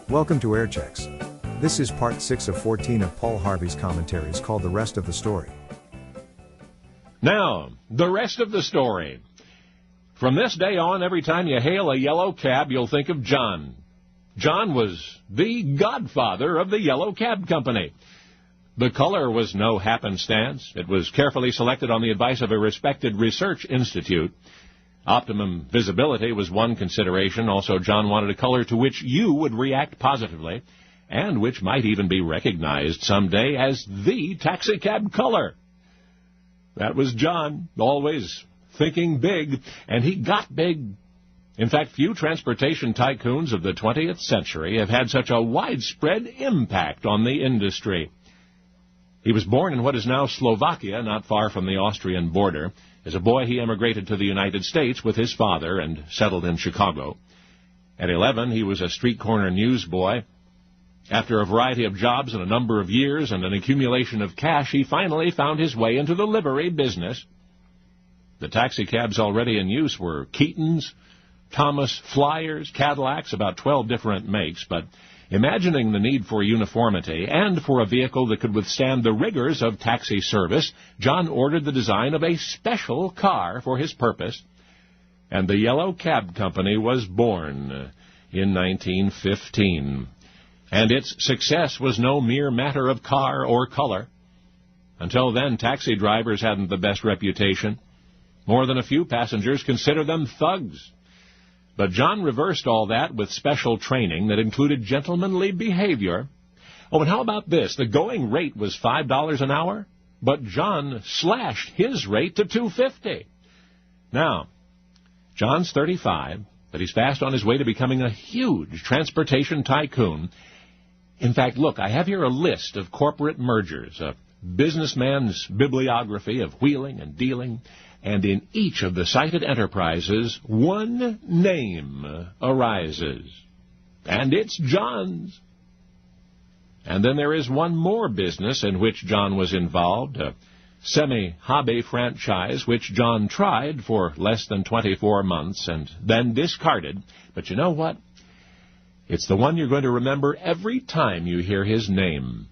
Welcome to Air Checks. This is part 6 of 14 of Paul Harvey's commentaries called The Rest of the Story. Now, the rest of the story. From this day on, every time you hail a yellow cab, you'll think of John. John was the godfather of the yellow cab company. The color was no happenstance. It was carefully selected on the advice of a respected research institute. Optimum visibility was one consideration. Also, John wanted a color to which you would react positively, and which might even be recognized someday as the taxicab color. That was John, always thinking big, and he got big. In fact, few transportation tycoons of the 20th century have had such a widespread impact on the industry. He was born in what is now Slovakia, not far from the Austrian border. As a boy, he emigrated to the United States with his father and settled in Chicago. At 11, he was a street corner newsboy. After a variety of jobs and a number of years and an accumulation of cash, he finally found his way into the livery business. The taxicabs already in use were Keatons, Thomas Flyers, Cadillacs, about 12 different makes, but imagining the need for uniformity and for a vehicle that could withstand the rigors of taxi service, John ordered the design of a special car for his purpose, and the Yellow Cab Company was born in 1915. And its success was no mere matter of car or color. Until then, taxi drivers hadn't the best reputation. More than a few passengers considered them thugs. But John reversed all that with special training that included gentlemanly behavior. Oh, and how about this? The going rate was $5 an hour, but John slashed his rate to $2.50. Now, John's 35, but he's fast on his way to becoming a huge transportation tycoon. In fact, look, I have here a list of corporate mergers, a businessman's bibliography of wheeling and dealing, and in each of the cited enterprises, one name arises, and it's John's. And then there is one more business in which John was involved, a semi-hobby franchise which John tried for less than 24 months and then discarded. But you know what? It's the one you're going to remember every time you hear his name.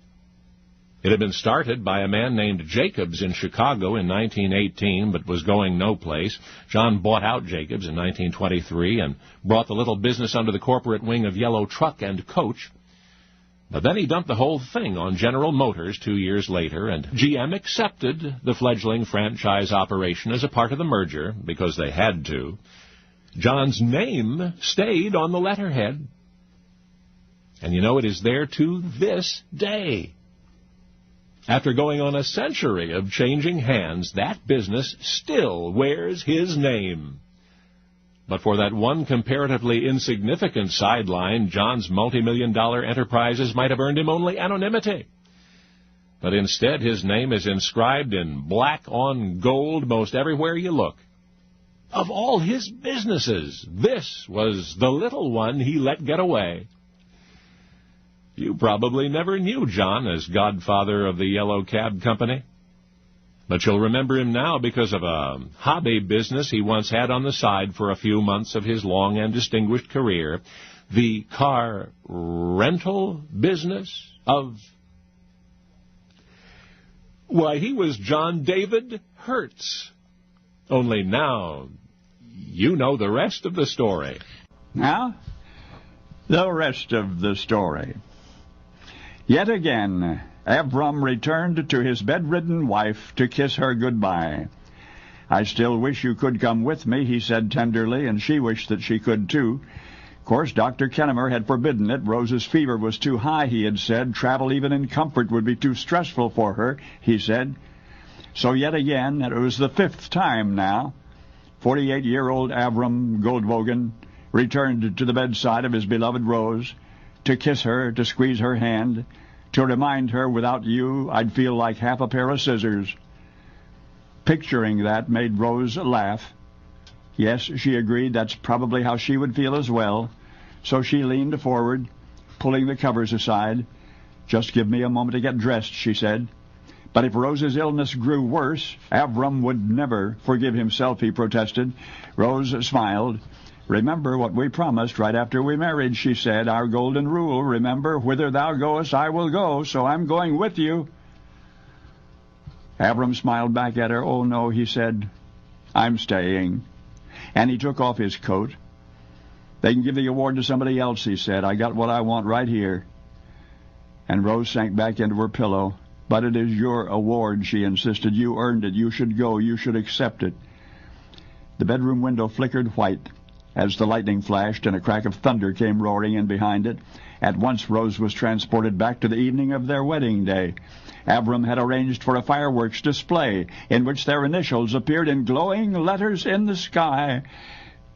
It had been started by a man named Jacobs in Chicago in 1918, but was going no place. John bought out Jacobs in 1923 and brought the little business under the corporate wing of Yellow Truck and Coach. But then he dumped the whole thing on General Motors 2 years later, and GM accepted the fledgling franchise operation as a part of the merger because they had to. John's name stayed on the letterhead. And you know, it is there to this day. After going on a century of changing hands, that business still wears his name. But for that one comparatively insignificant sideline, John's multi-million-dollar enterprises might have earned him only anonymity. But instead, his name is inscribed in black on gold most everywhere you look. Of all his businesses, this was the little one he let get away. You probably never knew John as godfather of the Yellow Cab Company. But you'll remember him now because of a hobby business he once had on the side for a few months of his long and distinguished career, the car rental business of... Why, he was John David Hertz. Only now, you know the rest of the story. Now, the rest of the story. Yet again, Avram returned to his bedridden wife to kiss her goodbye. "I still wish you could come with me," he said tenderly, and she wished that she could too. Of course, Dr. Kennemer had forbidden it. Rose's fever was too high, he had said. Travel even in comfort would be too stressful for her, he said. So yet again, and it was the 5th time now, 48-year-old Avram Goldwogen returned to the bedside of his beloved Rose, to kiss her, to squeeze her hand, to remind her, "Without you, I'd feel like half a pair of scissors." Picturing that made Rose laugh. Yes, she agreed that's probably how she would feel as well. So she leaned forward, pulling the covers aside. "Just give me a moment to get dressed," she said. But if Rose's illness grew worse, Avram would never forgive himself, he protested. Rose smiled. Remember what we promised right after we married, she said. Our golden rule. Remember, whither thou goest, I will go, so I'm going with you. Abram smiled back at her. Oh, no, he said, I'm staying. And he took off his coat. They can give the award to somebody else, he said. I got what I want right here. And Rose sank back into her pillow. But it is your award, she insisted. You earned it. You should go. You should accept it. The bedroom window flickered white as the lightning flashed and a crack of thunder came roaring in behind it. At once Rose was transported back to the evening of their wedding day. Abram had arranged for a fireworks display in which their initials appeared in glowing letters in the sky.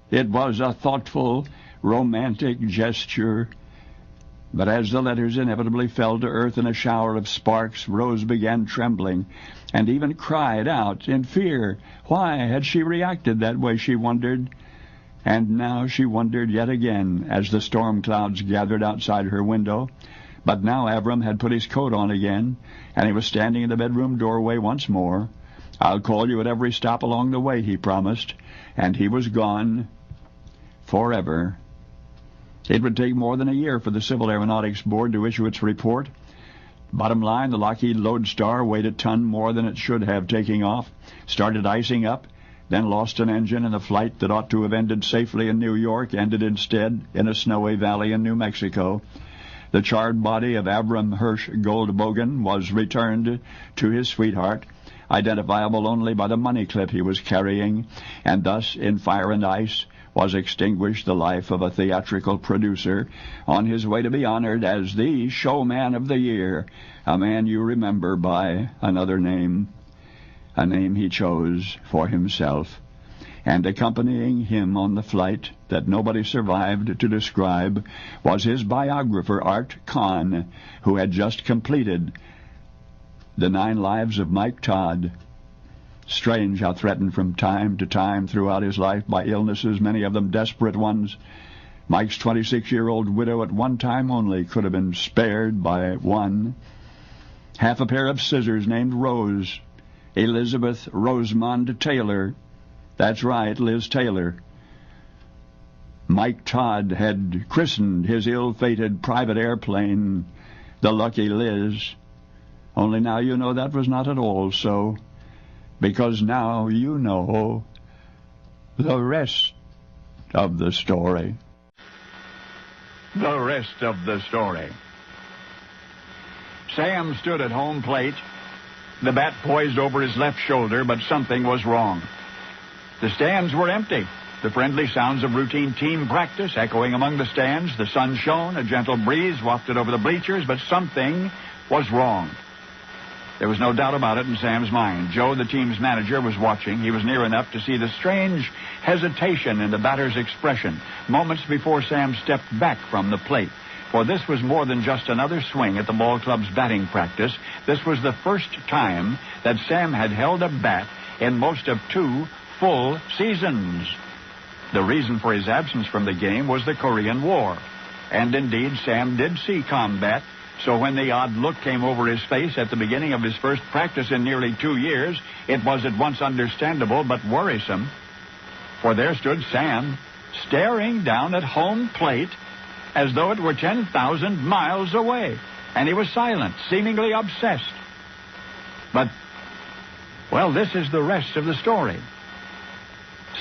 It was a thoughtful, romantic gesture. But as the letters inevitably fell to earth in a shower of sparks, Rose began trembling and even cried out in fear. Why had she reacted that way, she wondered. And now she wondered yet again as the storm clouds gathered outside her window. But now Abram had put his coat on again, and he was standing in the bedroom doorway once more. I'll call you at every stop along the way, he promised. And he was gone forever. It would take more than a year for the Civil Aeronautics Board to issue its report. Bottom line, the Lockheed Lodestar weighed a ton more than it should have taking off, started icing up, then lost an engine, and the flight that ought to have ended safely in New York ended instead in a snowy valley in New Mexico. The charred body of Abram Hirsch Goldbogen was returned to his sweetheart, identifiable only by the money clip he was carrying, and thus, in fire and ice, was extinguished the life of a theatrical producer on his way to be honored as the showman of the year, a man you remember by another name, a name he chose for himself. And accompanying him on the flight that nobody survived to describe was his biographer, Art Kahn, who had just completed The 9 Lives of Mike Todd. Strange how threatened from time to time throughout his life by illnesses, many of them desperate ones, Mike's 26-year-old widow at one time only could have been spared by one. Half a pair of scissors named Rose, Elizabeth Rosamond Taylor. That's right, Liz Taylor. Mike Todd had christened his ill-fated private airplane the Lucky Liz. Only now you know that was not at all so, because now you know the rest of the story. The rest of the story. Sam stood at home plate, the bat poised over his left shoulder, but something was wrong. The stands were empty. The friendly sounds of routine team practice echoing among the stands. The sun shone, a gentle breeze wafted over the bleachers, but something was wrong. There was no doubt about it in Sam's mind. Joe, the team's manager, was watching. He was near enough to see the strange hesitation in the batter's expression moments before Sam stepped back from the plate. For this was more than just another swing at the ball club's batting practice. This was the first time that Sam had held a bat in most of 2 full seasons. The reason for his absence from the game was the Korean War. And indeed, Sam did see combat. So when the odd look came over his face at the beginning of his first practice in nearly 2 years, it was at once understandable but worrisome. For there stood Sam, staring down at home plate as though it were 10,000 miles away. And he was silent, seemingly obsessed. But, well, this is the rest of the story.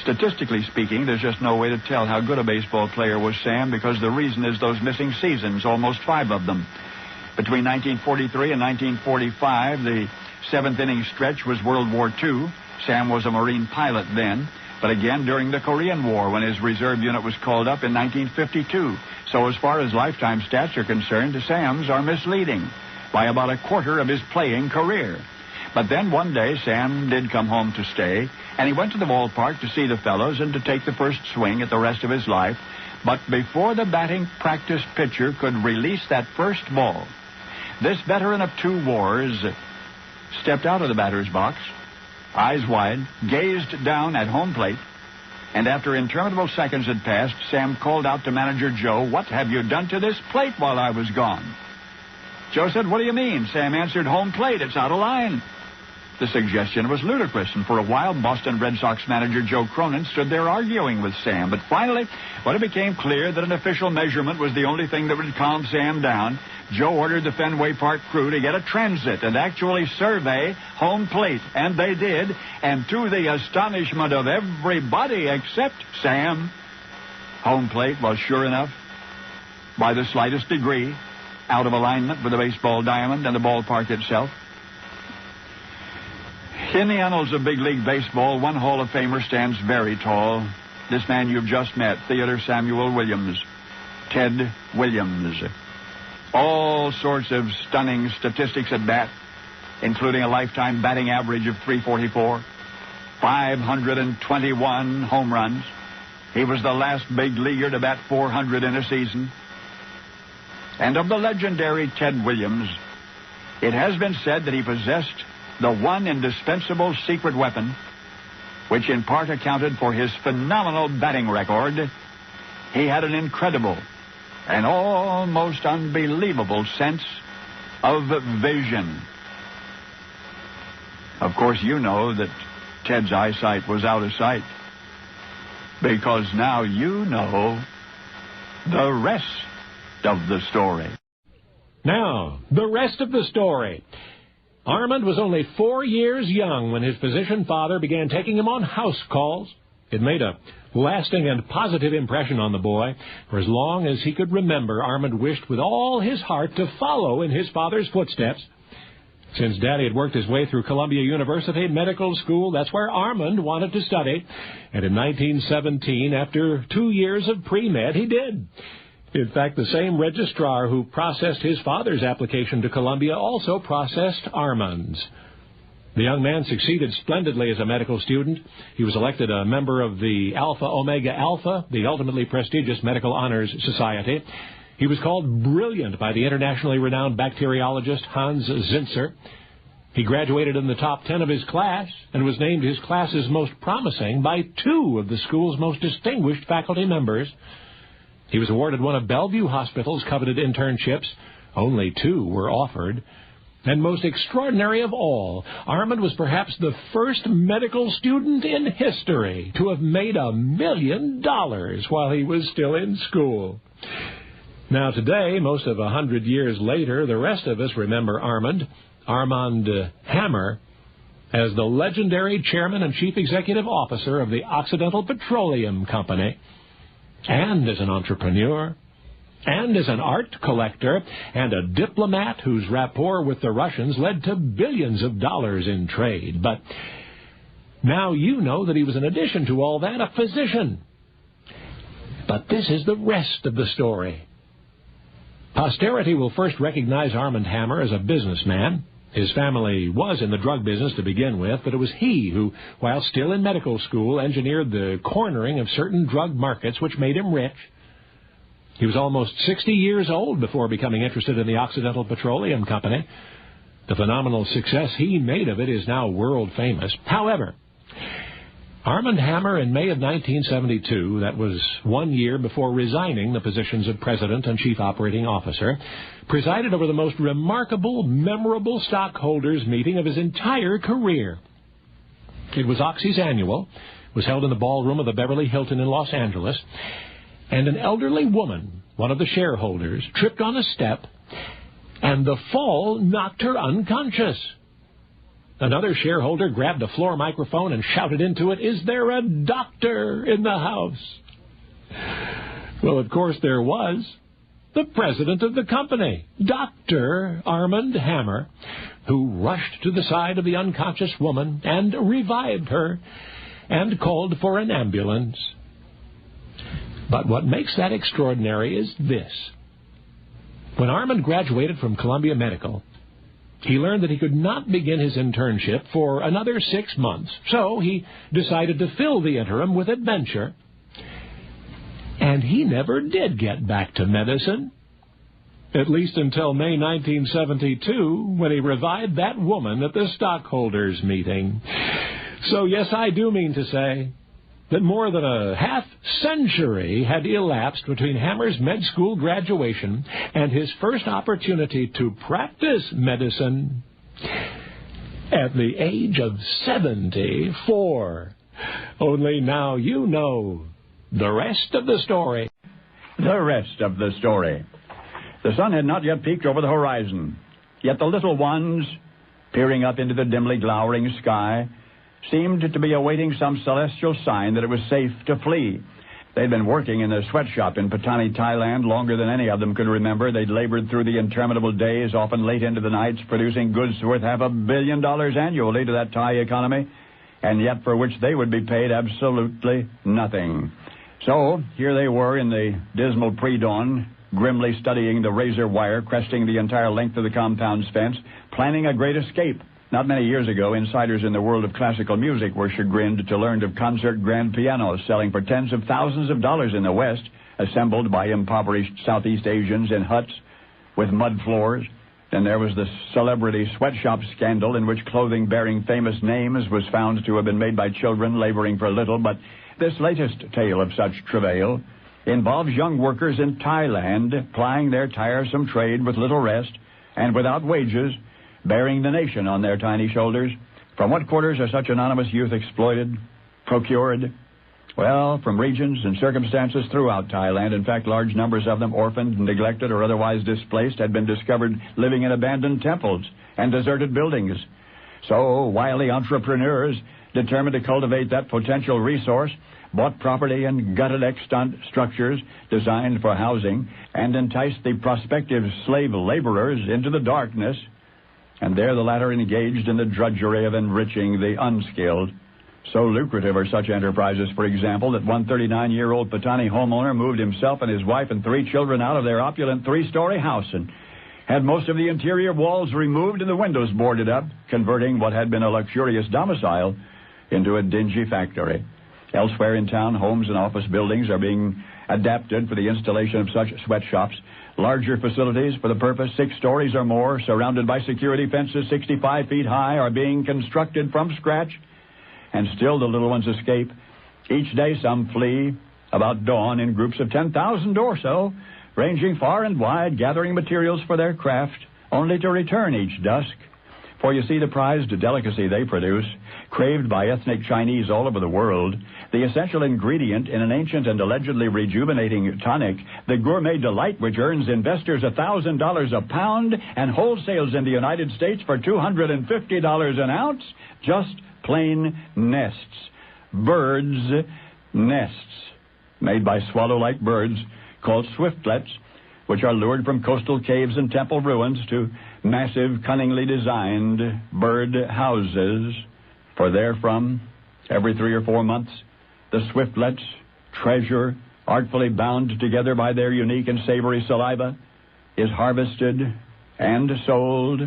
Statistically speaking, there's just no way to tell how good a baseball player was Sam, because the reason is those missing seasons, almost 5 of them. Between 1943 and 1945, the 7th inning stretch was World War II. Sam was a Marine pilot then, but again during the Korean War when his reserve unit was called up in 1952. So as far as lifetime stats are concerned, Sam's are misleading by about a quarter of his playing career. But then one day, Sam did come home to stay, and he went to the ballpark to see the fellows and to take the first swing at the rest of his life. But before the batting practice pitcher could release that first ball, this veteran of 2 wars stepped out of the batter's box, eyes wide, gazed down at home plate, and after interminable seconds had passed, Sam called out to manager Joe, "What have you done to this plate while I was gone?" Joe said, "What do you mean?" Sam answered, "Home plate. It's out of line." The suggestion was ludicrous, and for a while, Boston Red Sox manager Joe Cronin stood there arguing with Sam. But finally, when it became clear that an official measurement was the only thing that would calm Sam down, Joe ordered the Fenway Park crew to get a transit and actually survey home plate. And they did, and to the astonishment of everybody except Sam, home plate was sure enough, by the slightest degree, out of alignment with the baseball diamond and the ballpark itself. In the annals of big league baseball, one Hall of Famer stands very tall. This man you've just met, Theodore Samuel Williams, Ted Williams. All sorts of stunning statistics at bat, including a lifetime batting average of .344, 521 home runs. He was the last big leaguer to bat 400 in a season. And of the legendary Ted Williams, it has been said that he possessed the one indispensable secret weapon, which in part accounted for his phenomenal batting record. He had an incredible, an almost unbelievable sense of vision. Of course, you know that Ted's eyesight was out of sight, because now you know the rest of the story. Now, the rest of the story. Armand was only 4 years young when his physician father began taking him on house calls. It made a lasting and positive impression on the boy. For as long as he could remember, Armand wished with all his heart to follow in his father's footsteps. Since Daddy had worked his way through Columbia University Medical School, that's where Armand wanted to study. And in 1917, after 2 years of pre-med, he did. In fact, the same registrar who processed his father's application to Columbia also processed Armand's. The young man succeeded splendidly as a medical student. He was elected a member of the Alpha Omega Alpha, the ultimately prestigious Medical Honors Society. He was called brilliant by the internationally renowned bacteriologist Hans Zinser. He graduated in the top 10 of his class and was named his class's most promising by 2 of the school's most distinguished faculty members. He was awarded one of Bellevue Hospital's coveted internships. Only 2 were offered. And most extraordinary of all, Armand was perhaps the first medical student in history to have made $1 million while he was still in school. Now today, most of 100 years later, the rest of us remember Armand Hammer, as the legendary chairman and chief executive officer of the Occidental Petroleum Company, and as an entrepreneur, and as an art collector, and a diplomat whose rapport with the Russians led to billions of dollars in trade. But now you know that he was, in addition to all that, a physician. But this is the rest of the story. Posterity will first recognize Armand Hammer as a businessman. His family was in the drug business to begin with, but it was he who, while still in medical school, engineered the cornering of certain drug markets, which made him rich. He was almost 60 years old before becoming interested in the Occidental Petroleum Company. The phenomenal success he made of it is now world famous. However, Armand Hammer, in May of 1972, that was 1 year before resigning the positions of president and chief operating officer, presided over the most remarkable, memorable stockholders' meeting of his entire career. It was Oxy's annual, was held in the ballroom of the Beverly Hilton in Los Angeles, and an elderly woman, one of the shareholders, tripped on a step, and the fall knocked her unconscious. Another shareholder grabbed a floor microphone and shouted into it, "Is there a doctor in the house?" Well, of course there was. The president of the company, Dr. Armand Hammer, who rushed to the side of the unconscious woman and revived her and called for an ambulance. But what makes that extraordinary is this. When Armand graduated from Columbia Medical, he learned that he could not begin his internship for another 6 months, so he decided to fill the interim with adventure. And he never did get back to medicine, at least until May 1972, when he revived that woman at the stockholders' meeting. So, yes, I do mean to say that more than a half-century had elapsed between Hammer's med school graduation and his first opportunity to practice medicine. at the age of 74. Only now you know the rest of the story. The rest of the story. The sun had not yet peaked over the horizon, yet the little ones, peering up into the dimly glowering sky, seemed to be awaiting some celestial sign that it was safe to flee. They'd been working in a sweatshop in Patani, Thailand, longer than any of them could remember. They'd labored through the interminable days, often late into the nights, producing goods worth $500 million annually to that Thai economy, and yet for which they would be paid absolutely nothing. So, here they were in the dismal pre-dawn, grimly studying the razor wire cresting the entire length of the compound's fence, planning a great escape. Not many years ago, insiders in the world of classical music were chagrined to learn of concert grand pianos selling for tens of thousands of dollars in the West, assembled by impoverished Southeast Asians in huts with mud floors. Then there was the celebrity sweatshop scandal in which clothing bearing famous names was found to have been made by children laboring for little. But this latest tale of such travail involves young workers in Thailand plying their tiresome trade with little rest and without wages, bearing the nation on their tiny shoulders. From what quarters are such anonymous youth exploited, procured? Well, from regions and circumstances throughout Thailand. In fact, large numbers of them, orphaned, neglected, or otherwise displaced, had been discovered living in abandoned temples and deserted buildings. So, wily entrepreneurs, determined to cultivate that potential resource, bought property and gutted extant structures designed for housing and enticed the prospective slave laborers into the darkness, and there the latter engaged in the drudgery of enriching the unskilled. So lucrative are such enterprises, for example, that one 39-year-old Patani homeowner moved himself and his wife and 3 children out of their opulent 3-story house and had most of the interior walls removed and the windows boarded up, converting what had been a luxurious domicile into a dingy factory. Elsewhere in town, homes and office buildings are being adapted for the installation of such sweatshops. Larger facilities for the purpose, 6 stories or more, surrounded by security fences 65 feet high, are being constructed from scratch. And still the little ones escape. Each day some flee, about dawn, in groups of 10,000 or so, ranging far and wide, gathering materials for their craft, only to return each dusk. For you see, the prized delicacy they produce, craved by ethnic Chinese all over the world, the essential ingredient in an ancient and allegedly rejuvenating tonic, the gourmet delight which earns investors $1,000 a pound and wholesales in the United States for $250 an ounce, just plain nests. Birds' nests, made by swallow-like birds called swiftlets, which are lured from coastal caves and temple ruins to massive, cunningly designed bird houses. For therefrom, every 3 or 4 months, the swiftlets, treasure, artfully bound together by their unique and savory saliva, is harvested and sold.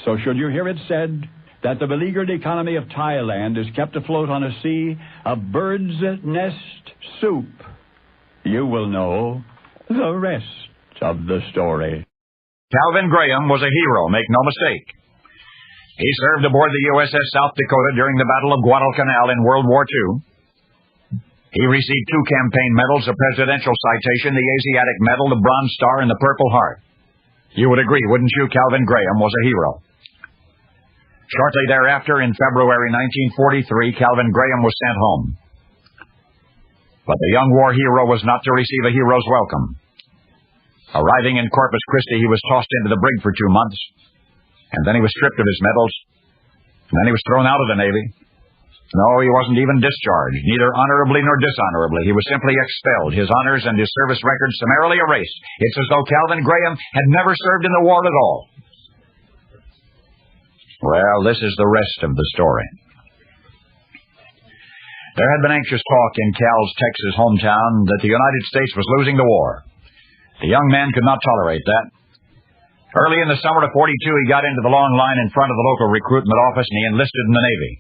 So should you hear it said that the beleaguered economy of Thailand is kept afloat on a sea of bird's nest soup, you will know the rest of the story. Calvin Graham was a hero, make no mistake. He served aboard the USS South Dakota during the Battle of Guadalcanal in World War II. He received 2 campaign medals, a presidential citation, the Asiatic Medal, the Bronze Star, and the Purple Heart. You would agree, wouldn't you? Calvin Graham was a hero. Shortly thereafter, in February 1943, Calvin Graham was sent home. But the young war hero was not to receive a hero's welcome. Arriving in Corpus Christi, he was tossed into the brig for 2 months, and then he was stripped of his medals, and then he was thrown out of the Navy. No, he wasn't even discharged, neither honorably nor dishonorably. He was simply expelled, his honors and his service record summarily erased. It's as though Calvin Graham had never served in the war at all. Well, this is the rest of the story. There had been anxious talk in Cal's Texas hometown that the United States was losing the war. The young man could not tolerate that. Early in the summer of '42, he got into the long line in front of the local recruitment office, and he enlisted in the Navy.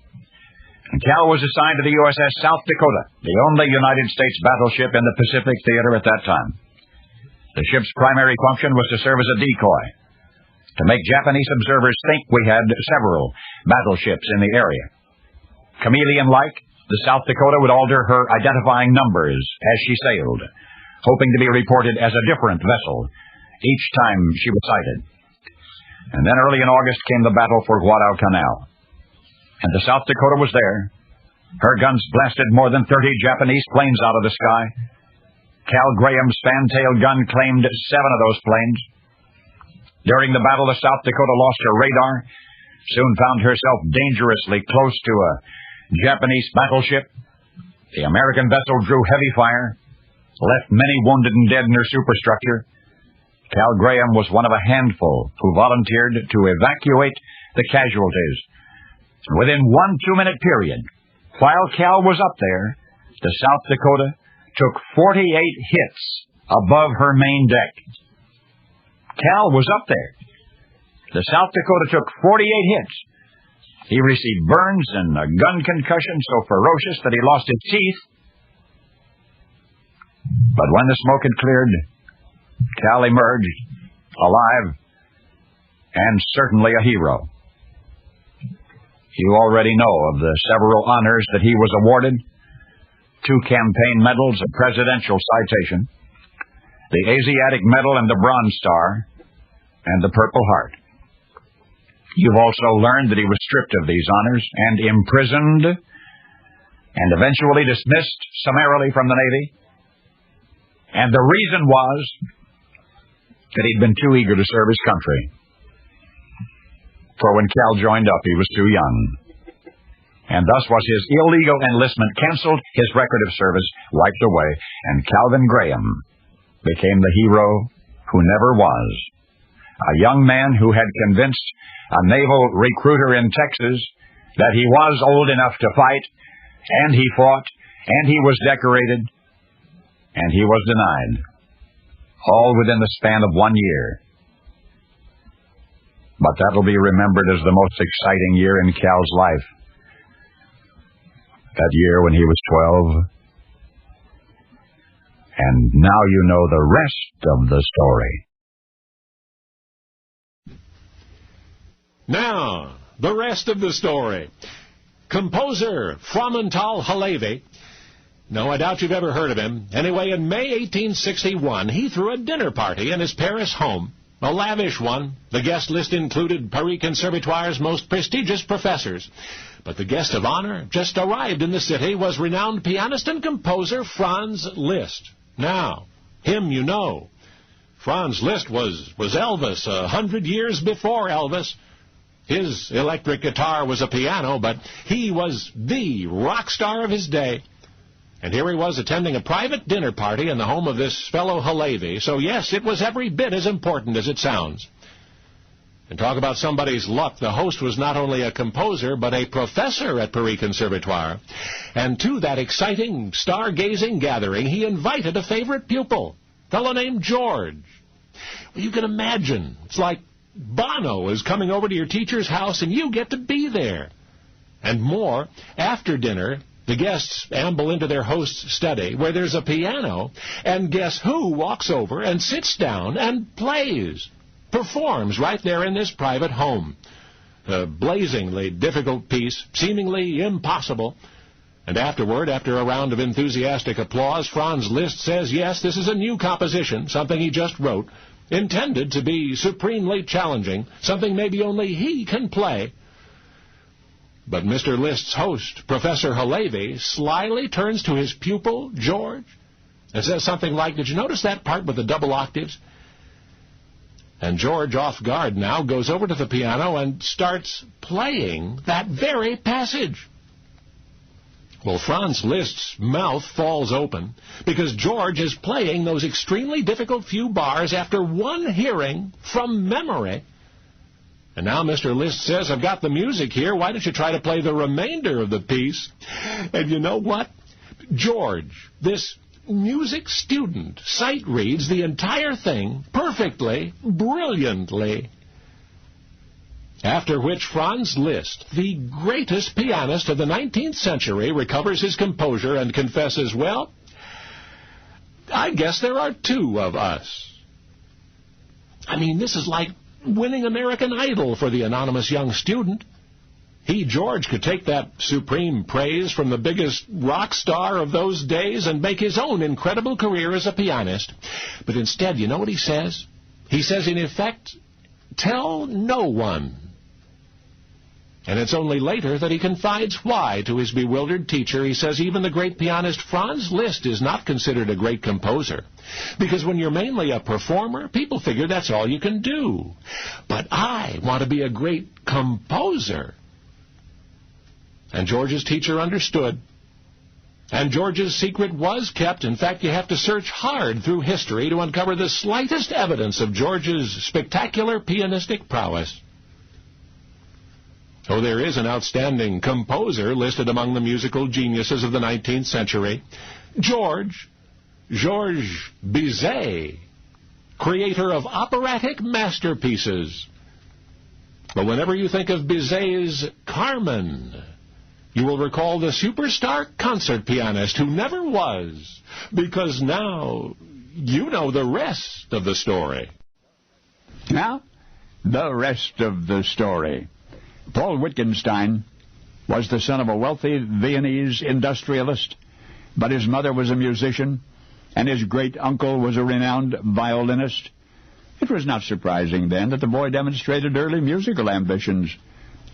And Cal was assigned to the USS South Dakota, the only United States battleship in the Pacific theater at that time. The ship's primary function was to serve as a decoy, to make Japanese observers think we had several battleships in the area. Chameleon-like, the South Dakota would alter her identifying numbers as she sailed, hoping to be reported as a different vessel each time she was sighted. And then early in August came the battle for Guadalcanal. and the South Dakota was there. Her guns blasted more than 30 Japanese planes out of the sky. Cal Graham's fantail gun claimed 7 of those planes. During the battle, the South Dakota lost her radar, soon found herself dangerously close to a Japanese battleship. The American vessel drew heavy fire, left many wounded and dead in her superstructure. Cal Graham was one of a handful who volunteered to evacuate the casualties. Within 1 2-minute period, while Cal was up there, the South Dakota took 48 hits above her main deck. Cal was up there. The South Dakota took 48 hits. He received burns and a gun concussion so ferocious that he lost his teeth. But when the smoke had cleared, Cal emerged alive and certainly a hero. You already know of the several honors that he was awarded: 2 campaign medals, a presidential citation, the Asiatic Medal and the Bronze Star, and the Purple Heart. You've also learned that he was stripped of these honors and imprisoned and eventually dismissed summarily from the Navy. And the reason was that he'd been too eager to serve his country. For when Cal joined up, he was too young. And thus was his illegal enlistment canceled, his record of service wiped away, and Calvin Graham became the hero who never was. A young man who had convinced a naval recruiter in Texas that he was old enough to fight, and he fought, and he was decorated, and he was denied. All within the span of 1 year. But that'll be remembered as the most exciting year in Cal's life. That year when he was 12. And now you know the rest of the story. Now, the rest of the story. Composer Fromental Halevi. No, I doubt you've ever heard of him. Anyway, in May 1861, he threw a dinner party in his Paris home. A lavish one. The guest list included Paris Conservatoire's most prestigious professors. But the guest of honor just arrived in the city was renowned pianist and composer Franz Liszt. Now, him you know. Franz Liszt was Elvis 100 years before Elvis. His electric guitar was a piano, but he was the rock star of his day. And here he was attending a private dinner party in the home of this fellow Halevi. So, yes, it was every bit as important as it sounds. And talk about somebody's luck. The host was not only a composer, but a professor at Paris Conservatoire. And to that exciting, stargazing gathering, he invited a favorite pupil, a fellow named George. Well, you can imagine. It's like Bono is coming over to your teacher's house, and you get to be there. And more, after dinner, the guests amble into their host's study, where there's a piano, and guess who walks over and sits down and plays, performs right there in this private home. A blazingly difficult piece, seemingly impossible. And afterward, after a round of enthusiastic applause, Franz Liszt says, yes, this is a new composition, something he just wrote, intended to be supremely challenging, something maybe only he can play. But Mr. Liszt's host, Professor Halevi, slyly turns to his pupil, George, and says something like, did you notice that part with the double octaves? And George, off guard now, goes over to the piano and starts playing that very passage. Well, Franz Liszt's mouth falls open because George is playing those extremely difficult few bars after one hearing from memory. And now Mr. Liszt says, I've got the music here. Why don't you try to play the remainder of the piece? And you know what? George, this music student, sight reads the entire thing perfectly, brilliantly. After which Franz Liszt, the greatest pianist of the 19th century, recovers his composure and confesses, well, I guess there are 2 of us. I mean, this is like winning American Idol for the anonymous young student. He, George, could take that supreme praise from the biggest rock star of those days and make his own incredible career as a pianist. But instead, you know what he says? He says, in effect, tell no one. And it's only later that he confides why to his bewildered teacher. He says even the great pianist Franz Liszt is not considered a great composer. Because when you're mainly a performer, people figure that's all you can do. But I want to be a great composer. And George's teacher understood. And George's secret was kept. In fact, you have to search hard through history to uncover the slightest evidence of George's spectacular pianistic prowess. Oh, there is an outstanding composer listed among the musical geniuses of the 19th century. Georges Bizet, creator of operatic masterpieces. But whenever you think of Bizet's Carmen, you will recall the superstar concert pianist who never was, because now you know the rest of the story. Now, the rest of the story. Paul Wittgenstein was the son of a wealthy Viennese industrialist, but his mother was a musician, and his great-uncle was a renowned violinist. It was not surprising, then, that the boy demonstrated early musical ambitions.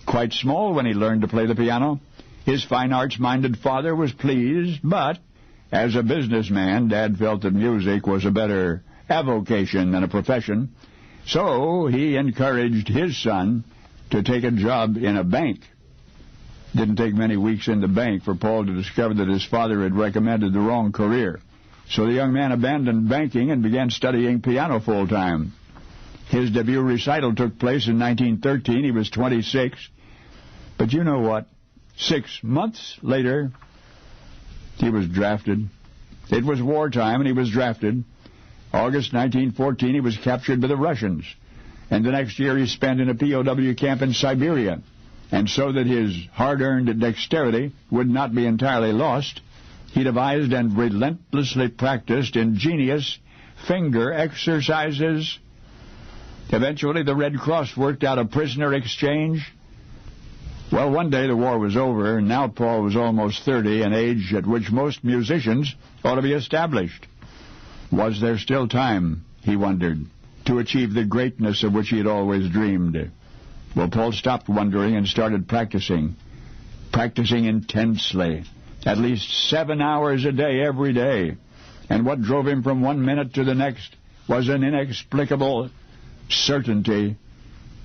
Quite small when he learned to play the piano, his fine arts-minded father was pleased, but as a businessman, Dad felt that music was a better avocation than a profession, so he encouraged his son to take a job in a bank. Didn't take many weeks in the bank for Paul to discover that his father had recommended the wrong career. So the young man abandoned banking and began studying piano full-time. His debut recital took place in 1913. He was 26. But you know what? 6 months later, he was drafted. It was wartime, and he was drafted. August 1914, he was captured by the Russians. And the next year he spent in a POW camp in Siberia. And so that his hard-earned dexterity would not be entirely lost, he devised and relentlessly practiced ingenious finger exercises. Eventually, the Red Cross worked out a prisoner exchange. Well, one day the war was over, and now Paul was almost 30, an age at which most musicians ought to be established. Was there still time, he wondered, to achieve the greatness of which he had always dreamed? Well, Paul stopped wondering and started practicing intensely, at least 7 hours a day every day. And what drove him from one minute to the next was an inexplicable certainty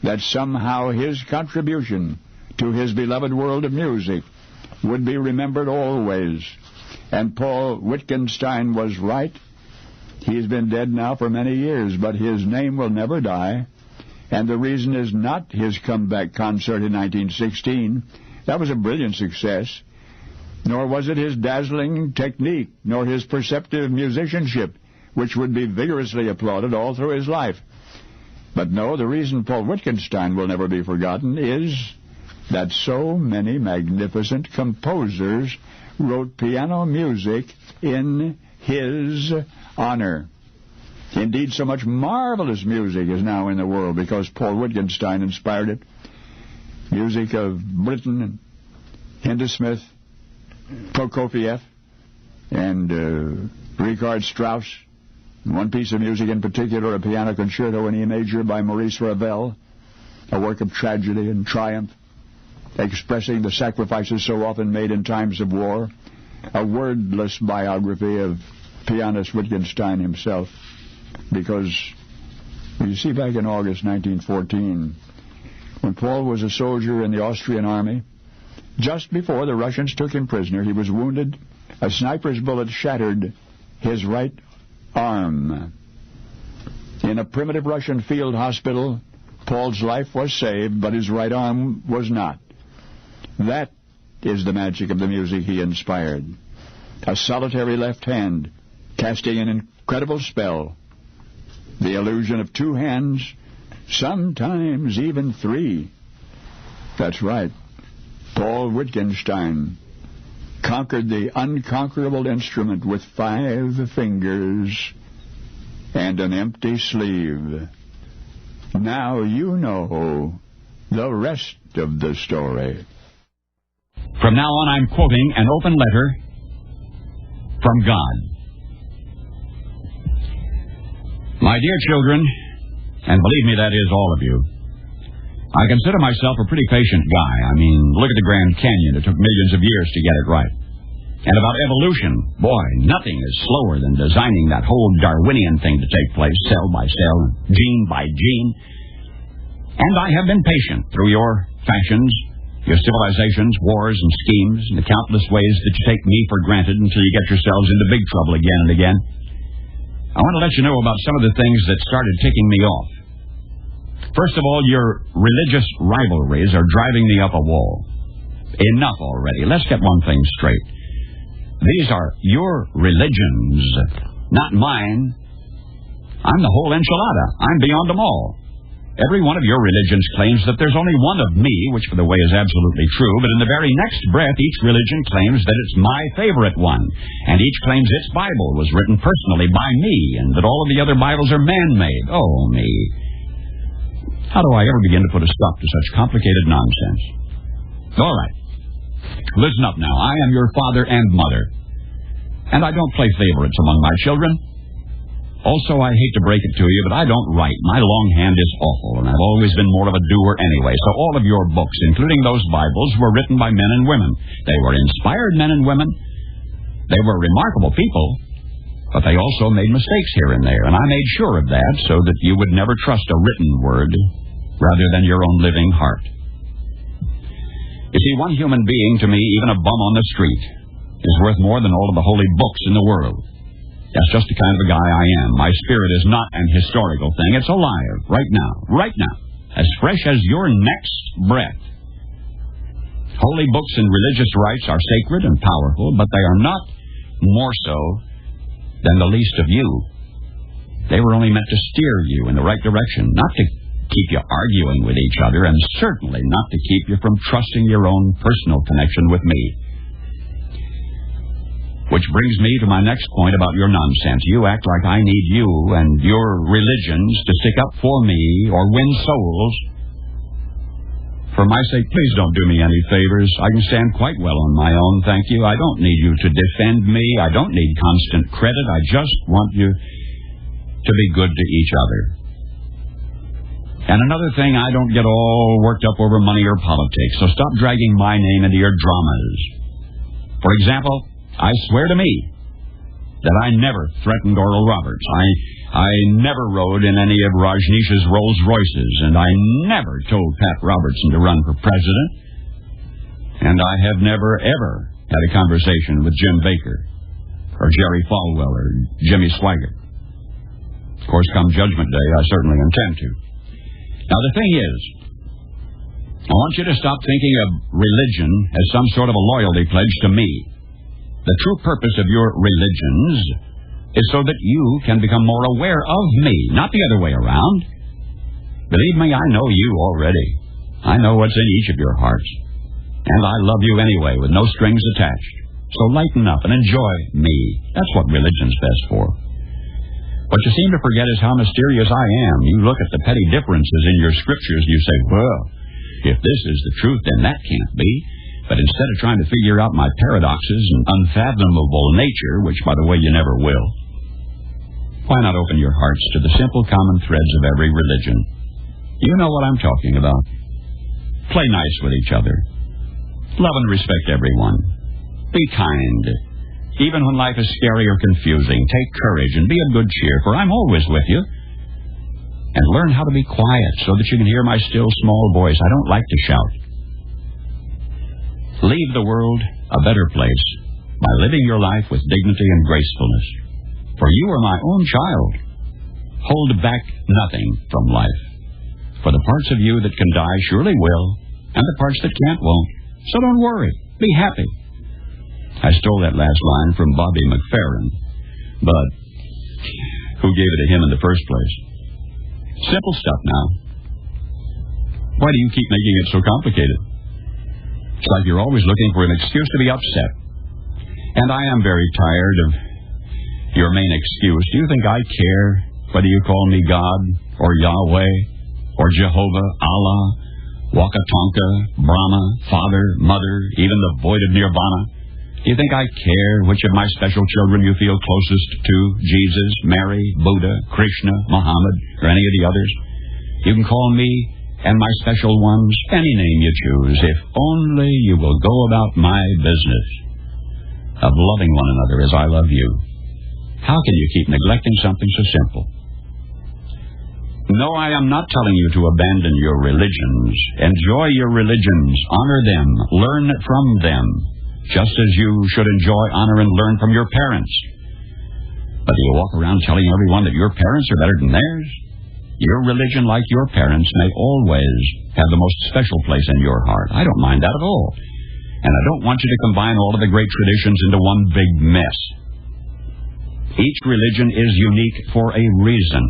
that somehow his contribution to his beloved world of music would be remembered always. And Paul Wittgenstein was right. He's been dead now for many years, but his name will never die. And the reason is not his comeback concert in 1916. That was a brilliant success. Nor was it his dazzling technique, nor his perceptive musicianship, which would be vigorously applauded all through his life. But no, the reason Paul Wittgenstein will never be forgotten is that so many magnificent composers wrote piano music in his honor. Indeed, so much marvelous music is now in the world because Paul Wittgenstein inspired it. Music of Britten, Hindemith, Prokofiev, and Richard Strauss. One piece of music in particular, a piano concerto in E major by Maurice Ravel, a work of tragedy and triumph, expressing the sacrifices so often made in times of war, a wordless biography of pianist Wittgenstein himself. Because, you see, back in August 1914, when Paul was a soldier in the Austrian army, just before the Russians took him prisoner, he was wounded. A sniper's bullet shattered his right arm. In a primitive Russian field hospital, Paul's life was saved, but his right arm was not. That is the magic of the music he inspired. A solitary left hand, casting an incredible spell. The illusion of two hands, sometimes even three. That's right. Paul Wittgenstein conquered the unconquerable instrument with 5 fingers and an empty sleeve. Now you know the rest of the story. From now on, I'm quoting an open letter from God. My dear children, and believe me, that is all of you, I consider myself a pretty patient guy. I mean, look at the Grand Canyon. It took millions of years to get it right. And about evolution, boy, nothing is slower than designing that whole Darwinian thing to take place, cell by cell, gene by gene. And I have been patient through your fashions, your civilizations, wars, and schemes, and the countless ways that you take me for granted until you get yourselves into big trouble again and again. I want to let you know about some of the things that started ticking me off. First of all, your religious rivalries are driving me up a wall. Enough already. Let's get one thing straight. These are your religions, not mine. I'm the whole enchilada. I'm beyond them all. Every one of your religions claims that there's only one of me, which, by the way, is absolutely true, but in the very next breath, each religion claims that it's my favorite one, and each claims its Bible was written personally by me, and that all of the other Bibles are man-made. Oh, me. How do I ever begin to put a stop to such complicated nonsense? All right. Listen up now. I am your father and mother, and I don't play favorites among my children. Also, I hate to break it to you, but I don't write. My longhand is awful, and I've always been more of a doer anyway. So all of your books, including those Bibles, were written by men and women. They were inspired men and women. They were remarkable people, but they also made mistakes here and there, and I made sure of that so that you would never trust a written word rather than your own living heart. You see, one human being, to me, even a bum on the street, is worth more than all of the holy books in the world. That's just the kind of a guy I am. My spirit is not an historical thing. It's alive, right now, as fresh as your next breath. Holy books and religious rites are sacred and powerful, but they are not more so than the least of you. They were only meant to steer you in the right direction, not to keep you arguing with each other, and certainly not to keep you from trusting your own personal connection with me. Which brings me to my next point about your nonsense. You act like I need you and your religions to stick up for me or win souls. For my sake, please don't do me any favors. I can stand quite well on my own, thank you. I don't need you to defend me. I don't need constant credit. I just want you to be good to each other. And another thing, I don't get all worked up over money or politics, so stop dragging my name into your dramas. For example, I swear to me that I never threatened Oral Roberts. I never rode in any of Rajneesh's Rolls Royces, and I never told Pat Robertson to run for president. And I have never, ever had a conversation with Jim Baker, or Jerry Falwell, or Jimmy Swaggart. Of course, come Judgment Day, I certainly intend to. Now, the thing is, I want you to stop thinking of religion as some sort of a loyalty pledge to me. The true purpose of your religions is so that you can become more aware of me, not the other way around. Believe me, I know you already. I know what's in each of your hearts. And I love you anyway, with no strings attached. So lighten up and enjoy me. That's what religion's best for. What you seem to forget is how mysterious I am. You look at the petty differences in your scriptures and you say, well, if this is the truth, then that can't be. But instead of trying to figure out my paradoxes and unfathomable nature, which, by the way, you never will, why not open your hearts to the simple common threads of every religion? You know what I'm talking about. Play nice with each other. Love and respect everyone. Be kind. Even when life is scary or confusing, take courage and be of good cheer, for I'm always with you. And learn how to be quiet so that you can hear my still small voice. I don't like to shout. Leave the world a better place by living your life with dignity and gracefulness. For you are my own child. Hold back nothing from life. For the parts of you that can die surely will, and the parts that can't won't. So don't worry. Be happy. I stole that last line from Bobby McFerrin, but who gave it to him in the first place? Simple stuff now. Why do you keep making it so complicated? It's like you're always looking for an excuse to be upset. And I am very tired of your main excuse. Do you think I care whether you call me God, or Yahweh, or Jehovah, Allah, Wakatonka, Brahma, Father, Mother, even the void of Nirvana? Do you think I care which of my special children you feel closest to? Jesus, Mary, Buddha, Krishna, Muhammad, or any of the others? You can call me and my special ones, any name you choose, if only you will go about my business of loving one another as I love you. How can you keep neglecting something so simple? No, I am not telling you to abandon your religions. Enjoy your religions, honor them, learn from them, just as you should enjoy, honor, and learn from your parents. But do you walk around telling everyone that your parents are better than theirs? Your religion, like your parents, may always have the most special place in your heart. I don't mind that at all. And I don't want you to combine all of the great traditions into one big mess. Each religion is unique for a reason.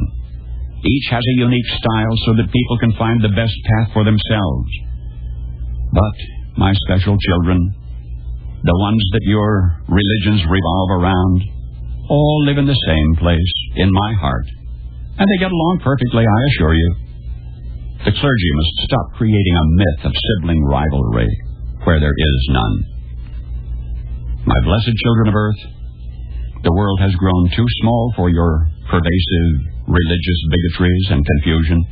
Each has a unique style so that people can find the best path for themselves. But, my special children, the ones that your religions revolve around, all live in the same place, in my heart. And they get along perfectly, I assure you. The clergy must stop creating a myth of sibling rivalry where there is none. My blessed children of earth, the world has grown too small for your pervasive religious bigotries and confusion.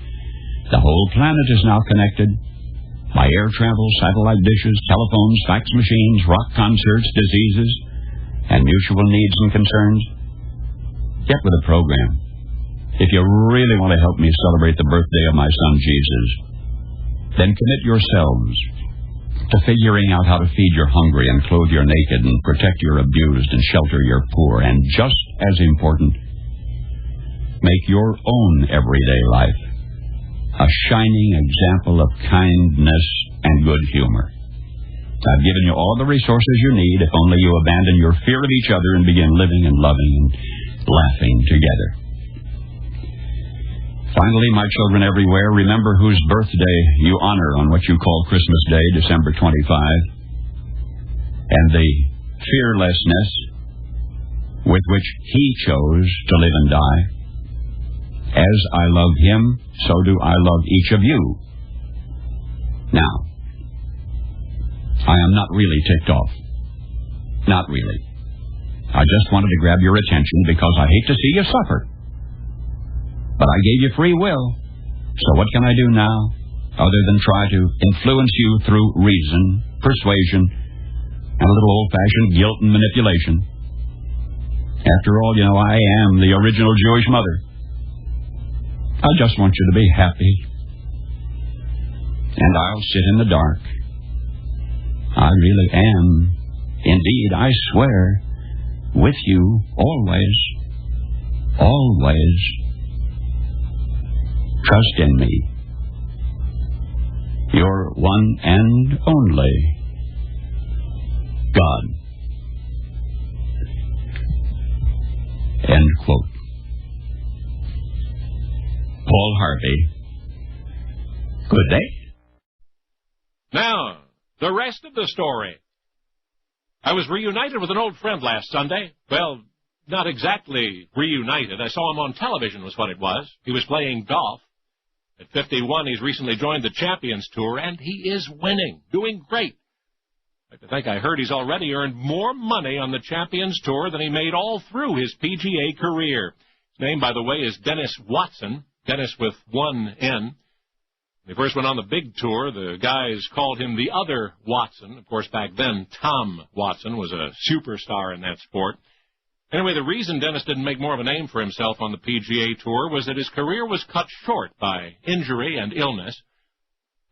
The whole planet is now connected by air travel, satellite dishes, telephones, fax machines, rock concerts, diseases, and mutual needs and concerns. Get with the program. If you really want to help me celebrate the birthday of my son Jesus, then commit yourselves to figuring out how to feed your hungry and clothe your naked and protect your abused and shelter your poor. And just as important, make your own everyday life a shining example of kindness and good humor. I've given you all the resources you need if only you abandon your fear of each other and begin living and loving and laughing together. Finally, my children everywhere, remember whose birthday you honor on what you call Christmas Day, December 25, and the fearlessness with which he chose to live and die. As I love him, so do I love each of you. Now, I am not really ticked off. Not really. I just wanted to grab your attention because I hate to see you suffer. But I gave you free will, so what can I do now other than try to influence you through reason, persuasion, and a little old-fashioned guilt and manipulation? After all, I am the original Jewish mother. I just want you to be happy. And I'll sit in the dark. I really am, indeed, I swear, with you always, always. Trust in me. Your one and only God. End quote. Paul Harvey. Good day. Now, the rest of the story. I was reunited with an old friend last Sunday. Well, not exactly reunited. I saw him on television was what it was. He was playing golf. At 51, he's recently joined the Champions Tour, and he is winning, doing great. I think I heard he's already earned more money on the Champions Tour than he made all through his PGA career. His name, by the way, is Dennis Watson, Dennis with one N. When he first went on the big tour, the guys called him the other Watson. Of course, back then, Tom Watson was a superstar in that sport. Anyway, the reason Dennis didn't make more of a name for himself on the PGA Tour was that his career was cut short by injury and illness.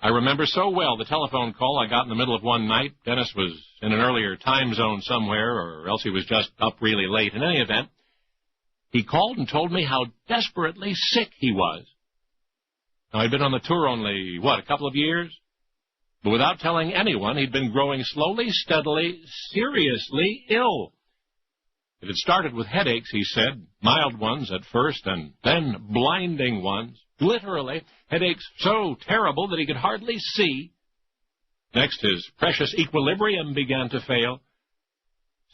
I remember so well the telephone call I got in the middle of one night. Dennis was in an earlier time zone somewhere, or else he was just up really late. In any event, he called and told me how desperately sick he was. Now, he'd been on the tour only, a couple of years? But without telling anyone, he'd been growing slowly, steadily, seriously ill. It had started with headaches, he said, mild ones at first, and then blinding ones. Literally, headaches so terrible that he could hardly see. Next, his precious equilibrium began to fail.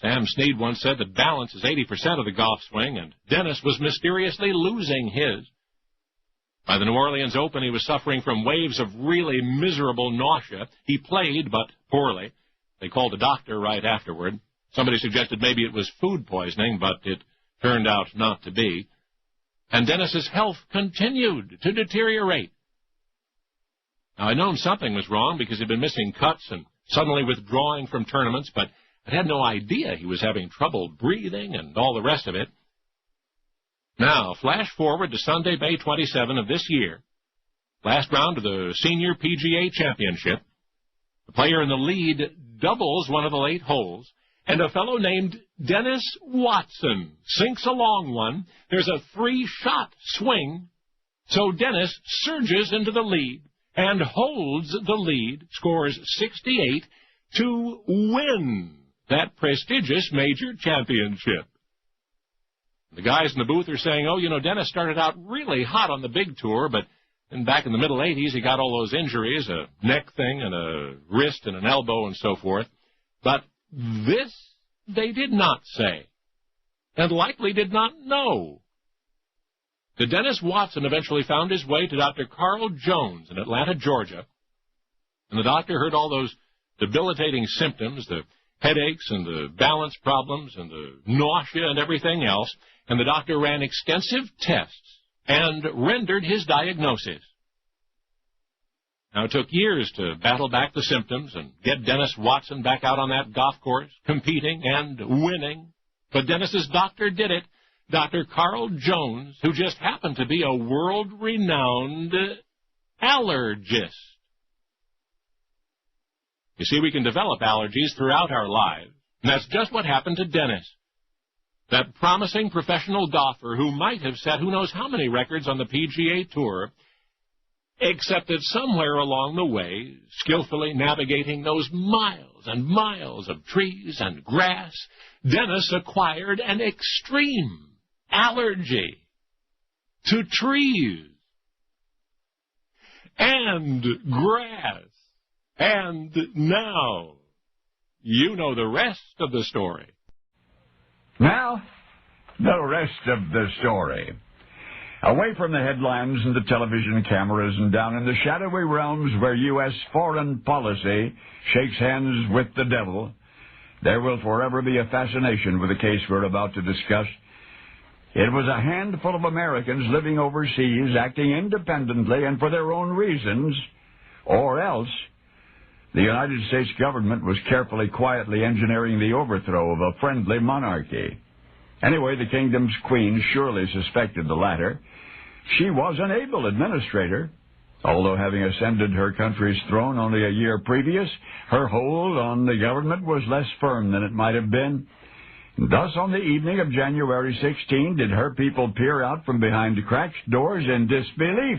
Sam Snead once said that balance is 80% of the golf swing, and Dennis was mysteriously losing his. By the New Orleans Open, he was suffering from waves of really miserable nausea. He played, but poorly. They called the doctor right afterward. Somebody suggested maybe it was food poisoning, but it turned out not to be. And Dennis's health continued to deteriorate. Now, I'd known something was wrong because he'd been missing cuts and suddenly withdrawing from tournaments, but I had no idea he was having trouble breathing and all the rest of it. Now, flash forward to Sunday, May 27 of this year, last round of the Senior PGA Championship. The player in the lead doubles one of the late holes, and a fellow named Dennis Watson sinks a long one. There's a 3-shot swing, so Dennis surges into the lead and holds the lead, scores 68 to win that prestigious major championship. The guys in the booth are saying, oh, you know, Dennis started out really hot on the big tour, but then back in the middle 80s, he got all those injuries, a neck thing and a wrist and an elbow and so forth. But this they did not say, and likely did not know. The Dennis Watson eventually found his way to Dr. Carl Jones in Atlanta, Georgia, and the doctor heard all those debilitating symptoms, the headaches and the balance problems and the nausea and everything else, and the doctor ran extensive tests and rendered his diagnosis. Now, it took years to battle back the symptoms and get Dennis Watson back out on that golf course, competing and winning. But Dennis's doctor did it, Dr. Carl Jones, who just happened to be a world-renowned allergist. You see, we can develop allergies throughout our lives, and that's just what happened to Dennis. That promising professional golfer who might have set who knows how many records on the PGA Tour, except that somewhere along the way, skillfully navigating those miles and miles of trees and grass, Dennis acquired an extreme allergy to trees and grass. And now, you know the rest of the story. Now, the rest of the story. Away from the headlines and the television cameras and down in the shadowy realms where U.S. foreign policy shakes hands with the devil, there will forever be a fascination with the case we're about to discuss. It was a handful of Americans living overseas, acting independently and for their own reasons, or else the United States government was carefully, quietly engineering the overthrow of a friendly monarchy. Anyway, the kingdom's queen surely suspected the latter. She was an able administrator, although having ascended her country's throne only a year previous, her hold on the government was less firm than it might have been. Thus, on the evening of January 16, did her people peer out from behind cracked doors in disbelief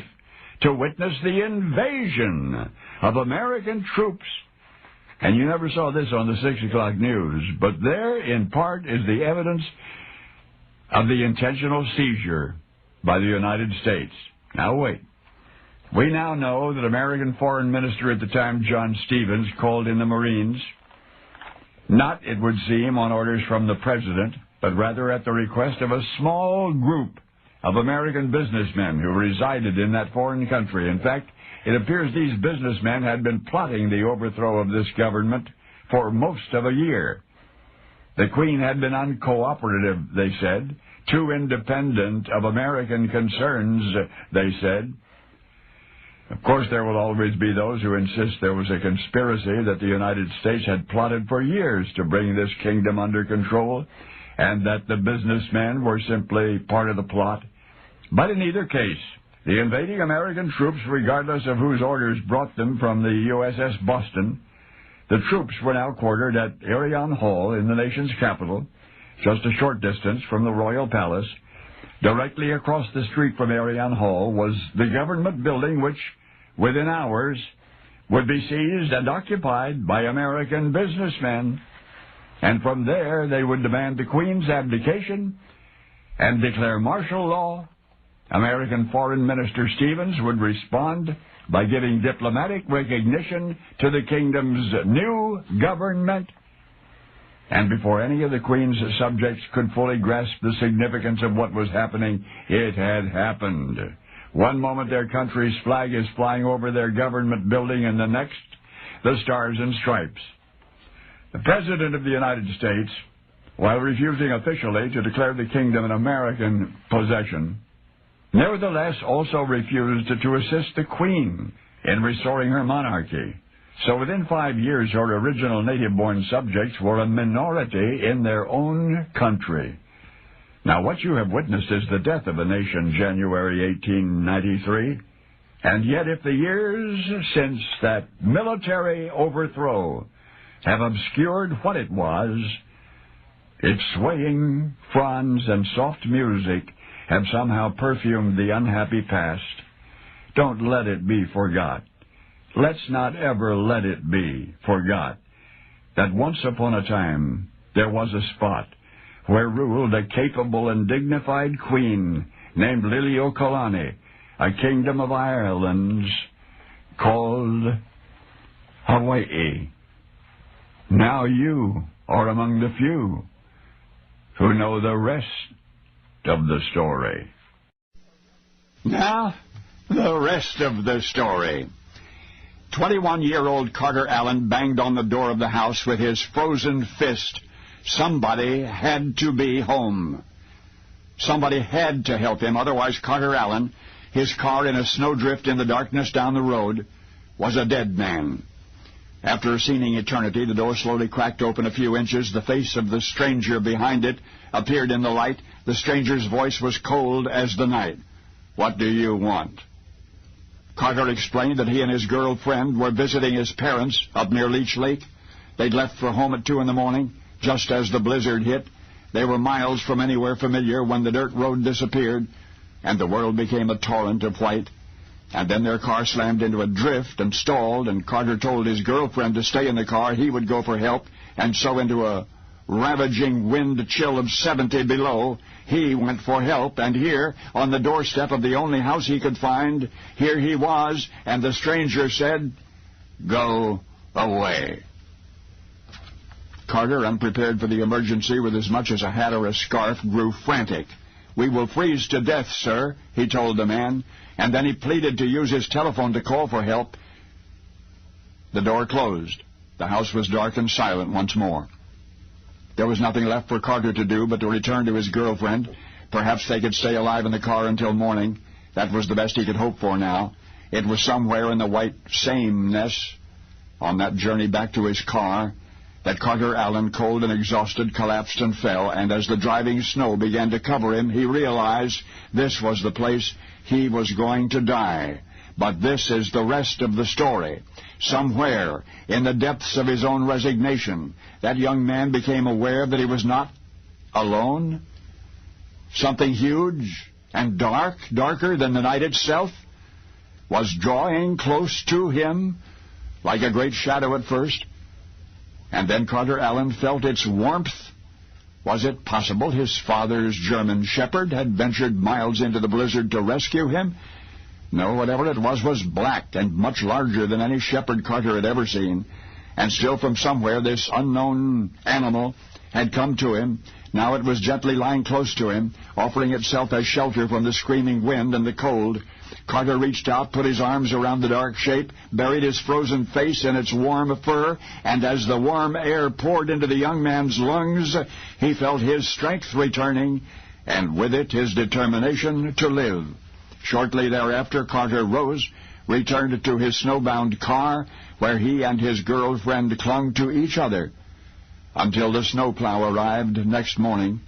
to witness the invasion of American troops. And you never saw this on the 6 o'clock news, but there, in part, is the evidence of the intentional seizure by the United States. Now, wait. We now know that American Foreign Minister at the time, John Stevens, called in the Marines, not, it would seem, on orders from the President, but rather at the request of a small group of American businessmen who resided in that foreign country. In fact, it appears these businessmen had been plotting the overthrow of this government for most of a year. The Queen had been uncooperative, they said, too independent of American concerns, they said. Of course, there will always be those who insist there was a conspiracy that the United States had plotted for years to bring this kingdom under control, and that the businessmen were simply part of the plot. But in either case, the invading American troops, regardless of whose orders brought them from the USS Boston, the troops were now quartered at Irion Hall in the nation's capital, just a short distance from the Royal Palace. Directly across the street from Irion Hall was the government building which, within hours, would be seized and occupied by American businessmen. And from there, they would demand the Queen's abdication and declare martial law. American Foreign Minister Stevens would respond by giving diplomatic recognition to the kingdom's new government. And before any of the Queen's subjects could fully grasp the significance of what was happening, it had happened. One moment their country's flag is flying over their government building, and the next, the Stars and Stripes. The President of the United States, while refusing officially to declare the kingdom an American possession, nevertheless also refused to assist the Queen in restoring her monarchy. So within 5 years, her original native-born subjects were a minority in their own country. Now, what you have witnessed is the death of a nation, January 1893. And yet, if the years since that military overthrow have obscured what it was, its swaying fronds and soft music have somehow perfumed the unhappy past. Don't let it be forgot. Let's not ever let it be forgot that once upon a time there was a spot where ruled a capable and dignified queen named Liliuokalani, a kingdom of islands called Hawaii. Now you are among the few who know the rest of the story. Now, the rest of the story. 21-year-old Carter Allen banged on the door of the house with his frozen fist. Somebody had to be home. Somebody had to help him, otherwise Carter Allen, his car in a snowdrift in the darkness down the road, was a dead man. After a seeming eternity, the door slowly cracked open a few inches. The face of the stranger behind it appeared in the light. The stranger's voice was cold as the night. "What do you want?" Carter explained that he and his girlfriend were visiting his parents up near Leech Lake. They'd left for home at 2 in the morning, just as the blizzard hit. They were miles from anywhere familiar when the dirt road disappeared, and the world became a torrent of white. And then their car slammed into a drift and stalled, and Carter told his girlfriend to stay in the car. He would go for help, and so into a ravaging wind chill of 70 below, he went for help, and here, on the doorstep of the only house he could find, here he was, and the stranger said, "Go away." Carter, unprepared for the emergency with as much as a hat or a scarf, grew frantic. "We will freeze to death, sir," he told the man, and then he pleaded to use his telephone to call for help. The door closed. The house was dark and silent once more. There was nothing left for Carter to do but to return to his girlfriend. Perhaps they could stay alive in the car until morning. That was the best he could hope for now. It was somewhere in the white sameness, on that journey back to his car, that Carter Allen, cold and exhausted, collapsed and fell, and as the driving snow began to cover him, he realized this was the place he was going to die. But this is the rest of the story. Somewhere, in the depths of his own resignation, that young man became aware that he was not alone. Something huge and dark, darker than the night itself, was drawing close to him, like a great shadow at first. And then Carter Allen felt its warmth. Was it possible his father's German shepherd had ventured miles into the blizzard to rescue him? No, whatever it was black and much larger than any shepherd Carter had ever seen. And still from somewhere this unknown animal had come to him. Now it was gently lying close to him, offering itself as shelter from the screaming wind and the cold. Carter reached out, put his arms around the dark shape, buried his frozen face in its warm fur, and as the warm air poured into the young man's lungs, he felt his strength returning, and with it his determination to live. Shortly thereafter, Carter rose, returned to his snowbound car, where he and his girlfriend clung to each other until the snowplow arrived next morning.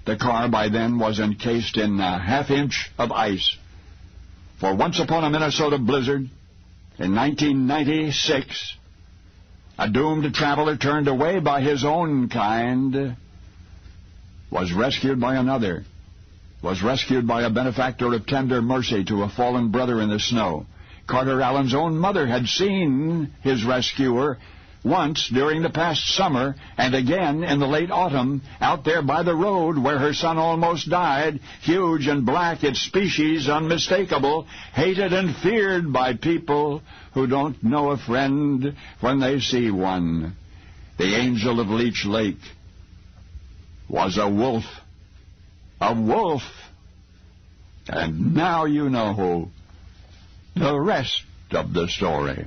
The car by then was encased in a half-inch of ice. For once upon a Minnesota blizzard, in 1996, a doomed traveler turned away by his own kind was rescued by another, was rescued by a benefactor of tender mercy to a fallen brother in the snow. Carter Allen's own mother had seen his rescuer once during the past summer, and again in the late autumn, out there by the road where her son almost died, huge and black, its species unmistakable, hated and feared by people who don't know a friend when they see one. The angel of Leech Lake was a wolf. A wolf. And now you know the rest of the story.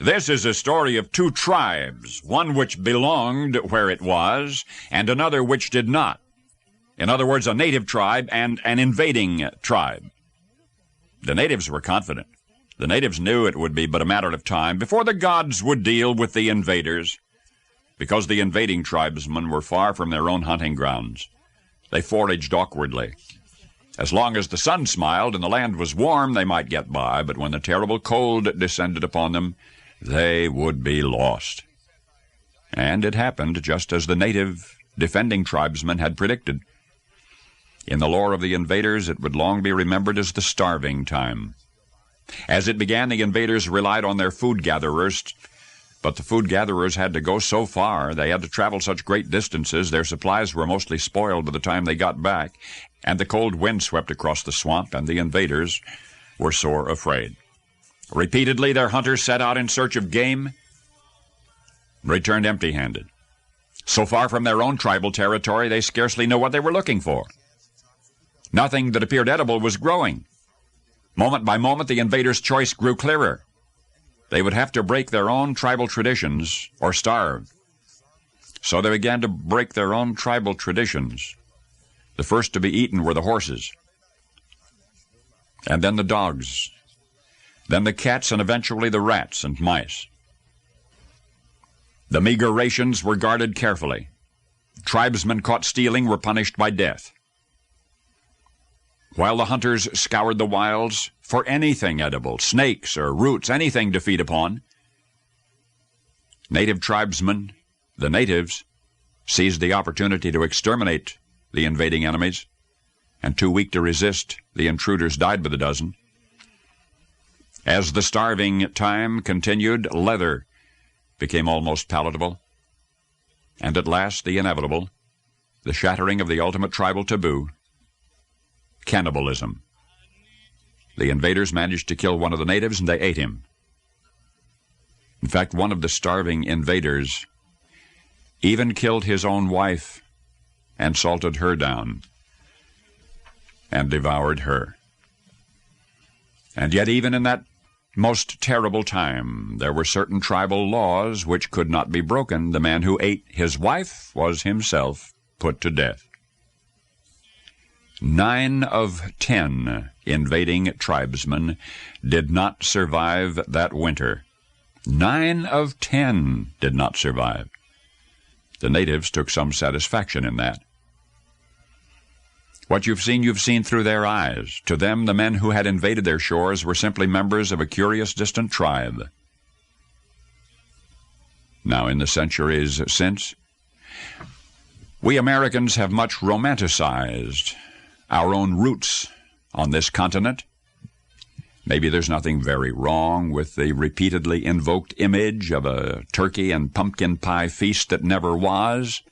This is a story of two tribes, one which belonged where it was, and another which did not. In other words, a native tribe and an invading tribe. The natives were confident. The natives knew it would be but a matter of time before the gods would deal with the invaders. Because the invading tribesmen were far from their own hunting grounds, they foraged awkwardly. As long as the sun smiled and the land was warm, they might get by, but when the terrible cold descended upon them, they would be lost. And it happened just as the native defending tribesmen had predicted. In the lore of the invaders, it would long be remembered as the starving time. As it began, the invaders relied on their food gatherers, but the food gatherers had to go so far, they had to travel such great distances, their supplies were mostly spoiled by the time they got back, and the cold wind swept across the swamp, and the invaders were sore afraid. Repeatedly, their hunters set out in search of game, returned empty-handed. So far from their own tribal territory, they scarcely knew what they were looking for. Nothing that appeared edible was growing. Moment by moment, the invaders' choice grew clearer. They would have to break their own tribal traditions or starve. So they began to break their own tribal traditions. The first to be eaten were the horses, and then the dogs, then the cats, and eventually the rats and mice. The meager rations were guarded carefully. Tribesmen caught stealing were punished by death. While the hunters scoured the wilds for anything edible, snakes or roots, anything to feed upon, native tribesmen, the natives, seized the opportunity to exterminate the invading enemies, and too weak to resist, the intruders died by the dozen. As the starving time continued, leather became almost palatable, and at last the inevitable, the shattering of the ultimate tribal taboo, cannibalism. The invaders managed to kill one of the natives, and they ate him. In fact, one of the starving invaders even killed his own wife and salted her down and devoured her. And yet even in that most terrible time, there were certain tribal laws which could not be broken. The man who ate his wife was himself put to death. 9 of 10 invading tribesmen did not survive that winter. 9 of 10 did not survive. The natives took some satisfaction in that. What you've seen through their eyes. To them, the men who had invaded their shores were simply members of a curious distant tribe. Now, in the centuries since, we Americans have much romanticized our own roots on this continent. Maybe there's nothing very wrong with the repeatedly invoked image of a turkey and pumpkin pie feast that never was.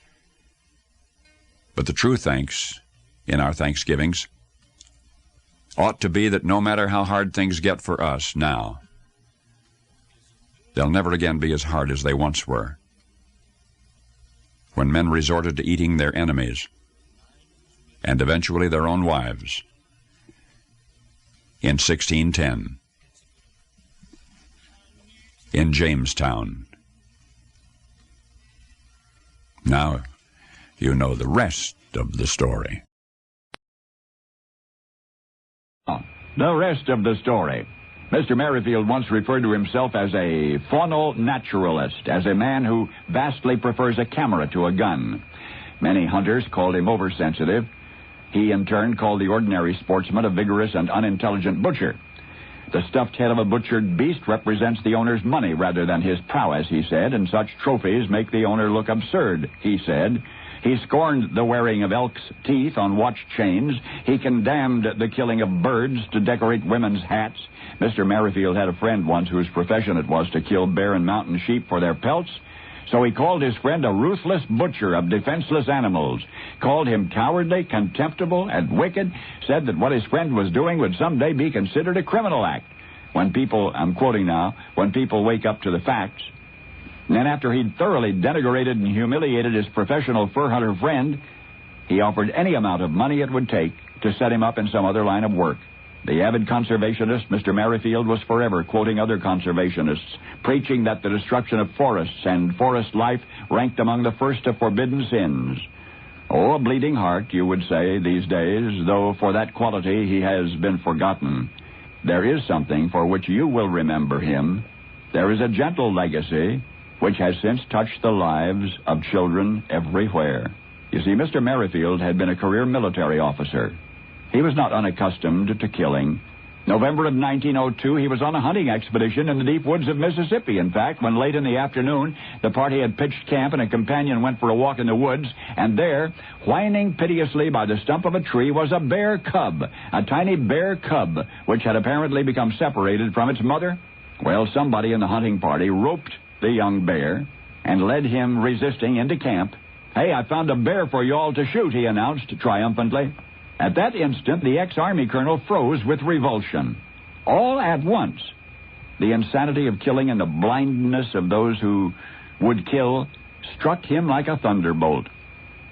But the true thanks in our Thanksgivings ought to be that no matter how hard things get for us now, they'll never again be as hard as they once were, when men resorted to eating their enemies and eventually their own wives. In 1610, in Jamestown. Now, you know the rest of the story. The rest of the story. Mr. Merrifield once referred to himself as a faunal naturalist, as a man who vastly prefers a camera to a gun. Many hunters called him oversensitive. He, in turn, called the ordinary sportsman a vigorous and unintelligent butcher. The stuffed head of a butchered beast represents the owner's money rather than his prowess, he said, and such trophies make the owner look absurd, he said. He scorned the wearing of elk's teeth on watch chains. He condemned the killing of birds to decorate women's hats. Mr. Merrifield had a friend once whose profession it was to kill bear and mountain sheep for their pelts. So he called his friend a ruthless butcher of defenseless animals, called him cowardly, contemptible, and wicked, said that what his friend was doing would someday be considered a criminal act. When people, I'm quoting now, when people wake up to the facts. And then after he'd thoroughly denigrated and humiliated his professional fur hunter friend, he offered any amount of money it would take to set him up in some other line of work. The avid conservationist, Mr. Merrifield, was forever quoting other conservationists, preaching that the destruction of forests and forest life ranked among the first of forbidden sins. Oh, a bleeding heart, you would say, these days, though for that quality he has been forgotten. there is something for which you will remember him. There is a gentle legacy which has since touched the lives of children everywhere. You see, Mr. Merrifield had been a career military officer. He was not unaccustomed to killing. November of 1902, he was on a hunting expedition in the deep woods of Mississippi. In fact, when late in the afternoon, the party had pitched camp and a companion went for a walk in the woods, and there, whining piteously by the stump of a tree, was a bear cub, a tiny bear cub, which had apparently become separated from its mother. Well, somebody in the hunting party roped the young bear and led him resisting into camp. "Hey, I found a bear for you all to shoot," he announced triumphantly. At that instant, the ex-Army colonel froze with revulsion. All at once, the insanity of killing and the blindness of those who would kill struck him like a thunderbolt.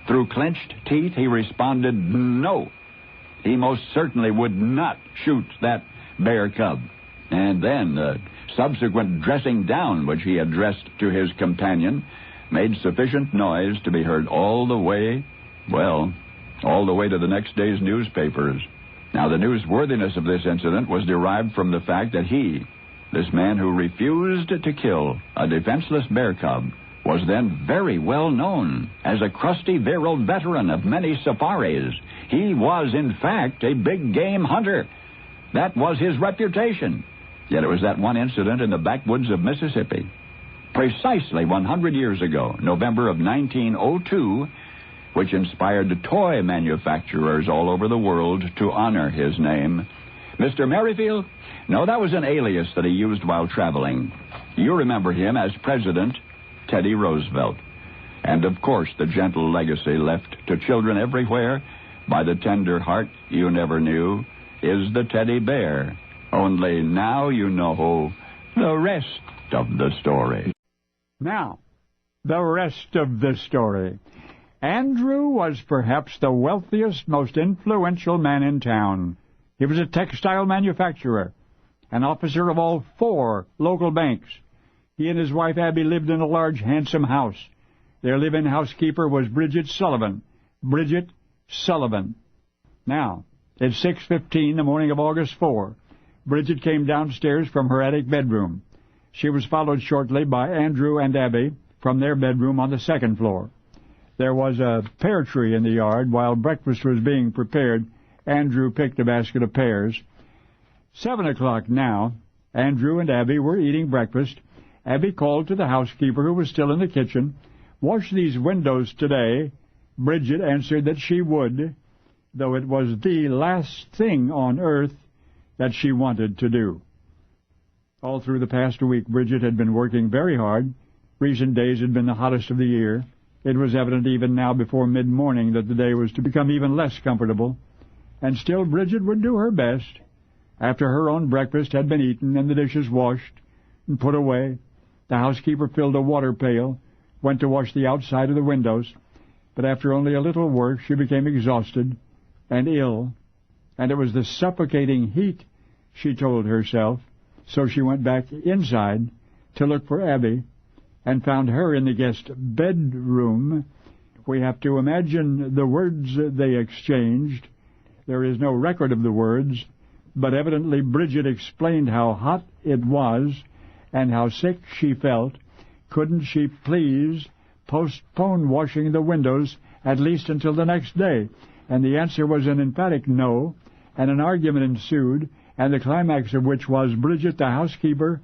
Through clenched teeth, he responded, no. He most certainly would not shoot that bear cub. And then the subsequent dressing down which he addressed to his companion made sufficient noise to be heard all the way to the next day's newspapers. Now, the newsworthiness of this incident was derived from the fact that he, this man who refused to kill a defenseless bear cub, was then very well known as a crusty, virile veteran of many safaris. He was, in fact, a big game hunter. That was his reputation. Yet it was that one incident in the backwoods of Mississippi, precisely 100 years ago, November of 1902, which inspired toy manufacturers all over the world to honor his name. Mr. Merrifield? No, that was an alias that he used while traveling. You remember him as President Teddy Roosevelt. And, of course, the gentle legacy left to children everywhere by the tender heart you never knew is the teddy bear. Only now you know the rest of the story. Now, the rest of the story. Andrew was perhaps the wealthiest, most influential man in town. He was a textile manufacturer, an officer of all 4 local banks. He and his wife Abby lived in a large, handsome house. Their live-in housekeeper was Bridget Sullivan. Bridget Sullivan. Now, at 6:15 the morning of August 4, Bridget came downstairs from her attic bedroom. She was followed shortly by Andrew and Abby from their bedroom on the 2nd floor. There was a pear tree in the yard. While breakfast was being prepared, Andrew picked a basket of pears. 7 o'clock now. Andrew and Abby were eating breakfast. Abby called to the housekeeper, who was still in the kitchen. "Wash these windows today." Bridget answered that she would, though it was the last thing on earth that she wanted to do. All through the past week, Bridget had been working very hard. Recent days had been the hottest of the year. It was evident even now before mid-morning that the day was to become even less comfortable. And still Bridget would do her best. After her own breakfast had been eaten and the dishes washed and put away, the housekeeper filled a water pail, went to wash the outside of the windows. But after only a little work, she became exhausted and ill. And it was the suffocating heat, she told herself. So she went back inside to look for Abby, and found her in the guest bedroom. We have to imagine the words they exchanged. There is no record of the words, but evidently Bridget explained how hot it was and how sick she felt. Couldn't she please postpone washing the windows at least until the next day? And the answer was an emphatic no, and an argument ensued, and the climax of which was Bridget, the housekeeper,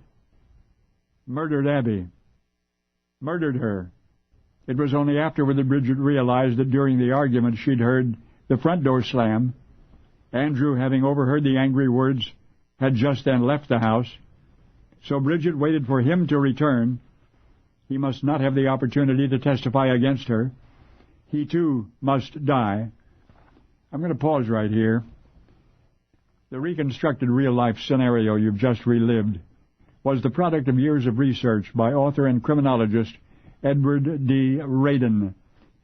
murdered Abby. Murdered her. It was only afterward that Bridget realized that during the argument she'd heard the front door slam. Andrew, having overheard the angry words, had just then left the house. So Bridget waited for him to return. He must not have the opportunity to testify against her. He, too, must die. I'm going to pause right here. The reconstructed real-life scenario you've just relived was the product of years of research by author and criminologist Edward D. Radin.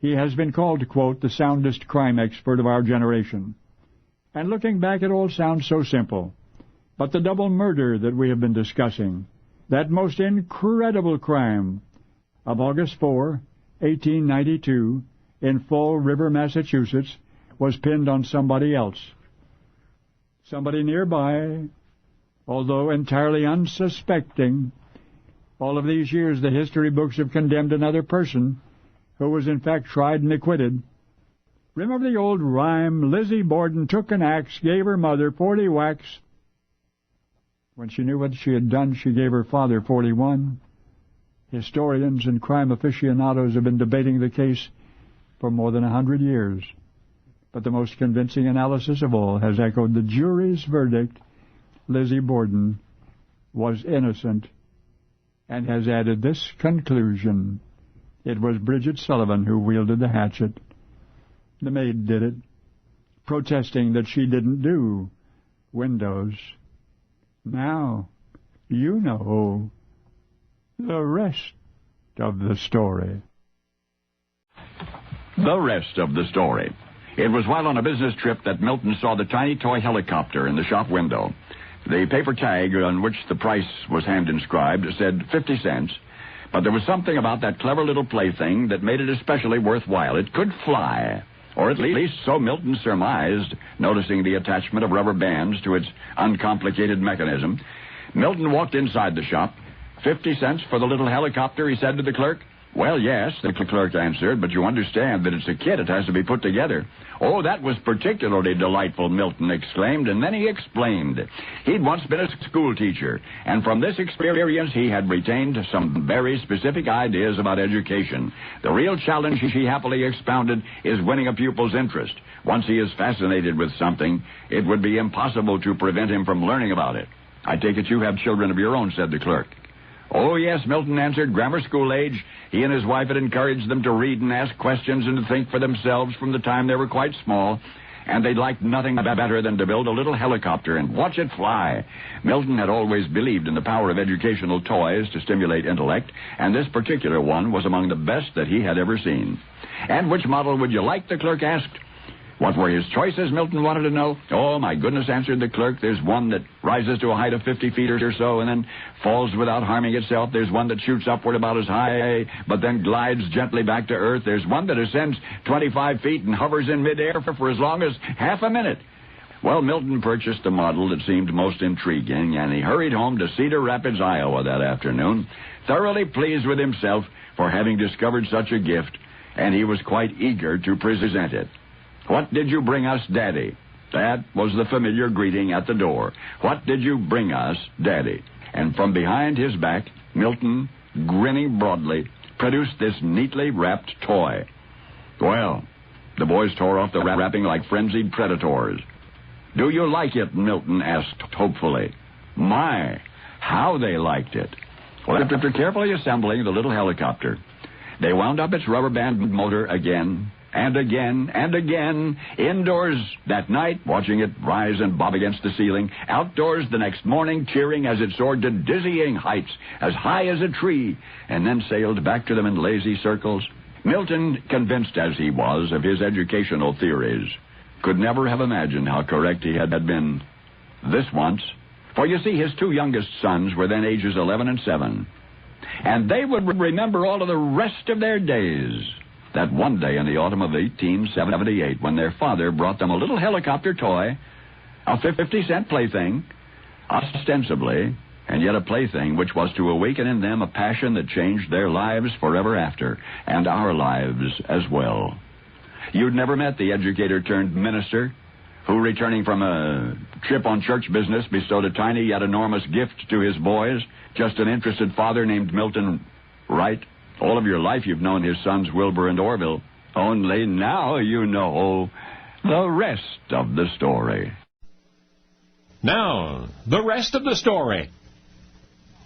He has been called, quote, the soundest crime expert of our generation. And looking back, it all sounds so simple. But the double murder that we have been discussing, that most incredible crime of August 4, 1892, in Fall River, Massachusetts, was pinned on somebody else. Somebody nearby, although entirely unsuspecting. All of these years, the history books have condemned another person who was in fact tried and acquitted. Remember the old rhyme, Lizzie Borden took an axe, gave her mother 40 whacks. When she knew what she had done, she gave her father 41. Historians and crime aficionados have been debating the case for more than 100 years. But the most convincing analysis of all has echoed the jury's verdict. Lizzie Borden was innocent, and has added this conclusion. It was Bridget Sullivan who wielded the hatchet. The maid did it, protesting that she didn't do windows. Now, you know the rest of the story. The rest of the story. It was while on a business trip that Milton saw the tiny toy helicopter in the shop window. The paper tag on which the price was hand-inscribed said 50 cents, but there was something about that clever little plaything that made it especially worthwhile. It could fly, or at least so Milton surmised, noticing the attachment of rubber bands to its uncomplicated mechanism. Milton walked inside the shop. 50 cents for the little helicopter, he said to the clerk. Well, yes, the clerk answered, but you understand that it's a kit. It has to be put together. Oh, that was particularly delightful, Milton exclaimed, and then he explained. He'd once been a school teacher, and from this experience he had retained some very specific ideas about education. The real challenge, he happily expounded, is winning a pupil's interest. Once he is fascinated with something, it would be impossible to prevent him from learning about it. I take it you have children of your own, said the clerk. Oh, yes, Milton answered, grammar school age. He and his wife had encouraged them to read and ask questions and to think for themselves from the time they were quite small, and they'd liked nothing better than to build a little helicopter and watch it fly. Milton had always believed in the power of educational toys to stimulate intellect, and this particular one was among the best that he had ever seen. And which model would you like, the clerk asked. What were his choices, Milton wanted to know. Oh, my goodness, answered the clerk. There's one that rises to a height of 50 feet or so and then falls without harming itself. There's one that shoots upward about as high, but then glides gently back to earth. There's one that ascends 25 feet and hovers in midair for as long as half a minute. Well, Milton purchased the model that seemed most intriguing, and he hurried home to Cedar Rapids, Iowa that afternoon, thoroughly pleased with himself for having discovered such a gift, and he was quite eager to present it. What did you bring us, Daddy? That was the familiar greeting at the door. What did you bring us, Daddy? And from behind his back, Milton, grinning broadly, produced this neatly wrapped toy. Well, the boys tore off the wrapping like frenzied predators. Do you like it? Milton asked hopefully. My, how they liked it. Well, after carefully assembling the little helicopter, they wound up its rubber band motor again, and again, and again, indoors that night, watching it rise and bob against the ceiling, outdoors the next morning, cheering as it soared to dizzying heights, as high as a tree, and then sailed back to them in lazy circles. Milton, convinced as he was of his educational theories, could never have imagined how correct he had been this once. For you see, his two youngest sons were then ages 11 and 7, and they would remember all of the rest of their days that one day in the autumn of 1878, when their father brought them a little helicopter toy, a 50-cent plaything, ostensibly, and yet a plaything which was to awaken in them a passion that changed their lives forever after, and our lives as well. You'd never met the educator-turned-minister who, returning from a trip on church business, bestowed a tiny yet enormous gift to his boys, just an interested father named Milton Wright. All of your life you've known his sons Wilbur and Orville. Only now you know the rest of the story. Now, the rest of the story.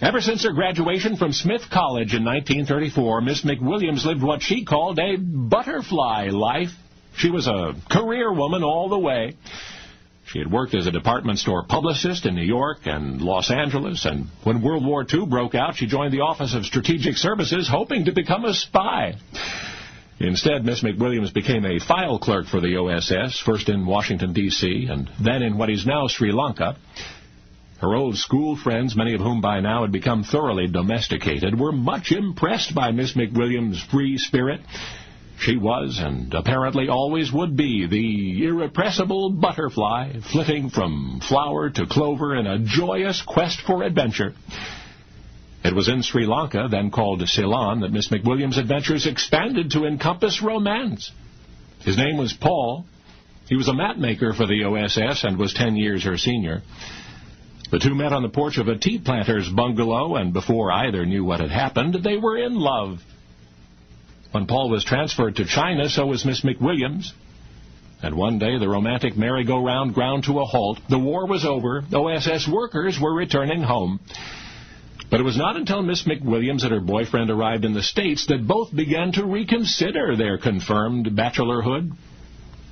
Ever since her graduation from Smith College in 1934, Miss McWilliams lived what she called a butterfly life. She was a career woman all the way. She had worked as a department store publicist in New York and Los Angeles, and when World War II broke out, she joined the Office of Strategic Services, hoping to become a spy. Instead, Miss McWilliams became a file clerk for the OSS, first in Washington, D.C., and then in what is now Sri Lanka. Her old school friends, many of whom by now had become thoroughly domesticated, were much impressed by Miss McWilliams' free spirit. She was, and apparently always would be, the irrepressible butterfly, flitting from flower to clover in a joyous quest for adventure. It was in Sri Lanka, then called Ceylon, that Miss McWilliams' adventures expanded to encompass romance. His name was Paul. He was a mapmaker for the OSS and was 10 years her senior. The two met on the porch of a tea planter's bungalow, and before either knew what had happened, they were in love. When Paul was transferred to China, so was Miss McWilliams. And one day the romantic merry-go-round ground to a halt. The war was over. OSS workers were returning home. But it was not until Miss McWilliams and her boyfriend arrived in the States that both began to reconsider their confirmed bachelorhood.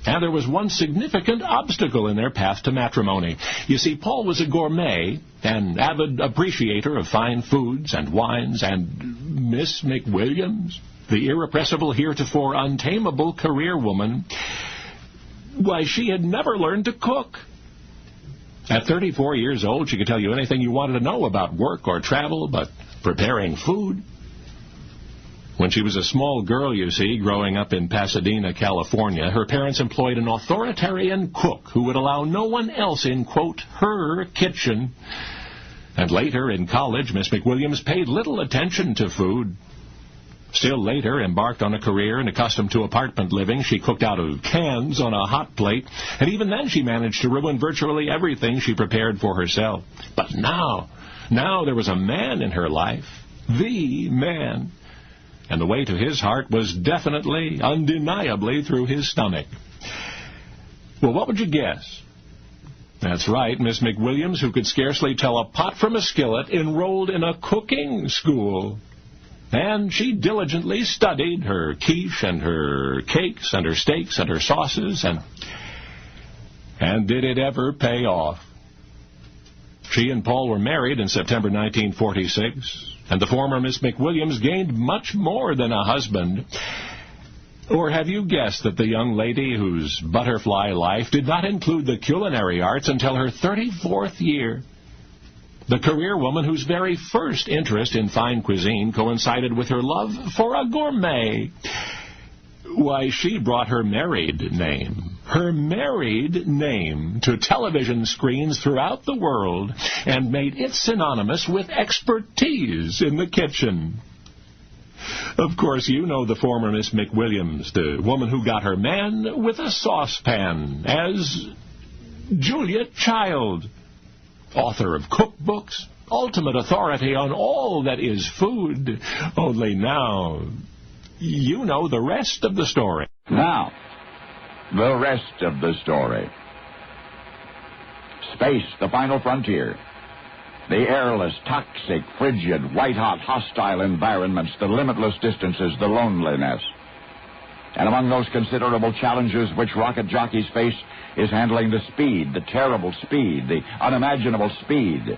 And there was one significant obstacle in their path to matrimony. You see, Paul was a gourmet, an avid appreciator of fine foods and wines, and Miss McWilliams, the irrepressible, heretofore untamable career woman, why, she had never learned to cook. At 34 years old, she could tell you anything you wanted to know about work or travel, but preparing food. When she was a small girl, you see, growing up in Pasadena, California, her parents employed an authoritarian cook who would allow no one else in, quote, her kitchen. And later, in college, Miss McWilliams paid little attention to food. Still later, embarked on a career and accustomed to apartment living, she cooked out of cans on a hot plate, and even then she managed to ruin virtually everything she prepared for herself. But now there was a man in her life, the man, and the way to his heart was definitely, undeniably through his stomach. Well, what would you guess? That's right, Miss McWilliams, who could scarcely tell a pot from a skillet, enrolled in a cooking school. And she diligently studied her quiche and her cakes and her steaks and her sauces, and did it ever pay off? She and Paul were married in September 1946, and the former Miss McWilliams gained much more than a husband. Or have you guessed that the young lady whose butterfly life did not include the culinary arts until her 34th year? The career woman whose very first interest in fine cuisine coincided with her love for a gourmet. Why, she brought her married name to television screens throughout the world and made it synonymous with expertise in the kitchen. Of course, you know the former Miss McWilliams, the woman who got her man with a saucepan, as Julia Child, author of cookbooks, ultimate authority on all that is food. Only now, you know the rest of the story. Now, the rest of the story. Space, the final frontier. The airless, toxic, frigid, white-hot, hostile environments, the limitless distances, the loneliness. And among those considerable challenges which rocket jockeys face is handling the speed, the terrible speed, the unimaginable speed,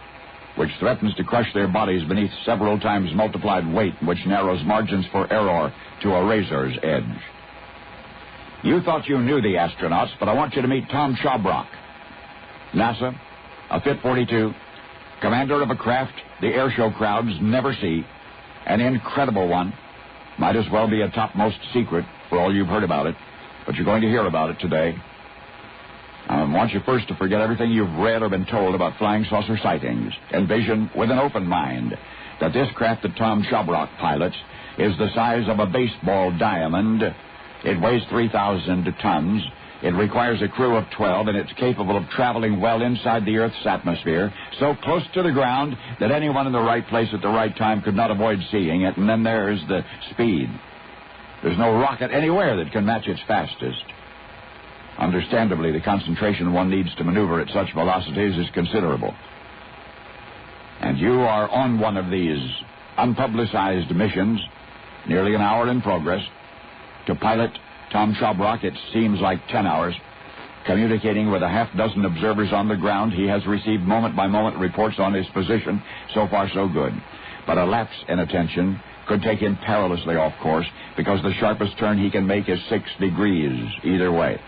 which threatens to crush their bodies beneath several times multiplied weight, which narrows margins for error to a razor's edge. You thought you knew the astronauts, but I want you to meet Tom Shabrock. NASA, a Fit 42, commander of a craft the airshow crowds never see, an incredible one. Might as well be a topmost secret for all you've heard about it, but you're going to hear about it today. I want you first to forget everything you've read or been told about flying saucer sightings. Envision with an open mind that this craft that Tom Shabrock pilots is the size of a baseball diamond. It weighs 3,000 tons. It requires a crew of 12, and it's capable of traveling well inside the Earth's atmosphere, so close to the ground that anyone in the right place at the right time could not avoid seeing it. And then there's the speed. There's no rocket anywhere that can match its fastest. Understandably, the concentration one needs to maneuver at such velocities is considerable. And you are on one of these unpublicized missions, nearly an hour in progress. To pilot Tom Shabrock, it seems like 10 hours. Communicating with a half-dozen observers on the ground, he has received moment-by-moment reports on his position. So far, so good. But a lapse in attention could take him perilously off course, because the sharpest turn he can make is 6 degrees either way.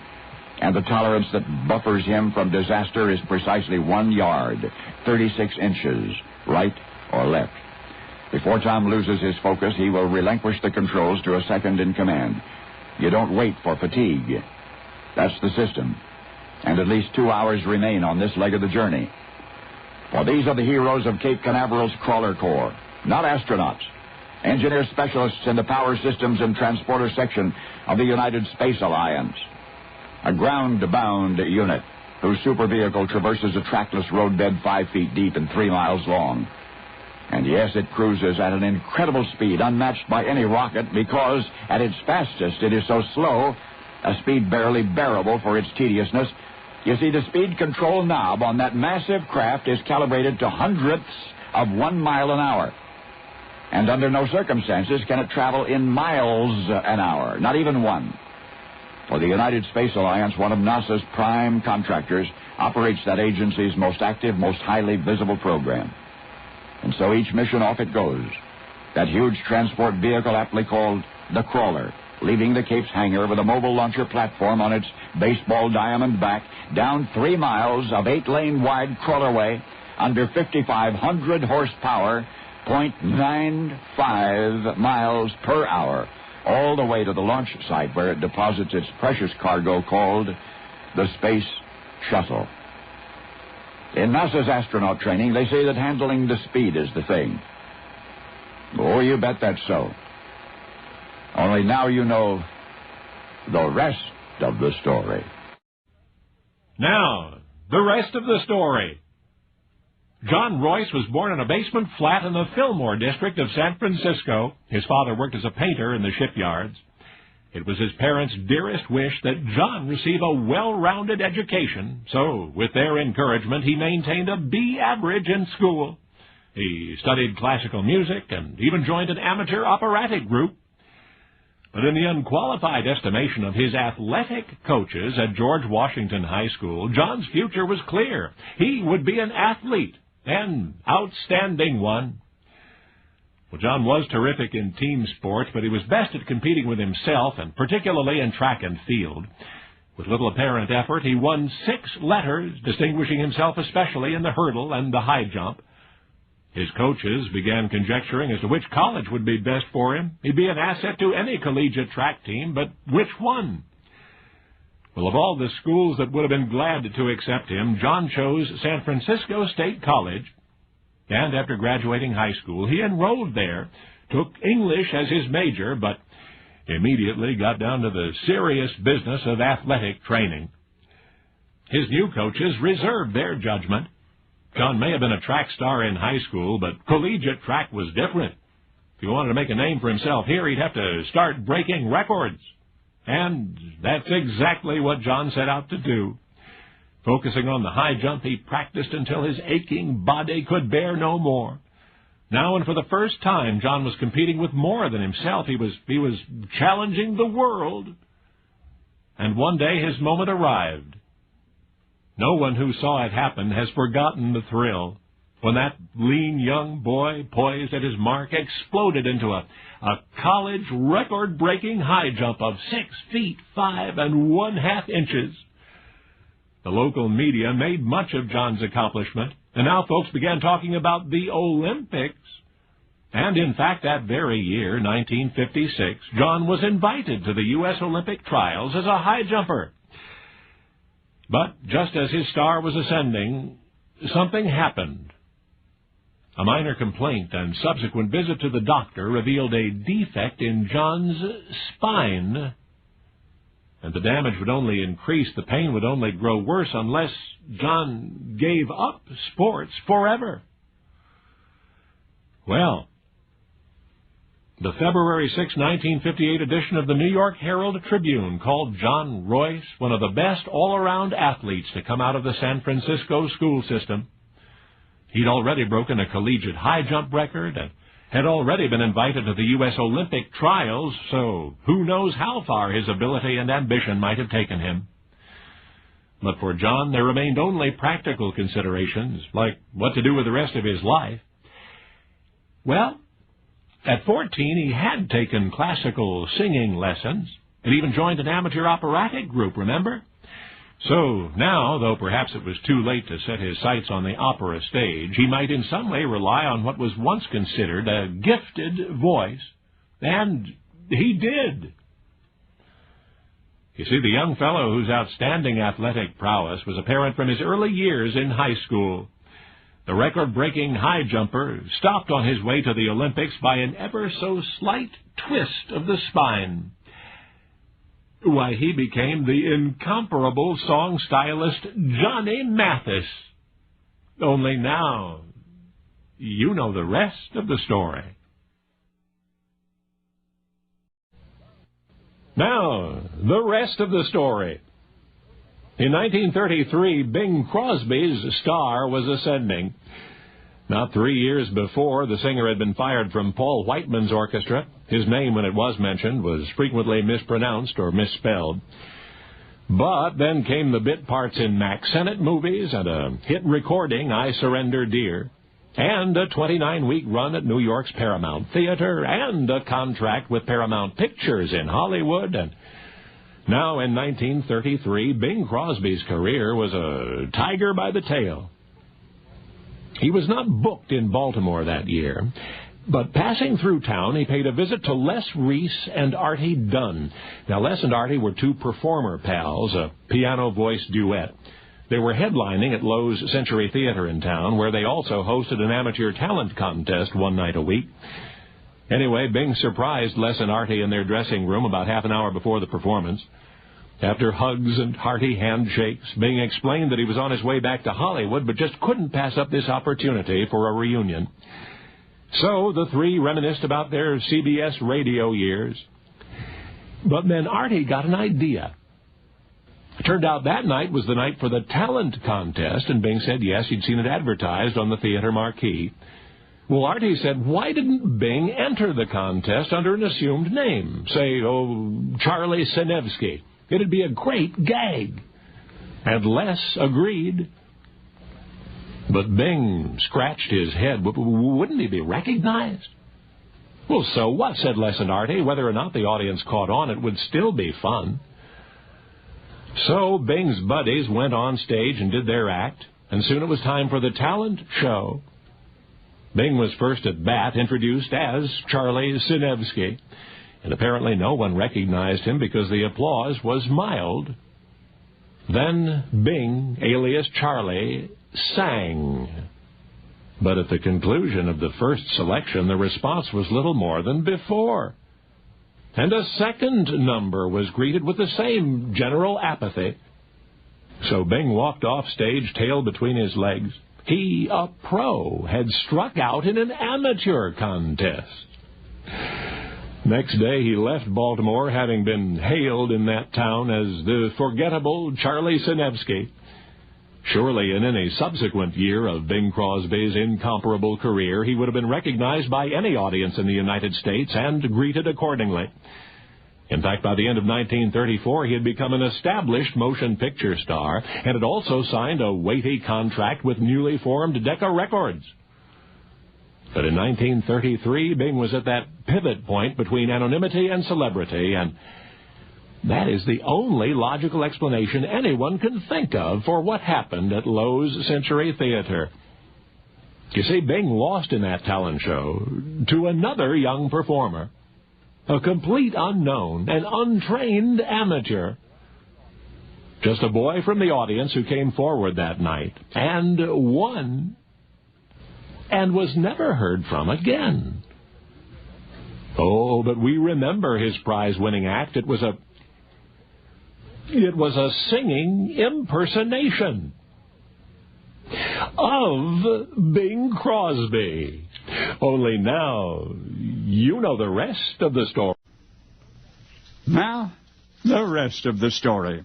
And the tolerance that buffers him from disaster is precisely 1 yard, 36 inches, right or left. Before Tom loses his focus, he will relinquish the controls to a second in command. You don't wait for fatigue. That's the system. And at least 2 hours remain on this leg of the journey. For these are the heroes of Cape Canaveral's Crawler Corps, not astronauts. Engineer specialists in the Power Systems and Transporter Section of the United Space Alliance. A ground-bound unit whose super vehicle traverses a trackless roadbed 5 feet deep and 3 miles long. And yes, it cruises at an incredible speed, unmatched by any rocket, because at its fastest it is so slow, a speed barely bearable for its tediousness. You see, the speed control knob on that massive craft is calibrated to hundredths of 1 mile an hour. And under no circumstances can it travel in miles an hour, not even one. For the United Space Alliance, one of NASA's prime contractors, operates that agency's most active, most highly visible program. And so each mission off it goes. That huge transport vehicle aptly called the Crawler, leaving the Cape's hangar with a mobile launcher platform on its baseball diamond back, down 3 miles of 8-lane wide crawlerway, under 5,500 horsepower, 0.95 miles per hour, all the way to the launch site where it deposits its precious cargo called the Space Shuttle. In NASA's astronaut training, they say that handling the speed is the thing. Oh, you bet that's so. Only now you know the rest of the story. Now, the rest of the story. John Royce was born in a basement flat in the Fillmore district of San Francisco. His father worked as a painter in the shipyards. It was his parents' dearest wish that John receive a well-rounded education, so with their encouragement he maintained a B average in school. He studied classical music and even joined an amateur operatic group. But in the unqualified estimation of his athletic coaches at George Washington High School, John's future was clear. He would be an athlete, an outstanding one. Well, John was terrific in team sports, but he was best at competing with himself, and particularly in track and field. With little apparent effort, he won 6 letters, distinguishing himself especially in the hurdle and the high jump. His coaches began conjecturing as to which college would be best for him. He'd be an asset to any collegiate track team, but which one? Well, of all the schools that would have been glad to accept him, John chose San Francisco State College. And after graduating high school, he enrolled there, took English as his major, but immediately got down to the serious business of athletic training. His new coaches reserved their judgment. John may have been a track star in high school, but collegiate track was different. If he wanted to make a name for himself here, he'd have to start breaking records. And that's exactly what John set out to do. Focusing on the high jump, he practiced until his aching body could bear no more. Now, and for the first time, John was competing with more than himself. He was challenging the world. And one day his moment arrived. No one who saw it happen has forgotten the thrill when that lean young boy, poised at his mark, exploded into a college record-breaking high jump of 6 feet 5 1/2 inches. The local media made much of John's accomplishment, and now folks began talking about the Olympics. And in fact, that very year, 1956, John was invited to the U.S. Olympic trials as a high jumper. But just as his star was ascending, something happened. A minor complaint and subsequent visit to the doctor revealed a defect in John's spine. And the damage would only increase, the pain would only grow worse unless John gave up sports forever. Well, the February 6, 1958 edition of the New York Herald Tribune called John Royce one of the best all-around athletes to come out of the San Francisco school system. He'd already broken a collegiate high jump record and had already been invited to the U.S. Olympic trials, so who knows how far his ability and ambition might have taken him. But for John, there remained only practical considerations, like what to do with the rest of his life. Well, at 14, he had taken classical singing lessons and even joined an amateur operatic group, remember? So now, though perhaps it was too late to set his sights on the opera stage, he might in some way rely on what was once considered a gifted voice. And he did. You see, the young fellow whose outstanding athletic prowess was apparent from his early years in high school. The record-breaking high jumper stopped on his way to the Olympics by an ever-so-slight twist of the spine. Why, he became the incomparable song stylist Johnny Mathis. Only now, you know the rest of the story. Now, the rest of the story. In 1933, Bing Crosby's star was ascending. Not 3 years before, the singer had been fired from Paul Whiteman's orchestra. His name, when it was mentioned, was frequently mispronounced or misspelled. But then came the bit parts in Mack Sennett movies and a hit recording, I Surrender Dear, and a 29-week run at New York's Paramount Theater, and a contract with Paramount Pictures in Hollywood. And now, in 1933, Bing Crosby's career was a tiger by the tail. He was not booked in Baltimore that year, but passing through town, he paid a visit to Les Reese and Artie Dunn. Now, Les and Artie were two performer pals, a piano-voice duet. They were headlining at Lowe's Century Theater in town, where they also hosted an amateur talent contest one night a week. Anyway, Bing surprised Les and Artie in their dressing room about half an hour before the performance. After hugs and hearty handshakes, Bing explained that he was on his way back to Hollywood, but just couldn't pass up this opportunity for a reunion. So the three reminisced about their CBS radio years. But then Artie got an idea. It turned out that night was the night for the talent contest, and Bing said yes, he'd seen it advertised on the theater marquee. Well, Artie said, why didn't Bing enter the contest under an assumed name? Say, Charlie Sinevsky. It'd be a great gag. And Les agreed. But Bing scratched his head. Wouldn't he be recognized? Well, so what, said Les and Artie. Whether or not the audience caught on, it would still be fun. So Bing's buddies went on stage and did their act, and soon it was time for the talent show. Bing was first at bat, introduced as Charlie Sinevsky, and apparently no one recognized him because the applause was mild. Then Bing, alias Charlie, sang. But at the conclusion of the first selection, the response was little more than before. And a second number was greeted with the same general apathy. So Bing walked off stage, tail between his legs. He, a pro, had struck out in an amateur contest. Next day he left Baltimore, having been hailed in that town as the forgettable Charlie Sinevsky. Surely in any subsequent year of Bing Crosby's incomparable career, he would have been recognized by any audience in the United States and greeted accordingly. In fact, by the end of 1934, he had become an established motion picture star and had also signed a weighty contract with newly formed Decca Records. But in 1933, Bing was at that pivot point between anonymity and celebrity, and that is the only logical explanation anyone can think of for what happened at Lowe's Century Theater. You see, Bing lost in that talent show to another young performer, a complete unknown, an untrained amateur. Just a boy from the audience who came forward that night and won, and was never heard from again. Oh, but we remember his prize-winning act. It was a singing impersonation of Bing Crosby. Only now, you know the rest of the story. Now, the rest of the story.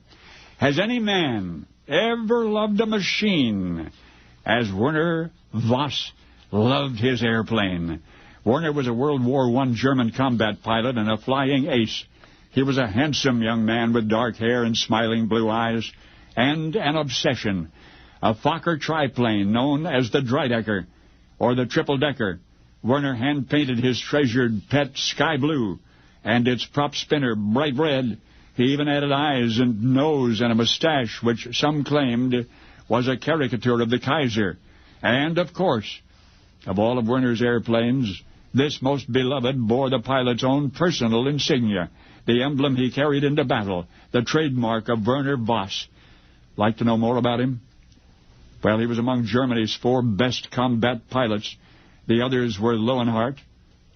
Has any man ever loved a machine as Werner Voss loved his airplane? Werner was a World War I German combat pilot and a flying ace. He was a handsome young man with dark hair and smiling blue eyes, and an obsession, a Fokker triplane known as the Dreidecker, or the triple-decker. Werner hand-painted his treasured pet sky blue, and its prop spinner bright red. He even added eyes and nose and a mustache, which some claimed was a caricature of the Kaiser. And, of course, of all of Werner's airplanes, this most beloved bore the pilot's own personal insignia, the emblem he carried into battle, the trademark of Werner Voss. Like to know more about him? Well, he was among Germany's 4 best combat pilots. The others were Leonhardt,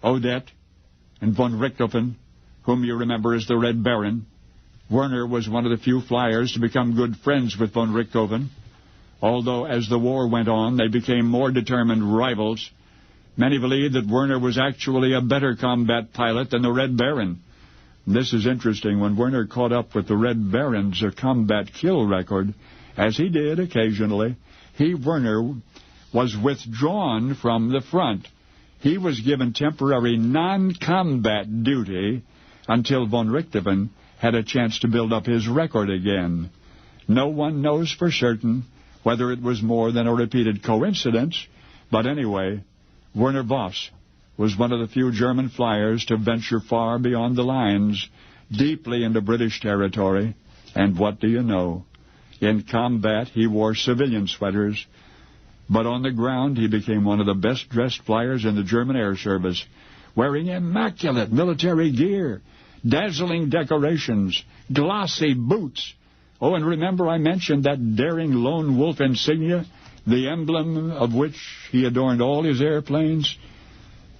Odette, and von Richthofen, whom you remember as the Red Baron. Werner was one of the few flyers to become good friends with von Richthofen, although as the war went on, they became more determined rivals. Many believe that Werner was actually a better combat pilot than the Red Baron. This is interesting. When Werner caught up with the Red Baron's combat kill record, as he did occasionally, Werner, was withdrawn from the front. He was given temporary non-combat duty until von Richthofen had a chance to build up his record again. No one knows for certain whether it was more than a repeated coincidence, but anyway, Werner Voss was one of the few German flyers to venture far beyond the lines, deeply into British territory. And what do you know? In combat, he wore civilian sweaters, but on the ground, he became one of the best-dressed flyers in the German air service, wearing immaculate military gear, dazzling decorations, glossy boots. Oh, and remember I mentioned that daring lone wolf insignia, the emblem of which he adorned all his airplanes?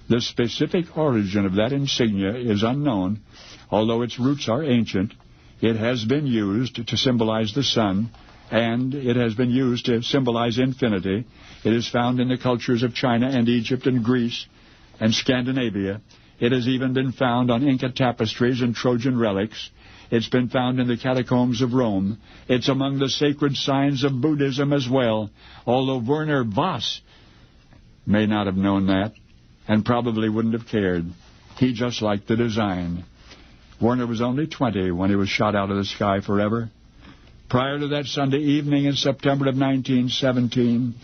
The specific origin of that insignia is unknown, although its roots are ancient. It has been used to symbolize the sun, and it has been used to symbolize infinity. It is found in the cultures of China and Egypt and Greece and Scandinavia. It has even been found on Inca tapestries and Trojan relics. It's been found in the catacombs of Rome. It's among the sacred signs of Buddhism as well, although Werner Voss may not have known that and probably wouldn't have cared. He just liked the design. Werner was only 20 when he was shot out of the sky forever. Prior to that Sunday evening in September of 1917,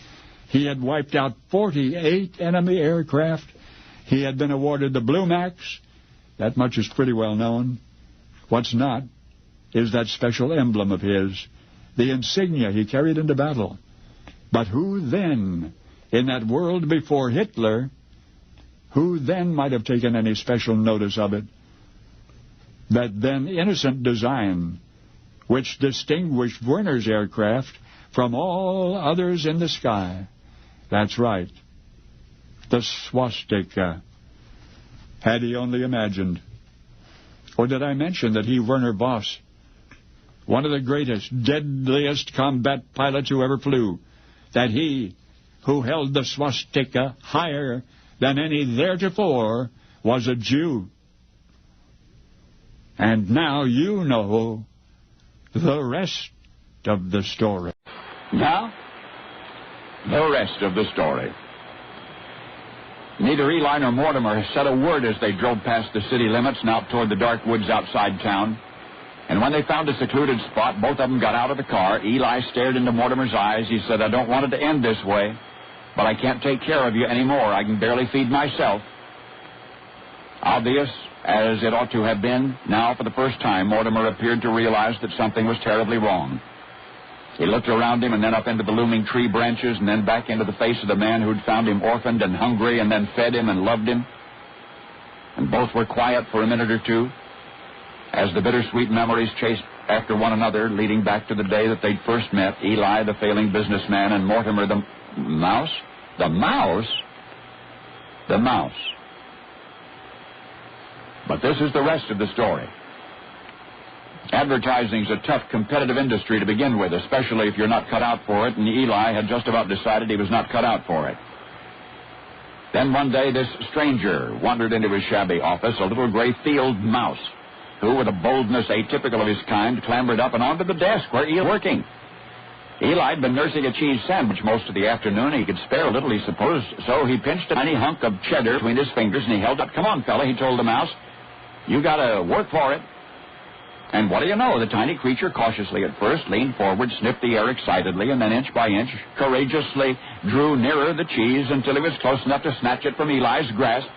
he had wiped out 48 enemy aircraft. He had been awarded the Blue Max. That much is pretty well known. What's not is that special emblem of his, the insignia he carried into battle. But who then, in that world before Hitler, who then might have taken any special notice of it? That then innocent design, which distinguished Werner's aircraft from all others in the sky. That's right, the swastika. Had he only imagined. Or did I mention that Werner Voss, one of the greatest, deadliest combat pilots who ever flew, that he, who held the swastika higher than any theretofore, was a Jew? And now you know the rest of the story. Now, the rest of the story. Neither Eli nor Mortimer said a word as they drove past the city limits and out toward the dark woods outside town. And when they found a secluded spot, both of them got out of the car. Eli stared into Mortimer's eyes. He said, "I don't want it to end this way, but I can't take care of you anymore. I can barely feed myself." Obvious as it ought to have been, now for the first time, Mortimer appeared to realize that something was terribly wrong. He looked around him and then up into the looming tree branches and then back into the face of the man who'd found him orphaned and hungry and then fed him and loved him. And both were quiet for a minute or two as the bittersweet memories chased after one another, leading back to the day that they'd first met, Eli, the failing businessman, and Mortimer, the mouse? The mouse? The mouse. But this is the rest of the story. Advertising's a tough, competitive industry to begin with, especially if you're not cut out for it, and Eli had just about decided he was not cut out for it. Then one day, this stranger wandered into his shabby office, a little gray field mouse, who, with a boldness atypical of his kind, clambered up and onto the desk where Eli was working. Eli had been nursing a cheese sandwich most of the afternoon. He could spare a little, he supposed, so he pinched a tiny hunk of cheddar between his fingers, and he held up. "Come on, fella," he told the mouse. "You gotta work for it." And what do you know? The tiny creature, cautiously at first, leaned forward, sniffed the air excitedly, and then inch by inch, courageously drew nearer the cheese until he was close enough to snatch it from Eli's grasp.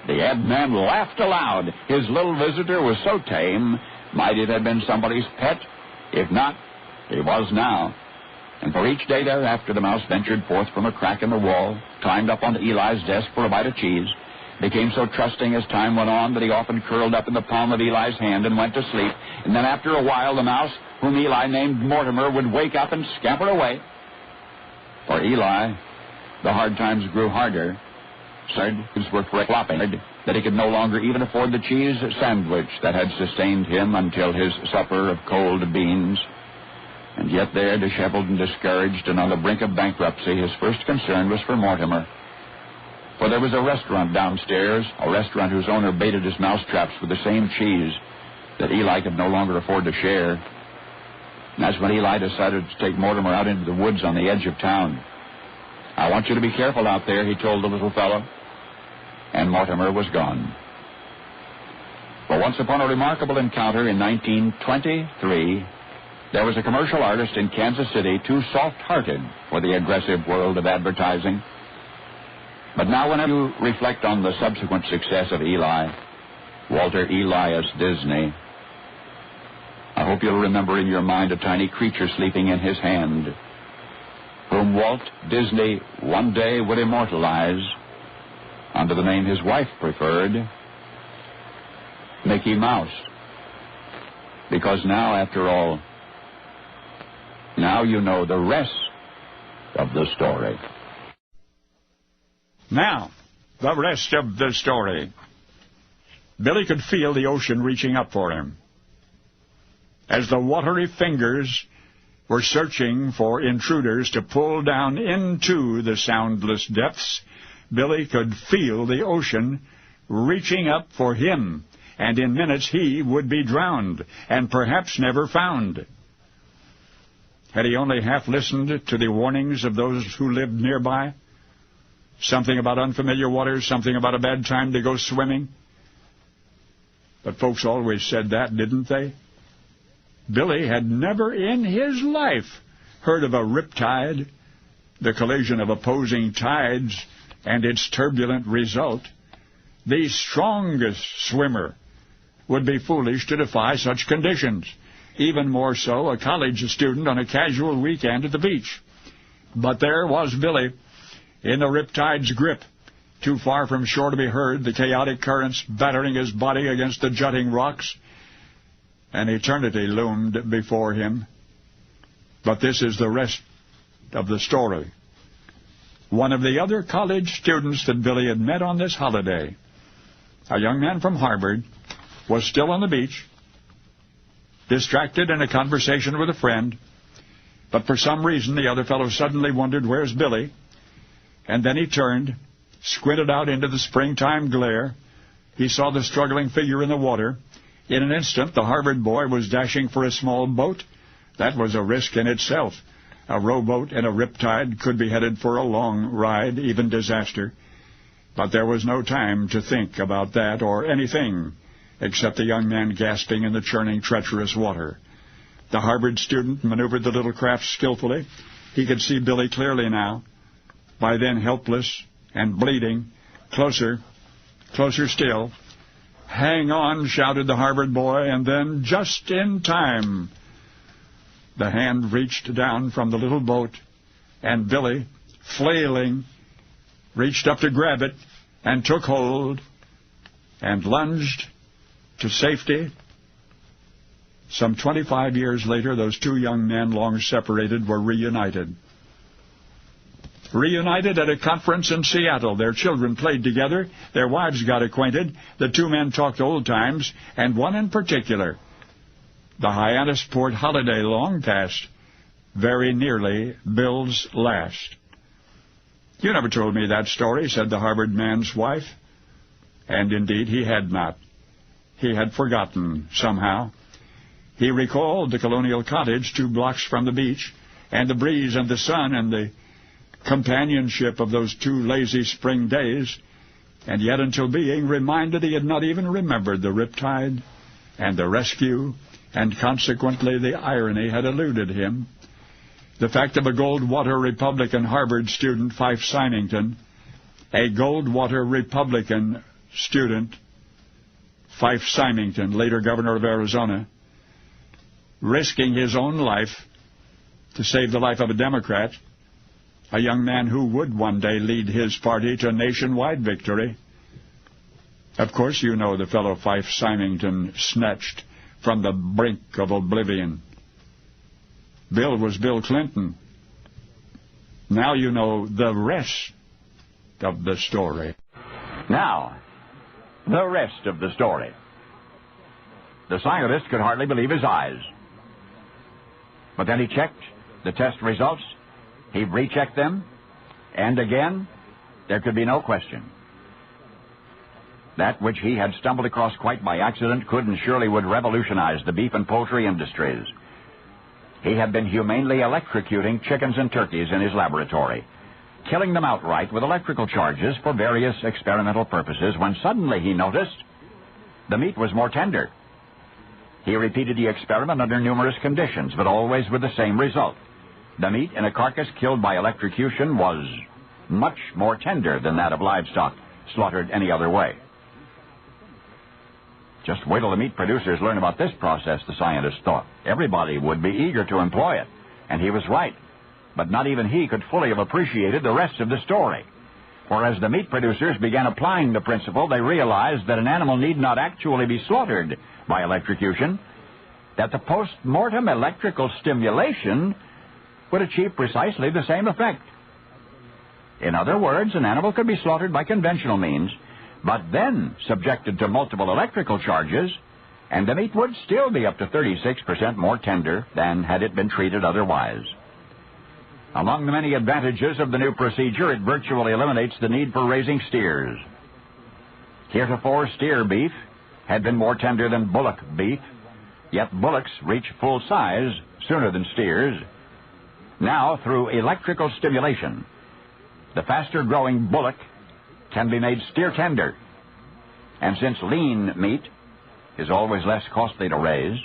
The ad man laughed aloud. His little visitor was so tame, might it have been somebody's pet? If not, he was now. And for each day thereafter, the mouse ventured forth from a crack in the wall, climbed up onto Eli's desk for a bite of cheese, became so trusting as time went on that he often curled up in the palm of Eli's hand and went to sleep. And then after a while, the mouse, whom Eli named Mortimer, would wake up and scamper away. For Eli, the hard times grew harder. Things were flopping, that he could no longer even afford the cheese sandwich that had sustained him until his supper of cold beans. And yet there, disheveled and discouraged and on the brink of bankruptcy, his first concern was for Mortimer. For there was a restaurant downstairs, a restaurant whose owner baited his mousetraps with the same cheese that Eli could no longer afford to share. And that's when Eli decided to take Mortimer out into the woods on the edge of town. "I want you to be careful out there," he told the little fellow. And Mortimer was gone. But once upon a remarkable encounter in 1923, there was a commercial artist in Kansas City too soft-hearted for the aggressive world of advertising. But now whenever you reflect on the subsequent success of Eli, Walter Elias Disney, I hope you'll remember in your mind a tiny creature sleeping in his hand, whom Walt Disney one day would immortalize under the name his wife preferred, Mickey Mouse. Because now, after all, now you know the rest of the story. Now, the rest of the story. Billy could feel the ocean reaching up for him. As the watery fingers were searching for intruders to pull down into the soundless depths, Billy could feel the ocean reaching up for him, and in minutes he would be drowned, and perhaps never found. Had he only half listened to the warnings of those who lived nearby? Something about unfamiliar waters, something about a bad time to go swimming. But folks always said that, didn't they? Billy had never in his life heard of a riptide, the collision of opposing tides, and its turbulent result. The strongest swimmer would be foolish to defy such conditions, even more so a college student on a casual weekend at the beach. But there was Billy, in the riptide's grip, too far from shore to be heard, the chaotic currents battering his body against the jutting rocks. An eternity loomed before him. But this is the rest of the story. One of the other college students that Billy had met on this holiday, a young man from Harvard, was still on the beach, distracted in a conversation with a friend. But for some reason, the other fellow suddenly wondered, "Where's Billy?" And then he turned, squinted out into the springtime glare. He saw the struggling figure in the water. In an instant, the Harvard boy was dashing for a small boat. That was a risk in itself. A rowboat in a riptide could be headed for a long ride, even disaster. But there was no time to think about that or anything except the young man gasping in the churning, treacherous water. The Harvard student maneuvered the little craft skillfully. He could see Billy clearly now, by then helpless and bleeding. Closer, closer still. "Hang on," shouted the Harvard boy, and then, just in time, the hand reached down from the little boat, and Billy, flailing, reached up to grab it and took hold and lunged to safety. Some 25 years later, those two young men, long separated, were reunited. Reunited at a conference in Seattle. Their children played together. Their wives got acquainted. The two men talked old times, and one in particular, the Hyannisport holiday long past, very nearly Bill's last. "You never told me that story," said the Harvard man's wife. And indeed he had not. He had forgotten somehow. He recalled the colonial cottage 2 blocks from the beach, and the breeze and the sun and the companionship of those 2 lazy spring days, and yet until being reminded he had not even remembered the riptide and the rescue, and consequently the irony had eluded him. The fact of a Goldwater Republican Harvard student, Fife Symington, a Goldwater Republican student, Fife Symington, later governor of Arizona, risking his own life to save the life of a Democrat, a young man who would one day lead his party to nationwide victory. Of course you know the fellow Fife Symington snatched from the brink of oblivion. Bill was Bill Clinton. Now you know the rest of the story. Now, the rest of the story. The scientist could hardly believe his eyes. But then he checked the test results. He rechecked them. And again, there could be no question. That which he had stumbled across quite by accident could and surely would revolutionize the beef and poultry industries. He had been humanely electrocuting chickens and turkeys in his laboratory, killing them outright with electrical charges for various experimental purposes, when suddenly he noticed the meat was more tender. He repeated the experiment under numerous conditions, but always with the same result. The meat in a carcass killed by electrocution was much more tender than that of livestock slaughtered any other way. Just wait till the meat producers learn about this process, the scientist thought. Everybody would be eager to employ it. And he was right. But not even he could fully have appreciated the rest of the story. For as the meat producers began applying the principle, they realized that an animal need not actually be slaughtered by electrocution, that the post-mortem electrical stimulation would achieve precisely the same effect. In other words, an animal could be slaughtered by conventional means, but then subjected to multiple electrical charges, and the meat would still be up to 36% more tender than had it been treated otherwise. Among the many advantages of the new procedure, it virtually eliminates the need for raising steers. Heretofore, steer beef had been more tender than bullock beef, yet bullocks reach full size sooner than steers. Now, through electrical stimulation, the faster-growing bullock can be made steer tender. And since lean meat is always less costly to raise,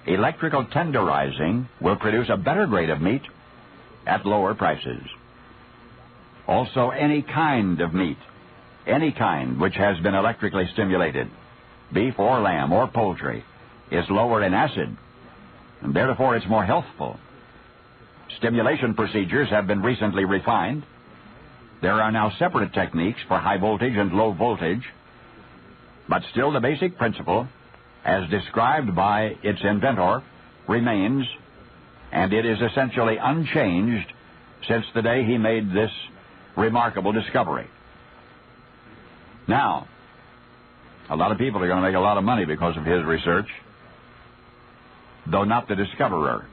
electrical tenderizing will produce a better grade of meat at lower prices. Also, any kind of meat, any kind which has been electrically stimulated, beef or lamb or poultry, is lower in acid, and therefore it's more healthful. Stimulation procedures have been recently refined. There are now separate techniques for high voltage and low voltage, but still the basic principle, as described by its inventor, remains, and it is essentially unchanged since the day he made this remarkable discovery. Now, a lot of people are going to make a lot of money because of his research, though not the discoverer.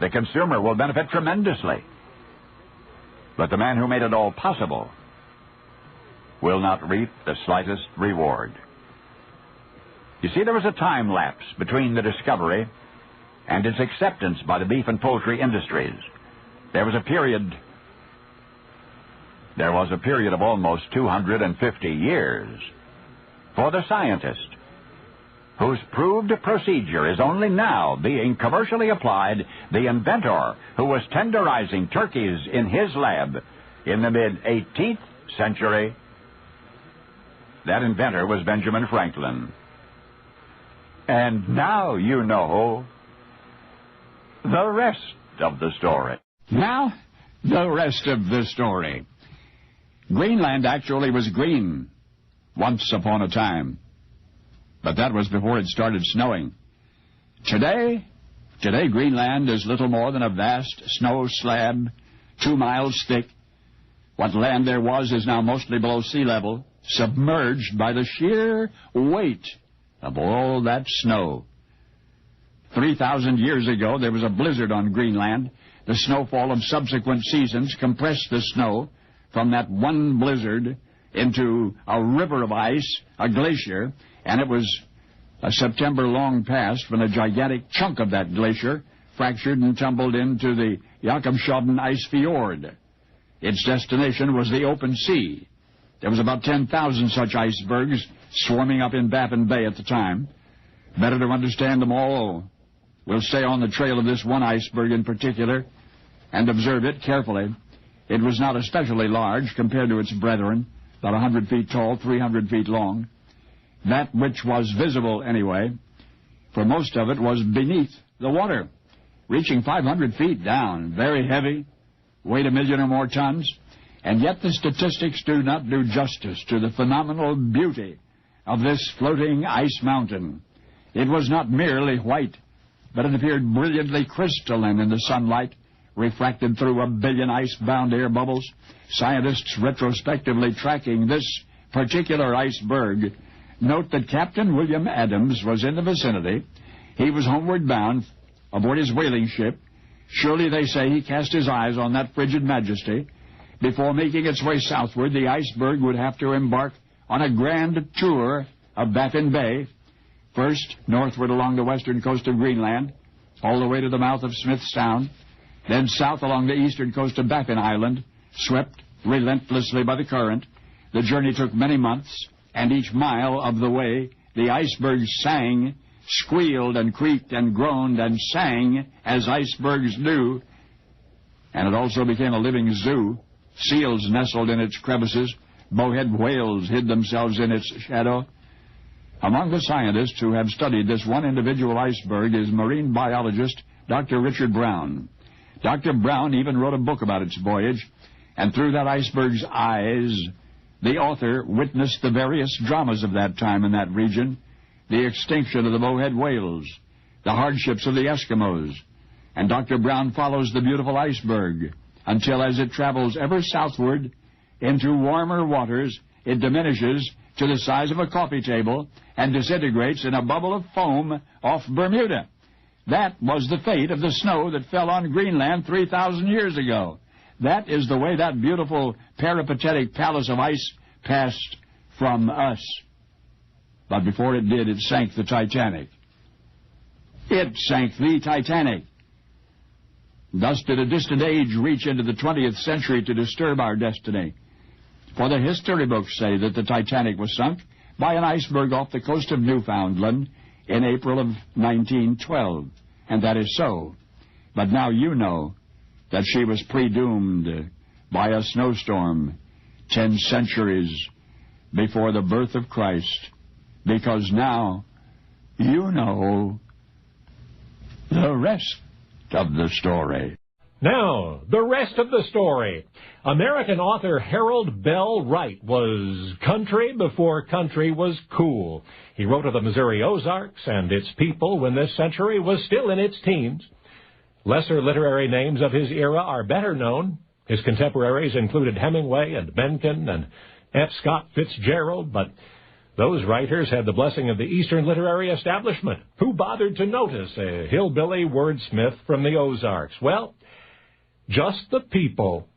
The consumer will benefit tremendously, but the man who made it all possible will not reap the slightest reward. You see, there was a time lapse between the discovery and its acceptance by the beef and poultry industries. There was a period of almost 250 years. For the scientist, whose proved procedure is only now being commercially applied, the inventor who was tenderizing turkeys in his lab in the mid-18th century, that inventor was Benjamin Franklin. And now you know the rest of the story. Now, the rest of the story. Greenland actually was green once upon a time, but that was before it started snowing. Today Greenland is little more than a vast snow slab, 2 miles thick. What land there was is now mostly below sea level, submerged by the sheer weight of all that snow. 3,000 years ago, there was a blizzard on Greenland. The snowfall of subsequent seasons compressed the snow from that one blizzard into a river of ice, a glacier, and it was a September long past when a gigantic chunk of that glacier fractured and tumbled into the Jakobshavn ice fjord. Its destination was the open sea. There was about 10,000 such icebergs swarming up in Baffin Bay at the time. Better to understand them all, we'll stay on the trail of this one iceberg in particular and observe it carefully. It was not especially large compared to its brethren, about 100 feet tall, 300 feet long. That which was visible, anyway, for most of it was beneath the water, reaching 500 feet down, very heavy, weighed 1 million or more tons, And yet the statistics do not do justice to the phenomenal beauty of this floating ice mountain. It was not merely white, but it appeared brilliantly crystalline in the sunlight, refracted through 1 billion ice-bound air bubbles. Scientists retrospectively tracking this particular iceberg note that Captain William Adams was in the vicinity. He was homeward bound aboard his whaling ship. Surely, they say, he cast his eyes on that frigid majesty. Before making its way southward, the iceberg would have to embark on a grand tour of Baffin Bay, first northward along the western coast of Greenland, all the way to the mouth of Smith Sound, then south along the eastern coast of Baffin Island, swept relentlessly by the current. The journey took many months, and each mile of the way, the iceberg sang, squealed and creaked and groaned and sang as icebergs do. And it also became a living zoo. Seals nestled in its crevices. Bowhead whales hid themselves in its shadow. Among the scientists who have studied this one individual iceberg is marine biologist Dr. Richard Brown. Dr. Brown even wrote a book about its voyage, and through that iceberg's eyes, the author witnessed the various dramas of that time in that region, the extinction of the bowhead whales, the hardships of the Eskimos. And Dr. Brown follows the beautiful iceberg until, as it travels ever southward into warmer waters, it diminishes to the size of a coffee table and disintegrates in a bubble of foam off Bermuda. That was the fate of the snow that fell on Greenland 3,000 years ago. That is the way that beautiful peripatetic palace of ice passed from us. But before it did, it sank the Titanic. It sank the Titanic. Thus did a distant age reach into the 20th century to disturb our destiny. For the history books say that the Titanic was sunk by an iceberg off the coast of Newfoundland in April of 1912. And that is so. But now you know that she was predoomed by a snowstorm 10 centuries before the birth of Christ. Because now you know the rest of the story. Now, the rest of the story. American author Harold Bell Wright was country before country was cool. He wrote of the Missouri Ozarks and its people when this century was still in its teens. Lesser literary names of his era are better known. His contemporaries included Hemingway and Mencken and F. Scott Fitzgerald, but those writers had the blessing of the Eastern literary establishment. Who bothered to notice a hillbilly wordsmith from the Ozarks? Well, just the people.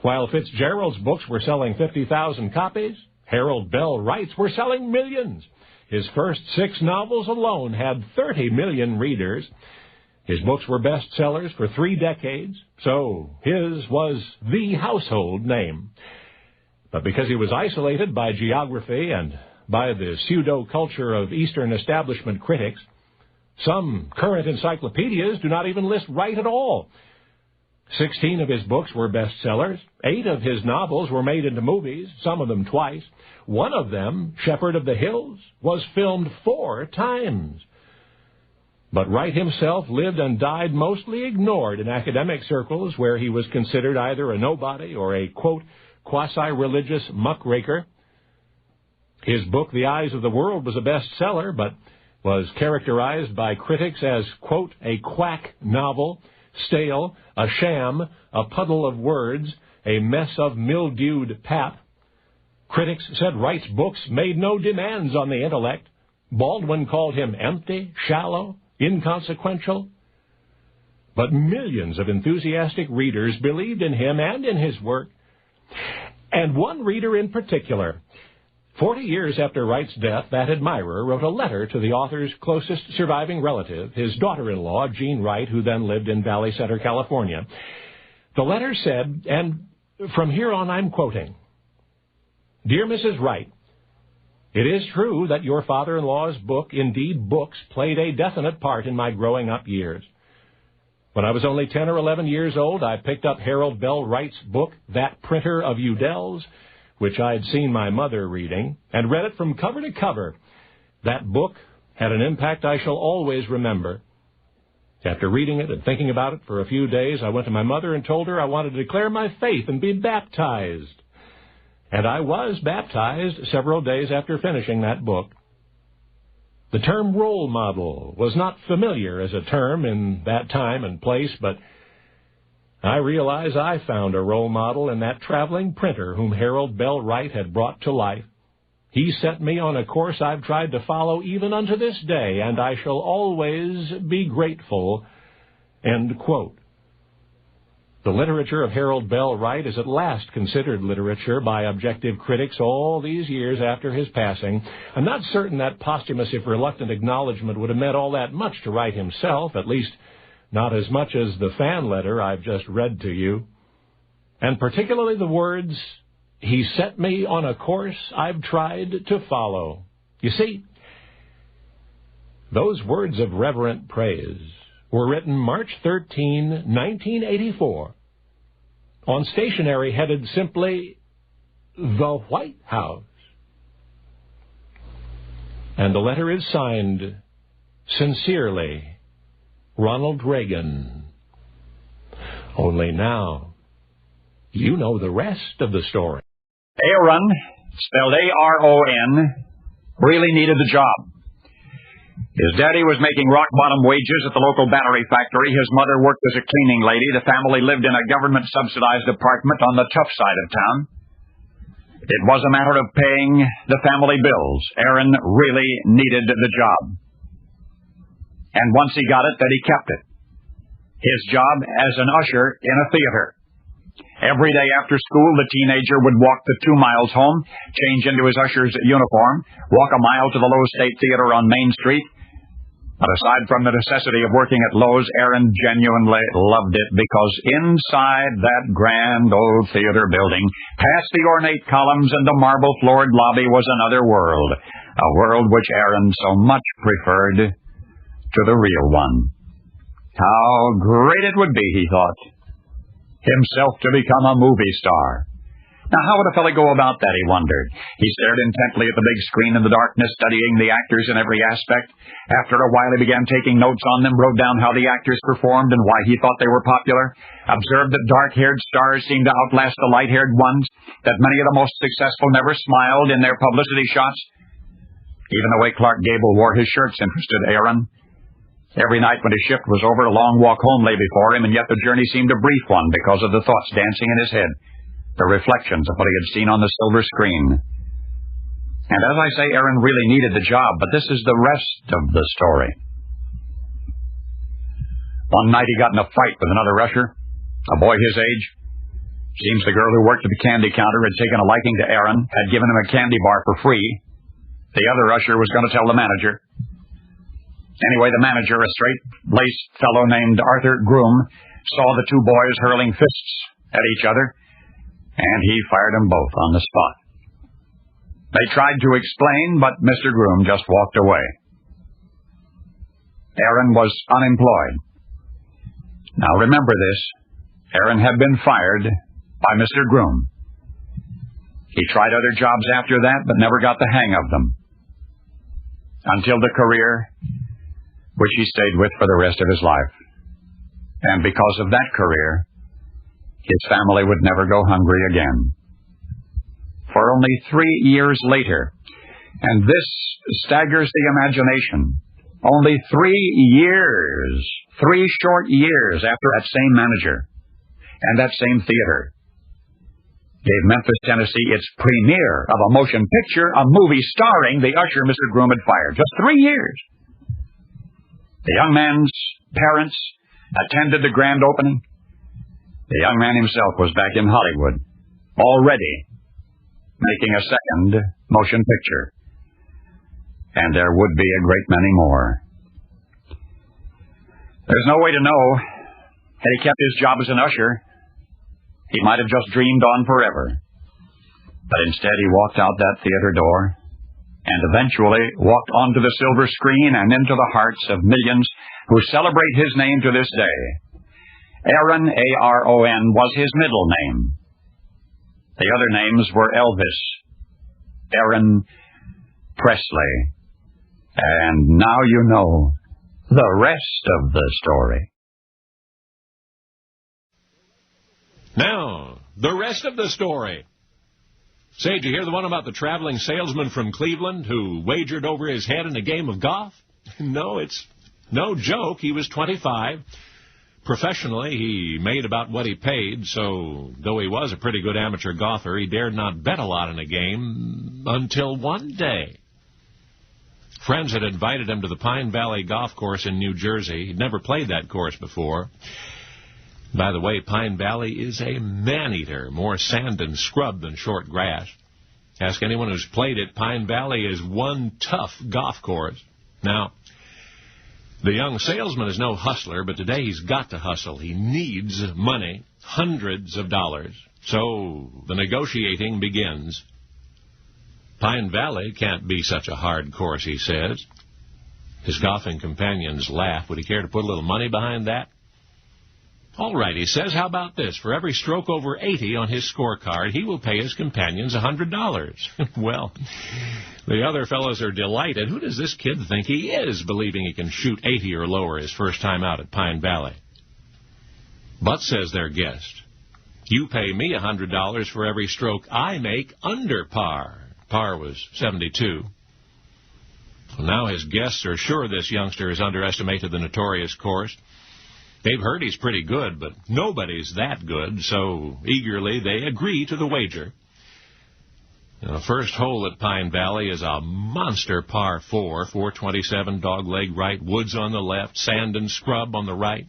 While Fitzgerald's books were selling 50,000 copies, Harold Bell Wright's were selling millions. His first 6 novels alone had 30 million readers. His books were bestsellers for 3 decades, so his was the household name. But because he was isolated by geography and by the pseudo-culture of Eastern establishment critics, some current encyclopedias do not even list Wright at all. 16 of his books were bestsellers. 8 of his novels were made into movies, some of them twice. One of them, Shepherd of the Hills, was filmed 4 times. But Wright himself lived and died mostly ignored in academic circles where he was considered either a nobody or a, quote, quasi-religious muckraker. His book, The Eyes of the World, was a bestseller, but was characterized by critics as, quote, a quack novel, stale, a sham, a puddle of words, a mess of mildewed pap. Critics said Wright's books made no demands on the intellect. Baldwin called him empty, shallow, inconsequential. But millions of enthusiastic readers believed in him and in his work. And one reader in particular. 40 years after Wright's death, that admirer wrote a letter to the author's closest surviving relative, his daughter-in-law, Jean Wright, who then lived in Valley Center, California. The letter said, and from here on I'm quoting, "Dear Mrs. Wright, it is true that your father-in-law's book, indeed books, played a definite part in my growing up years. When I was only 10 or 11 years old, I picked up Harold Bell Wright's book, That Printer of Udell's, which I had seen my mother reading, and read it from cover to cover. That book had an impact I shall always remember. After reading it and thinking about it for a few days, I went to my mother and told her I wanted to declare my faith and be baptized. And I was baptized several days after finishing that book. The term role model was not familiar as a term in that time and place, but I realize I found a role model in that traveling printer whom Harold Bell Wright had brought to life. He set me on a course I've tried to follow even unto this day, and I shall always be grateful. End quote. The literature of Harold Bell Wright is at last considered literature by objective critics all these years after his passing. I'm not certain that posthumous, if reluctant, acknowledgement would have meant all that much to Wright himself, at least not as much as the fan letter I've just read to you. And particularly the words, "He set me on a course I've tried to follow." You see, those words of reverent praise were written March 13, 1984, on stationery headed simply, "The White House." And the letter is signed, "Sincerely, Ronald Reagan." Only now, you know the rest of the story. Aaron, spelled A-R-O-N, really needed the job. His daddy was making rock-bottom wages at the local battery factory. His mother worked as a cleaning lady. The family lived in a government-subsidized apartment on the tough side of town. It was a matter of paying the family bills. Aaron really needed the job. And once he got it, then he kept it. His job as an usher in a theater. Every day after school, the teenager would walk the 2 miles home, change into his usher's uniform, walk a mile to the Lowe's State Theater on Main Street. But aside from the necessity of working at Lowe's, Aaron genuinely loved it because inside that grand old theater building, past the ornate columns and the marble-floored lobby, was another world, a world which Aaron so much preferred to the real one. How great it would be, he thought, himself to become a movie star. Now, how would a fellow go about that, he wondered. He stared intently at the big screen in the darkness, studying the actors in every aspect. After a while, he began taking notes on them, wrote down how the actors performed and why he thought they were popular, observed that dark-haired stars seemed to outlast the light-haired ones, that many of the most successful never smiled in their publicity shots. Even the way Clark Gable wore his shirts interested Aaron. Every night when his shift was over, a long walk home lay before him, and yet the journey seemed a brief one because of the thoughts dancing in his head, the reflections of what he had seen on the silver screen. And as I say, Aaron really needed the job, but this is the rest of the story. One night he got in a fight with another usher, a boy his age. Seems the girl who worked at the candy counter had taken a liking to Aaron, had given him a candy bar for free. The other usher was going to tell the manager. Anyway, the manager, a straight-laced fellow named Arthur Groom, saw the two boys hurling fists at each other, and he fired them both on the spot. They tried to explain, but Mr. Groom just walked away. Aaron was unemployed. Now remember this, Aaron had been fired by Mr. Groom. He tried other jobs after that, but never got the hang of them. Until the career which he stayed with for the rest of his life. And because of that career, his family would never go hungry again. For only 3 years later, and this staggers the imagination, only 3 years, 3 short years after that same manager and that same theater gave Memphis, Tennessee, its premiere of a motion picture, a movie starring the usher Mr. Groom had fired. Just 3 years. The young man's parents attended the grand opening. The young man himself was back in Hollywood, already making a second motion picture. And there would be a great many more. There's no way to know. Had he kept his job as an usher, he might have just dreamed on forever. But instead he walked out that theater door and eventually walked onto the silver screen and into the hearts of millions who celebrate his name to this day. Aaron, A-R-O-N, was his middle name. The other names were Elvis, Aaron Presley, and now you know the rest of the story. Now, the rest of the story. Say, did you hear the one about the traveling salesman from Cleveland who wagered over his head in a game of golf? No, it's no joke. He was 25. Professionally, he made about what he paid, so though he was a pretty good amateur golfer, he dared not bet a lot in a game until one day. Friends had invited him to the Pine Valley Golf Course in New Jersey. He'd never played that course before. By the way, Pine Valley is a man-eater, more sand and scrub than short grass. Ask anyone who's played it, Pine Valley is one tough golf course. Now, the young salesman is no hustler, but today he's got to hustle. He needs money, hundreds of dollars. So the negotiating begins. Pine Valley can't be such a hard course, he says. His golfing companions laugh. Would he care to put a little money behind that? All right, he says, how about this? For every stroke over 80 on his scorecard, he will pay his companions $100. Well, the other fellows are delighted. Who does this kid think he is, believing he can shoot 80 or lower his first time out at Pine Valley? But, says their guest, you pay me $100 for every stroke I make under par. Par was 72. Well, now his guests are sure this youngster has underestimated the notorious course. They've heard he's pretty good, but nobody's that good, so eagerly they agree to the wager. Now, the first hole at Pine Valley is a monster par 4, 427 dogleg right, woods on the left, sand and scrub on the right.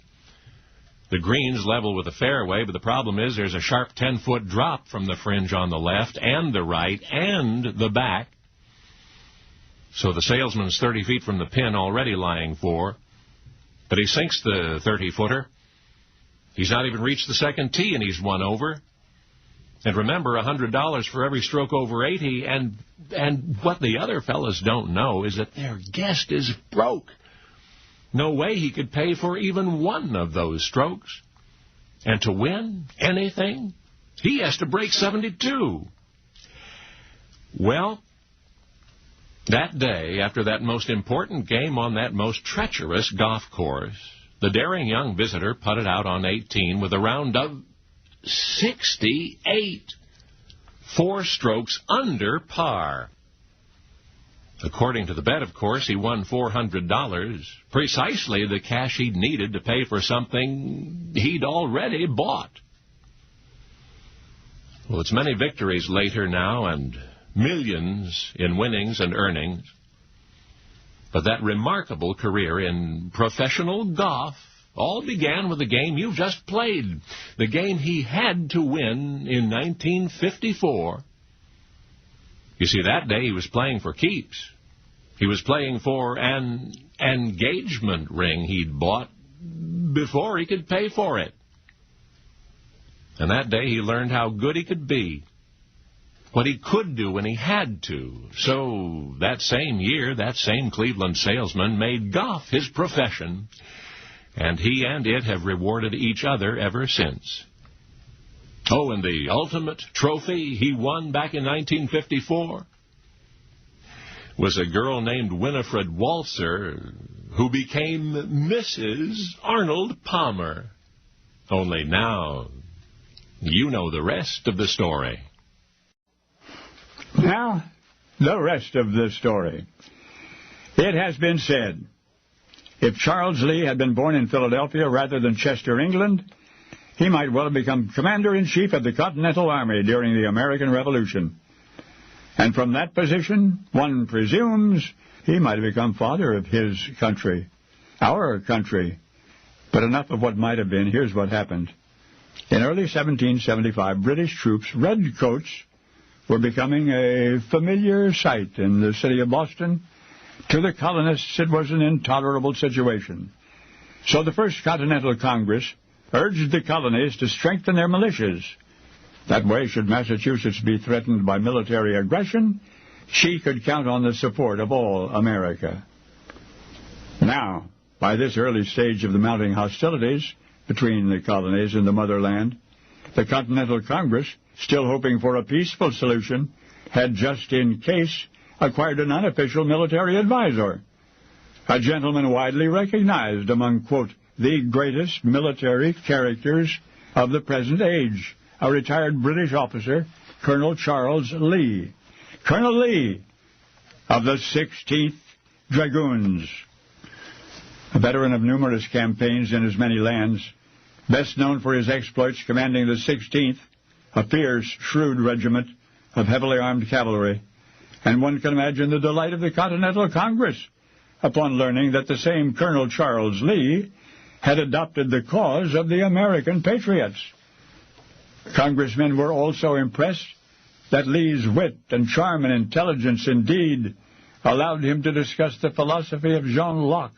The green's level with the fairway, but the problem is there's a sharp 10-foot drop from the fringe on the left and the right and the back. So the salesman's 30 feet from the pin, already lying 4. But he sinks the 30-footer. He's not even reached the second tee, and he's one over. And remember, $100 for every stroke over 80. And what the other fellas don't know is that their guest is broke. No way he could pay for even one of those strokes. And to win anything, he has to break 72. Well, that day, after that most important game on that most treacherous golf course, the daring young visitor putted out on 18 with a round of 68. 4 strokes under par. According to the bet, of course, he won $400, precisely the cash he'd needed to pay for something he'd already bought. Well, it's many victories later now, and millions in winnings and earnings. But that remarkable career in professional golf all began with the game you just played, the game he had to win in 1954. You see, that day he was playing for keeps. He was playing for an engagement ring he'd bought before he could pay for it. And that day he learned how good he could be, what he could do when he had to. So that same year, that same Cleveland salesman made golf his profession, and he and it have rewarded each other ever since. Oh, and the ultimate trophy he won back in 1954 was a girl named Winifred Walser, who became Mrs. Arnold Palmer. Only now, you know the rest of the story. Now, the rest of the story. It has been said, if Charles Lee had been born in Philadelphia rather than Chester, England, he might well have become Commander-in-Chief of the Continental Army during the American Revolution. And from that position, one presumes he might have become father of his country, our country. But enough of what might have been. Here's what happened. In early 1775, British troops, redcoats, were becoming a familiar sight in the city of Boston. To the colonists, it was an intolerable situation. So the First Continental Congress urged the colonies to strengthen their militias. That way, should Massachusetts be threatened by military aggression, she could count on the support of all America. Now, by this early stage of the mounting hostilities between the colonies and the motherland, the Continental Congress, still hoping for a peaceful solution, had just in case acquired an unofficial military advisor. a gentleman widely recognized among, quote, the greatest military characters of the present age, a retired British officer, Colonel Charles Lee. Colonel Lee of the 16th Dragoons, a veteran of numerous campaigns in as many lands, best known for his exploits commanding the 16th, a fierce, shrewd regiment of heavily armed cavalry. And one can imagine the delight of the Continental Congress upon learning that the same Colonel Charles Lee had adopted the cause of the American patriots. Congressmen were also impressed that Lee's wit and charm and intelligence indeed allowed him to discuss the philosophy of Jean Locke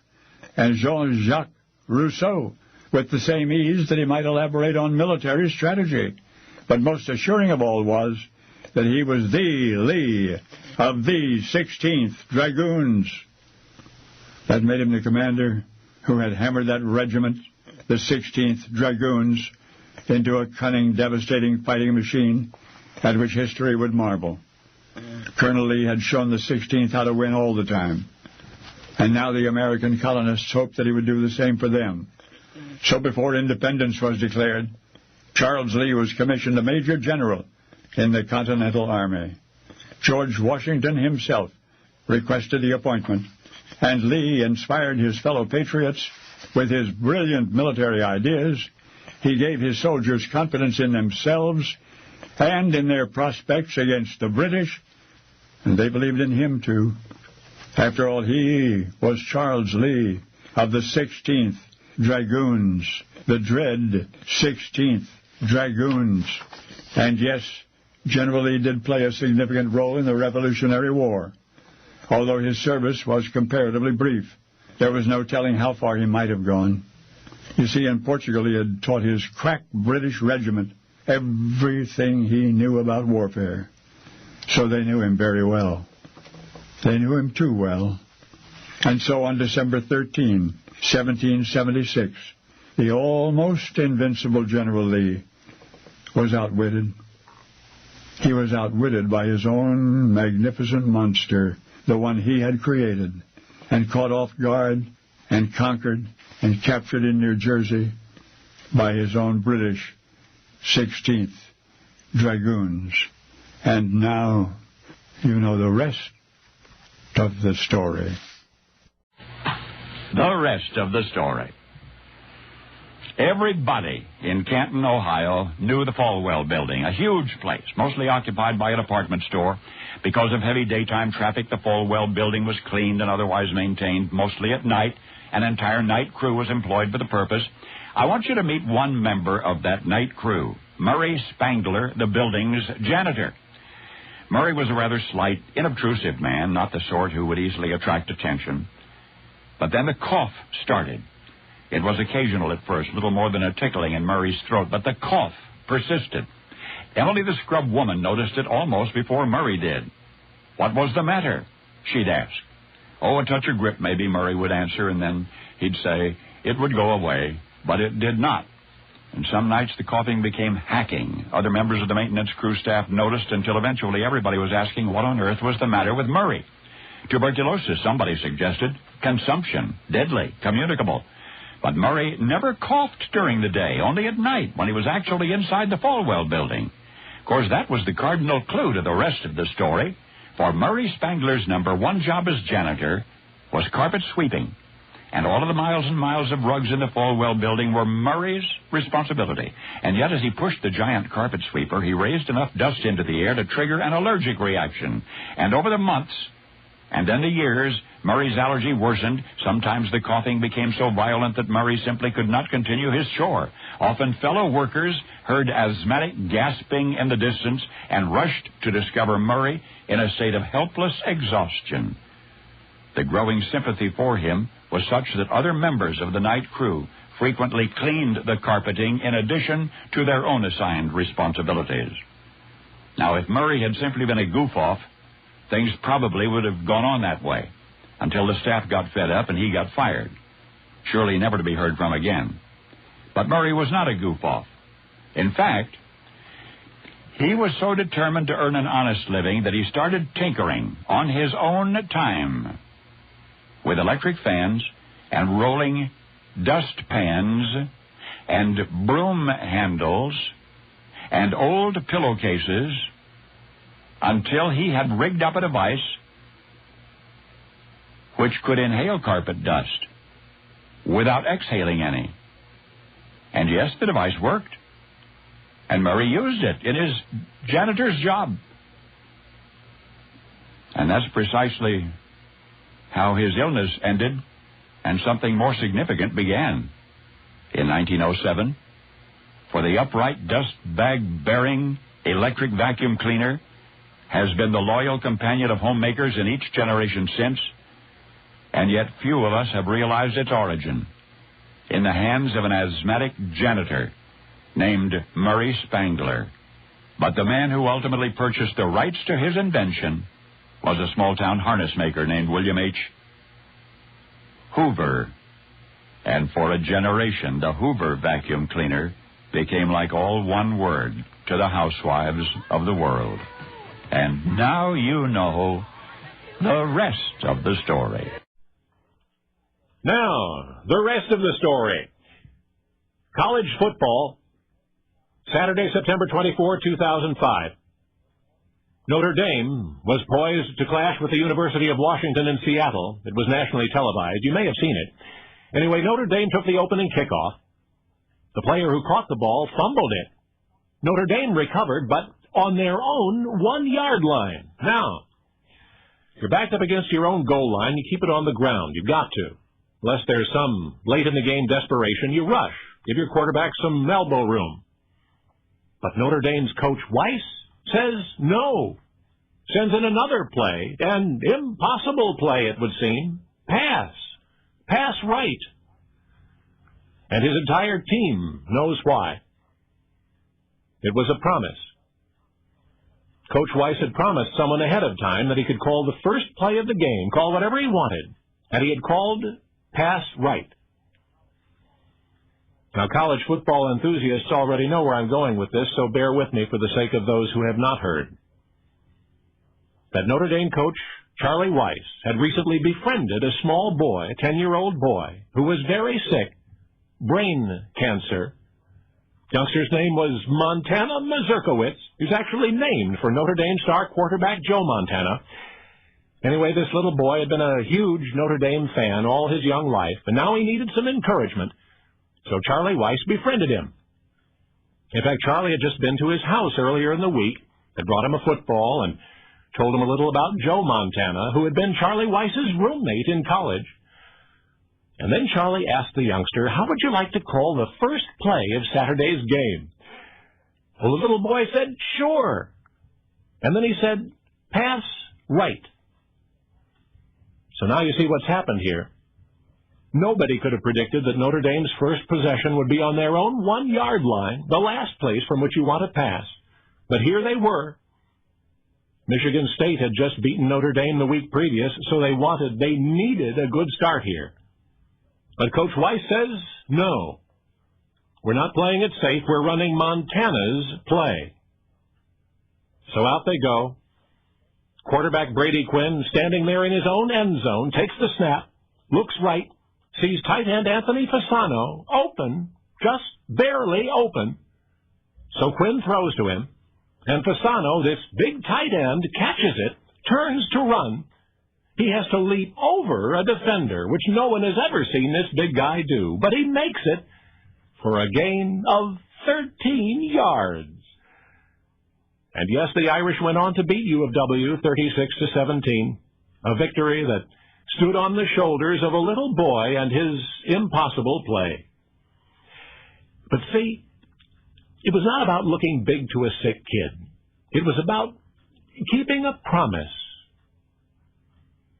and Jean-Jacques Rousseau with the same ease that he might elaborate on military strategy. But most assuring of all was that he was the Lee of the 16th Dragoons. That made him the commander who had hammered that regiment, the 16th Dragoons, into a cunning, devastating fighting machine at which history would marvel. Colonel Lee had shown the 16th how to win all the time, and now the American colonists hoped that he would do the same for them. So before independence was declared, Charles Lee was commissioned a major general in the Continental Army. George Washington himself requested the appointment, and Lee inspired his fellow patriots with his brilliant military ideas. He gave his soldiers confidence in themselves and in their prospects against the British, and they believed in him too. After all, he was Charles Lee of the 16th Dragoons, the dread 16th Dragoons. And yes, General Lee did play a significant role in the Revolutionary War. Although his service was comparatively brief, there was no telling how far he might have gone. You see, in Portugal he had taught his crack British regiment everything he knew about warfare. So they knew him very well. They knew him too well. And so on December 13, 1776, the almost invincible General Lee was outwitted. He was outwitted by his own magnificent monster, the one he had created, and caught off guard and conquered and captured in New Jersey by his own British 16th Dragoons. And now you know the rest of the story. The rest of the story. Everybody in Canton, Ohio, knew the Falwell Building, a huge place, mostly occupied by an apartment store. Because of heavy daytime traffic, the Falwell Building was cleaned and otherwise maintained mostly at night. An entire night crew was employed for the purpose. I want you to meet one member of that night crew, Murray Spangler, the building's janitor. Murray was a rather slight, inobtrusive man, not the sort who would easily attract attention. But then the cough started. It was occasional at first, little more than a tickling in Murray's throat, but the cough persisted. Emily the scrub woman noticed it almost before Murray did. What was the matter? She'd ask. Oh, a touch of grip, maybe, Murray would answer, and then he'd say it would go away, but it did not. And some nights the coughing became hacking. Other members of the maintenance crew staff noticed until eventually everybody was asking what on earth was the matter with Murray. Tuberculosis, somebody suggested. Consumption. Deadly. Communicable. But Murray never coughed during the day, only at night when he was actually inside the Falwell Building. Of course, that was the cardinal clue to the rest of the story, for Murray Spangler's number one job as janitor was carpet sweeping, and all of the miles and miles of rugs in the Falwell Building were Murray's responsibility. And yet, as he pushed the giant carpet sweeper, he raised enough dust into the air to trigger an allergic reaction. And over the months, and then the years, Murray's allergy worsened. Sometimes the coughing became so violent that Murray simply could not continue his chore. Often fellow workers heard asthmatic gasping in the distance and rushed to discover Murray in a state of helpless exhaustion. The growing sympathy for him was such that other members of the night crew frequently cleaned the carpeting in addition to their own assigned responsibilities. Now, if Murray had simply been a goof-off, things probably would have gone on that way until the staff got fed up and he got fired, surely never to be heard from again. But Murray was not a goof-off. In fact, he was so determined to earn an honest living that he started tinkering on his own time. with electric fans and rolling dust pans and broom handles and old pillowcases until he had rigged up a device which could inhale carpet dust without exhaling any. And yes, the device worked. And Murray used it in his janitor's job. And that's precisely how his illness ended and something more significant began. In 1907, for the upright dust bag bearing electric vacuum cleaner has been the loyal companion of homemakers in each generation since, and yet few of us have realized its origin in the hands of an asthmatic janitor named Murray Spangler. But the man who ultimately purchased the rights to his invention was a small-town harness maker named William H. Hoover. And for a generation, the Hoover vacuum cleaner became like all one word to the housewives of the world. And now you know the rest of the story. Now, the rest of the story. College football, Saturday, September 24, 2005. Notre Dame was poised to clash with the University of Washington in Seattle. It was nationally televised. You may have seen it. Anyway, Notre Dame took the opening kickoff. The player who caught the ball fumbled it. Notre Dame recovered, but on their own 1-yard line. Now, you're backed up against your own goal line. You keep it on the ground. You've got to. Unless there's some late-in-the-game desperation, you rush. Give your quarterback some elbow room. But Notre Dame's coach Weiss says no. Sends in another play, an impossible play, it would seem. Pass. Pass right. And his entire team knows why. It was a promise. Coach Weiss had promised someone ahead of time that he could call the first play of the game, call whatever he wanted, and he had called pass right. Now, college football enthusiasts already know where I'm going with this, so bear with me for the sake of those who have not heard. That Notre Dame coach, Charlie Weiss, had recently befriended a small boy, a 10-year-old boy, who was very sick, brain cancer. Youngster's name was Montana Mazurkowitz. He was actually named for Notre Dame star quarterback Joe Montana. Anyway, this little boy had been a huge Notre Dame fan all his young life, and now he needed some encouragement. So Charlie Weiss befriended him. In fact, Charlie had just been to his house earlier in the week, had brought him a football, and told him a little about Joe Montana, who had been Charlie Weiss's roommate in college. And then Charlie asked the youngster, how would you like to call the first play of Saturday's game? Well, the little boy said, sure. And then he said, pass right. So now you see what's happened here. Nobody could have predicted that Notre Dame's first possession would be on their own 1-yard line, the last place from which you want to pass. But here they were. Michigan State had just beaten Notre Dame the week previous, so they needed a good start here. But Coach Weiss says, no. We're not playing it safe. We're running Montana's play. So out they go. Quarterback Brady Quinn, standing there in his own end zone, takes the snap, looks right, sees tight end Anthony Fasano open, just barely open. So Quinn throws to him, and Fasano, this big tight end, catches it, turns to run. He has to leap over a defender, which no one has ever seen this big guy do, but he makes it for a gain of 13 yards. And yes, the Irish went on to beat U of W 36-17, a victory that stood on the shoulders of a little boy and his impossible play. But see, it was not about looking big to a sick kid. It was about keeping a promise.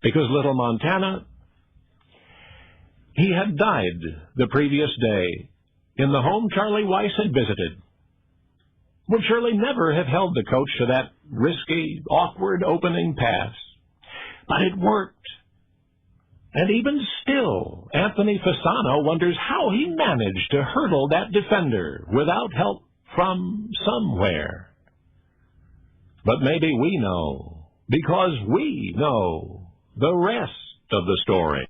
Because little Montana, he had died the previous day in the home Charlie Weiss had visited. Would surely never have held the coach to that risky, awkward opening pass. But it worked. And even still, Anthony Fasano wonders how he managed to hurdle that defender without help from somewhere. But maybe we know, because we know the rest of the story.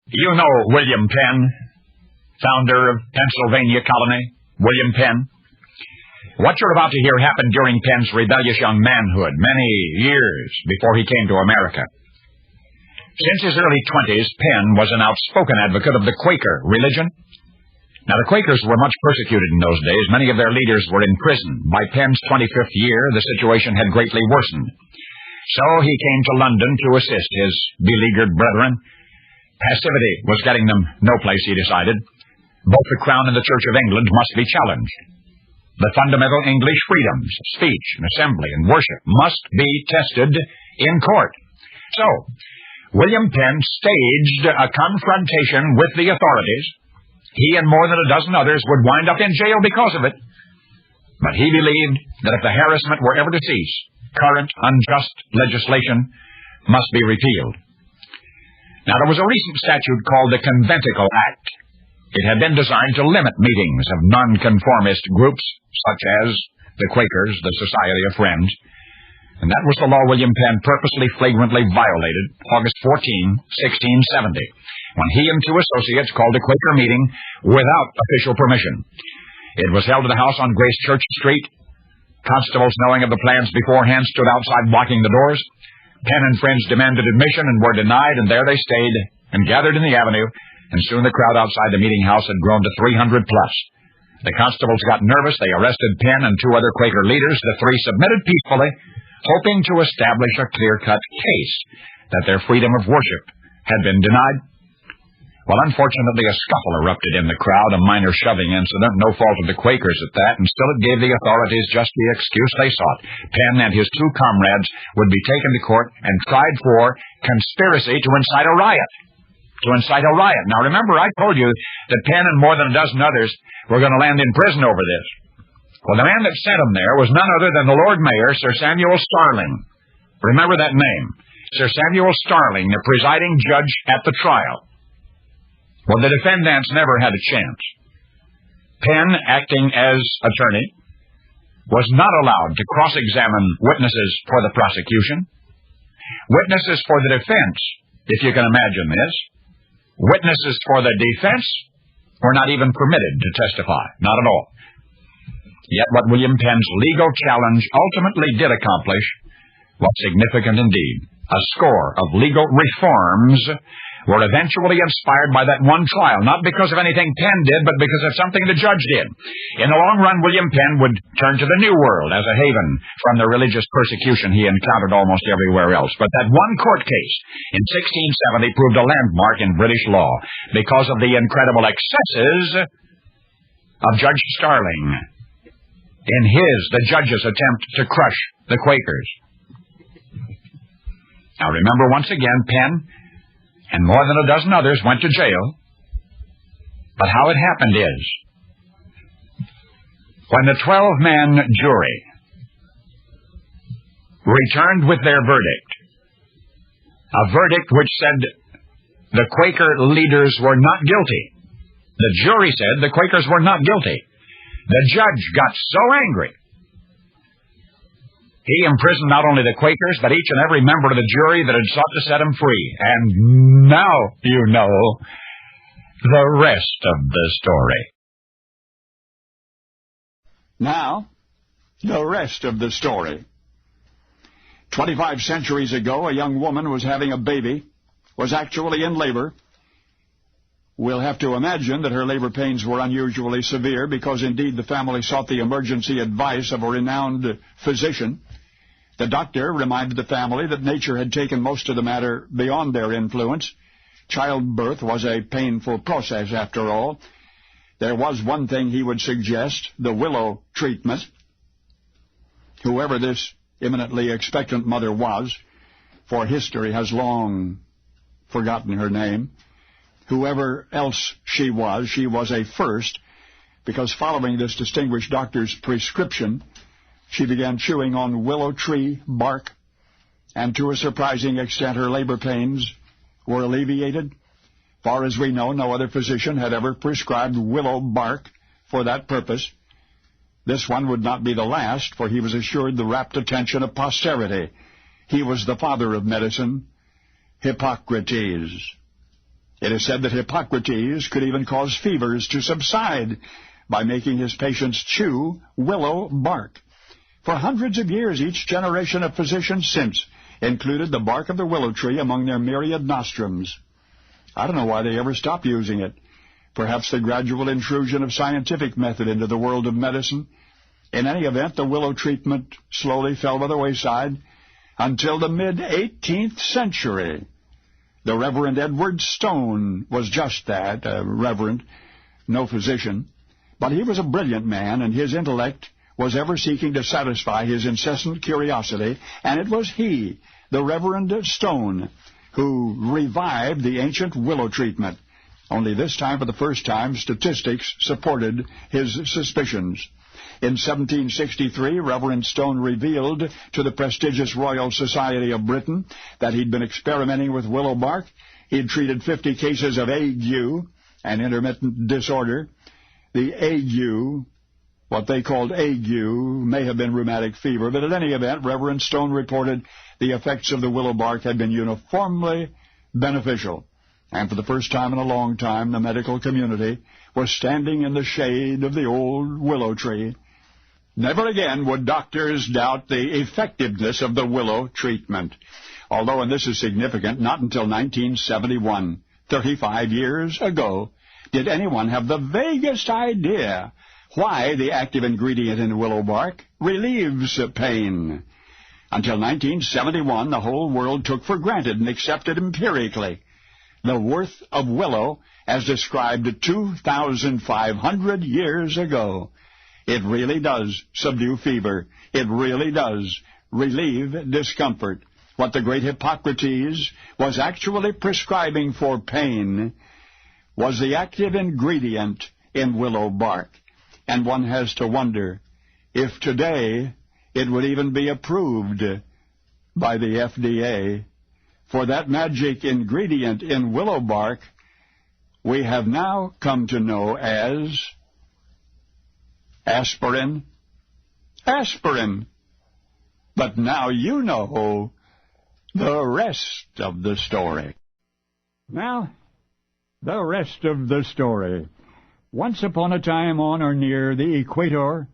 You know William Penn, founder of Pennsylvania Colony, William Penn. What you're about to hear happened during Penn's rebellious young manhood, many years before he came to America. Since his early 20s, Penn was an outspoken advocate of the Quaker religion. Now, the Quakers were much persecuted in those days. Many of their leaders were in prison. By Penn's 25th year, the situation had greatly worsened. So he came to London to assist his beleaguered brethren. Passivity was getting them no place, he decided. Both the Crown and the Church of England must be challenged. The fundamental English freedoms, speech and assembly and worship, must be tested in court. So, William Penn staged a confrontation with the authorities. He and more than a dozen others would wind up in jail because of it. But he believed that if the harassment were ever to cease, current unjust legislation must be repealed. Now, there was a recent statute called the Conventicle Act. It had been designed to limit meetings of nonconformist groups, such as the Quakers, the Society of Friends. And that was the law William Penn purposely, flagrantly violated August 14, 1670, when he and two associates called a Quaker meeting without official permission. It was held at a house on Grace Church Street. Constables, knowing of the plans beforehand, stood outside blocking the doors. Penn and friends demanded admission and were denied, and there they stayed and gathered in the avenue, and soon the crowd outside the meeting house had grown to 300 plus. The constables got nervous. They arrested Penn and two other Quaker leaders. The three submitted peacefully, hoping to establish a clear-cut case that their freedom of worship had been denied. Well, unfortunately, a scuffle erupted in the crowd, a minor shoving incident, no fault of the Quakers at that, and still it gave the authorities just the excuse they sought. Penn and his two comrades would be taken to court and tried for conspiracy to incite a riot. Now, remember, I told you that Penn and more than a dozen others were going to land in prison over this. Well, the man that sent them there was none other than the Lord Mayor, Sir Samuel Starling. Remember that name. Sir Samuel Starling, the presiding judge at the trial. Well, the defendants never had a chance. Penn, acting as attorney, was not allowed to cross-examine witnesses for the prosecution. Witnesses for the defense, if you can imagine this. Witnesses for the defense were not even permitted to testify. Not at all. Yet what William Penn's legal challenge ultimately did accomplish was significant indeed. A score of legal reforms were eventually inspired by that one trial, not because of anything Penn did, but because of something the judge did. In the long run, William Penn would turn to the New World as a haven from the religious persecution he encountered almost everywhere else. But that one court case in 1670 proved a landmark in British law because of the incredible excesses of Judge Starling in the judge's attempt to crush the Quakers. Now remember, once again, Penn and more than a dozen others went to jail. But how it happened is, when the 12-man jury returned with their verdict, a verdict which said the Quaker leaders were not guilty. The jury said the Quakers were not guilty. The judge got so angry, he imprisoned not only the Quakers, but each and every member of the jury that had sought to set him free. And now you know the rest of the story. Now, the rest of the story. 25 centuries ago, a young woman was having a baby, was actually in labor. We'll have to imagine that her labor pains were unusually severe because, indeed, the family sought the emergency advice of a renowned physician. The doctor reminded the family that nature had taken most of the matter beyond their influence. Childbirth was a painful process, after all. There was one thing he would suggest, the willow treatment. Whoever this imminently expectant mother was, for history has long forgotten her name, whoever else she was a first, because following this distinguished doctor's prescription, she began chewing on willow tree bark, and to a surprising extent her labor pains were alleviated. Far as we know, no other physician had ever prescribed willow bark for that purpose. This one would not be the last, for he was assured the rapt attention of posterity. He was the father of medicine, Hippocrates. It is said that Hippocrates could even cause fevers to subside by making his patients chew willow bark. For hundreds of years, each generation of physicians since included the bark of the willow tree among their myriad nostrums. I don't know why they ever stopped using it. Perhaps the gradual intrusion of scientific method into the world of medicine. In any event, the willow treatment slowly fell by the wayside until the mid-18th century. The Reverend Edward Stone was just that, a reverend, no physician. But he was a brilliant man, and his intellect was ever seeking to satisfy his incessant curiosity, and it was he, the Reverend Stone, who revived the ancient willow treatment. Only this time, for the first time, statistics supported his suspicions. In 1763, Reverend Stone revealed to the prestigious Royal Society of Britain that he'd been experimenting with willow bark. He'd treated 50 cases of ague, an intermittent disorder. The ague, what they called ague, may have been rheumatic fever, but at any event, Reverend Stone reported the effects of the willow bark had been uniformly beneficial. And for the first time in a long time, the medical community was standing in the shade of the old willow tree. Never again would doctors doubt the effectiveness of the willow treatment. Although, and this is significant, not until 1971, 35 years ago, did anyone have the vaguest idea why the active ingredient in willow bark relieves pain. Until 1971, the whole world took for granted and accepted empirically the worth of willow as described 2,500 years ago. It really does subdue fever. It really does relieve discomfort. What the great Hippocrates was actually prescribing for pain was the active ingredient in willow bark. And one has to wonder if today it would even be approved by the FDA. For that magic ingredient in willow bark we have now come to know as aspirin. Aspirin. But now you know the rest of the story. Now, the rest of the story. Once upon a time on or near the equator,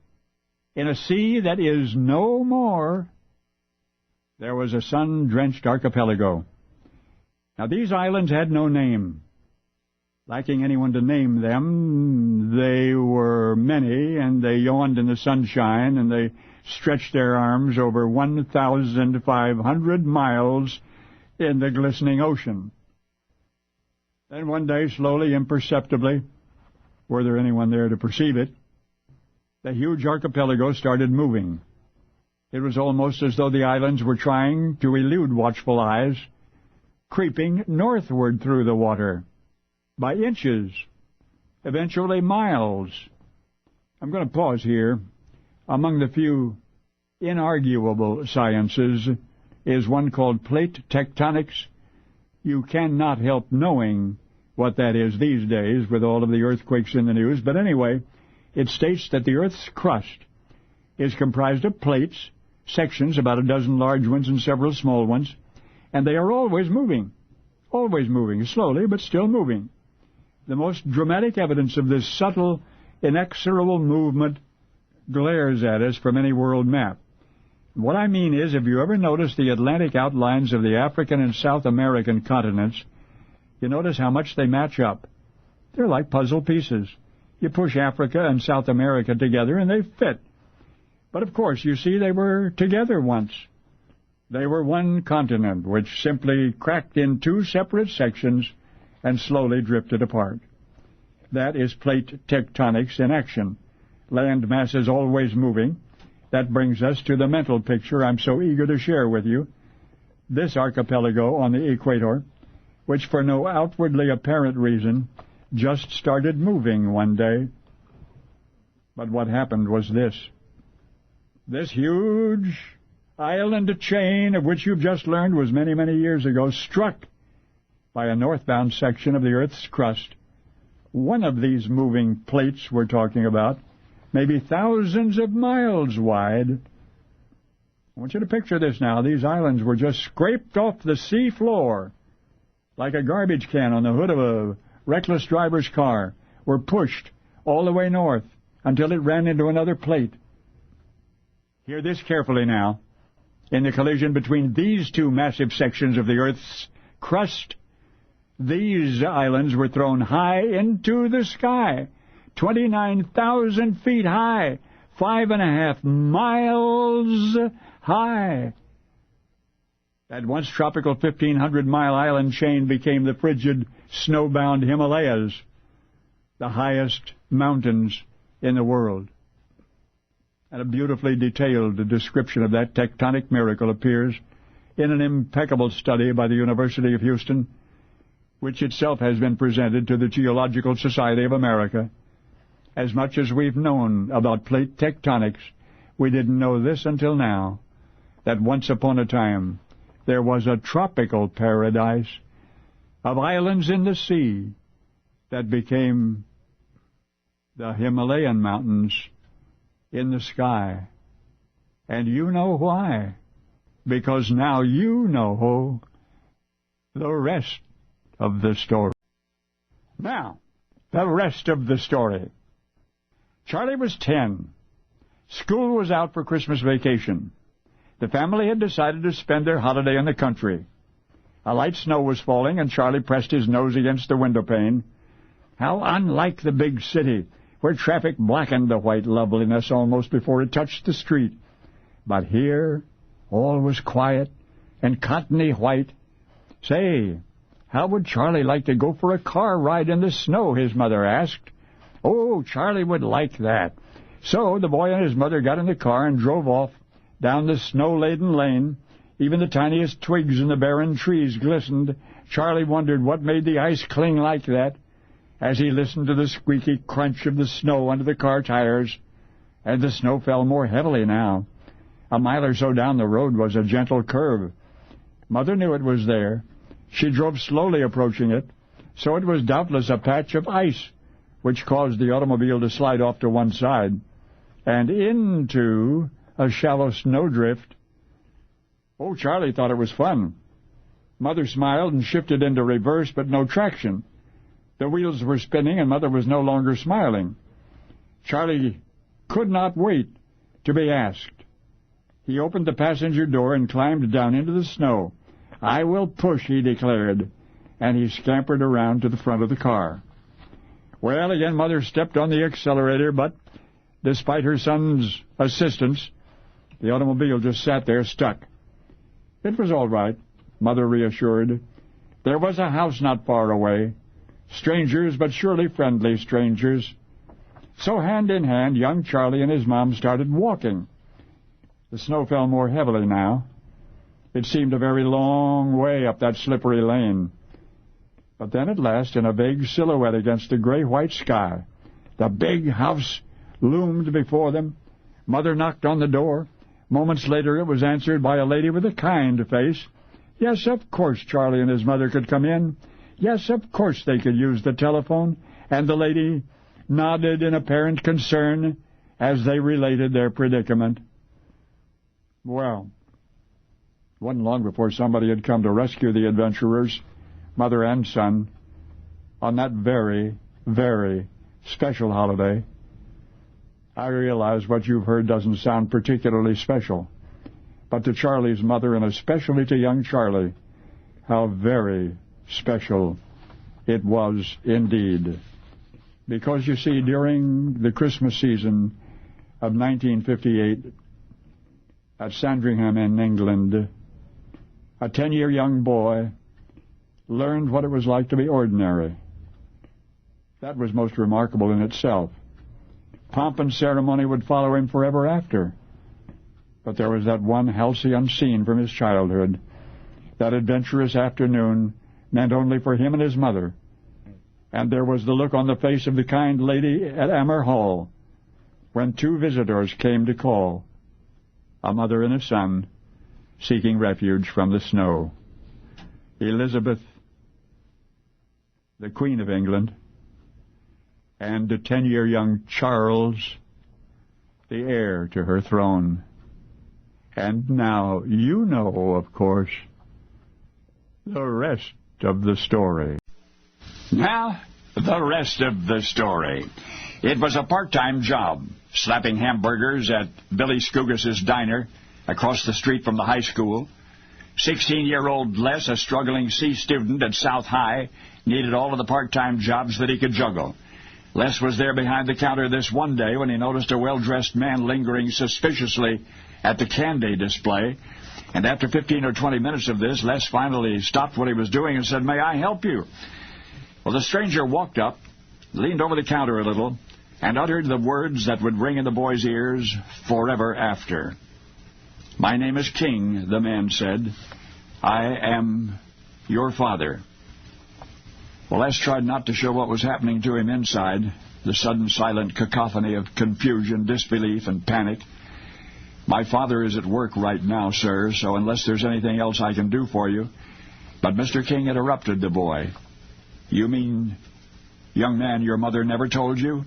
in a sea that is no more, there was a sun-drenched archipelago. Now, these islands had no name. Lacking anyone to name them, they were many, and they yawned in the sunshine, and they stretched their arms over 1,500 miles in the glistening ocean. Then one day, slowly, imperceptibly, were there anyone there to perceive it, the huge archipelago started moving. It was almost as though the islands were trying to elude watchful eyes, creeping northward through the water, by inches, eventually miles. I'm going to pause here. Among the few inarguable sciences is one called plate tectonics. You cannot help knowing what that is these days with all of the earthquakes in the news. But anyway, it states that the Earth's crust is comprised of plates, sections, about a dozen large ones and several small ones, and they are always moving, slowly but still moving. The most dramatic evidence of this subtle, inexorable movement glares at us from any world map. What I mean is, have you ever noticed the Atlantic outlines of the African and South American continents? You notice how much they match up. They're like puzzle pieces. You push Africa and South America together and they fit. But of course, you see, they were together once. They were one continent, which simply cracked in two separate sections and slowly drifted apart. That is plate tectonics in action. Land masses always moving. That brings us to the mental picture I'm so eager to share with you. This archipelago on the equator, which for no outwardly apparent reason just started moving one day. But what happened was this. This huge island chain, of which you've just learned was many, many years ago, struck by a northbound section of the Earth's crust. One of these moving plates we're talking about, maybe thousands of miles wide. I want you to picture this now. These islands were just scraped off the sea floor like a garbage can on the hood of a reckless driver's car, were pushed all the way north until it ran into another plate. Hear this carefully now. In the collision between these two massive sections of the Earth's crust, these islands were thrown high into the sky, 29,000 feet high, 5.5 miles high. That once tropical 1,500-mile island chain became the frigid, snowbound Himalayas, the highest mountains in the world. And a beautifully detailed description of that tectonic miracle appears in an impeccable study by the University of Houston, which itself has been presented to the Geological Society of America. As much as we've known about plate tectonics, we didn't know this until now, that once upon a time there was a tropical paradise of islands in the sea that became the Himalayan mountains in the sky. And you know why. Because now you know the rest of the story. Now, the rest of the story. Charlie was 10. School was out for Christmas vacation. The family had decided to spend their holiday in the country. A light snow was falling, and Charlie pressed his nose against the window pane. How unlike the big city, where traffic blackened the white loveliness almost before it touched the street. But here, all was quiet and cottony white. Say, how would Charlie like to go for a car ride in the snow, his mother asked. Oh, Charlie would like that. So the boy and his mother got in the car and drove off down the snow-laden lane. Even the tiniest twigs in the barren trees glistened. Charlie wondered what made the ice cling like that, as he listened to the squeaky crunch of the snow under the car tires. And the snow fell more heavily now. A mile or so down the road was a gentle curve. Mother knew it was there. She drove slowly approaching it, so it was doubtless a patch of ice, which caused the automobile to slide off to one side and into a shallow snowdrift. Oh, Charlie thought it was fun. Mother smiled and shifted into reverse, but no traction. The wheels were spinning, and Mother was no longer smiling. Charlie could not wait to be asked. He opened the passenger door and climbed down into the snow. I will push, he declared, and he scampered around to the front of the car. Well, again, Mother stepped on the accelerator, but despite her son's assistance, the automobile just sat there stuck. It was all right, Mother reassured. There was a house not far away. Strangers, but surely friendly strangers. So hand in hand, young Charlie and his mom started walking. The snow fell more heavily now. It seemed a very long way up that slippery lane. But then at last, in a vague silhouette against the gray-white sky, the big house loomed before them. Mother knocked on the door. Moments later, it was answered by a lady with a kind face. Yes, of course, Charlie and his mother could come in. Yes, of course they could use the telephone. And the lady nodded in apparent concern as they related their predicament. Well, it wasn't long before somebody had come to rescue the adventurers, mother and son, on that very, very special holiday. I realize what you've heard doesn't sound particularly special, but to Charlie's mother, and especially to young Charlie, how very special it was indeed. Because, you see, during the Christmas season of 1958, at Sandringham in England, a 10-year young boy learned what it was like to be ordinary. That was most remarkable in itself. Pomp and ceremony would follow him forever after. But there was that one halcyon scene from his childhood. That adventurous afternoon meant only for him and his mother. And there was the look on the face of the kind lady at Ammer Hall when two visitors came to call, a mother and a son, seeking refuge from the snow. Elizabeth, the Queen of England, and the 10-year young Charles, the heir to her throne. And now you know, of course, the rest of the story. Now, the rest of the story. It was a part-time job, slapping hamburgers at Billy Scoogus' diner across the street from the high school. 16-year-old Les, a struggling C student at South High, needed all of the part-time jobs that he could juggle. Les was there behind the counter this one day when he noticed a well-dressed man lingering suspiciously at the candy display. And after 15 or 20 minutes of this, Les finally stopped what he was doing and said, "May I help you?" Well, the stranger walked up, leaned over the counter a little, and uttered the words that would ring in the boy's ears forever after. "My name is King," the man said. "I am your father." Well, Les tried not to show what was happening to him inside, the sudden silent cacophony of confusion, disbelief, and panic. "My father is at work right now, sir, so unless there's anything else I can do for you..." But Mr. King interrupted the boy. "You mean, young man, your mother never told you?"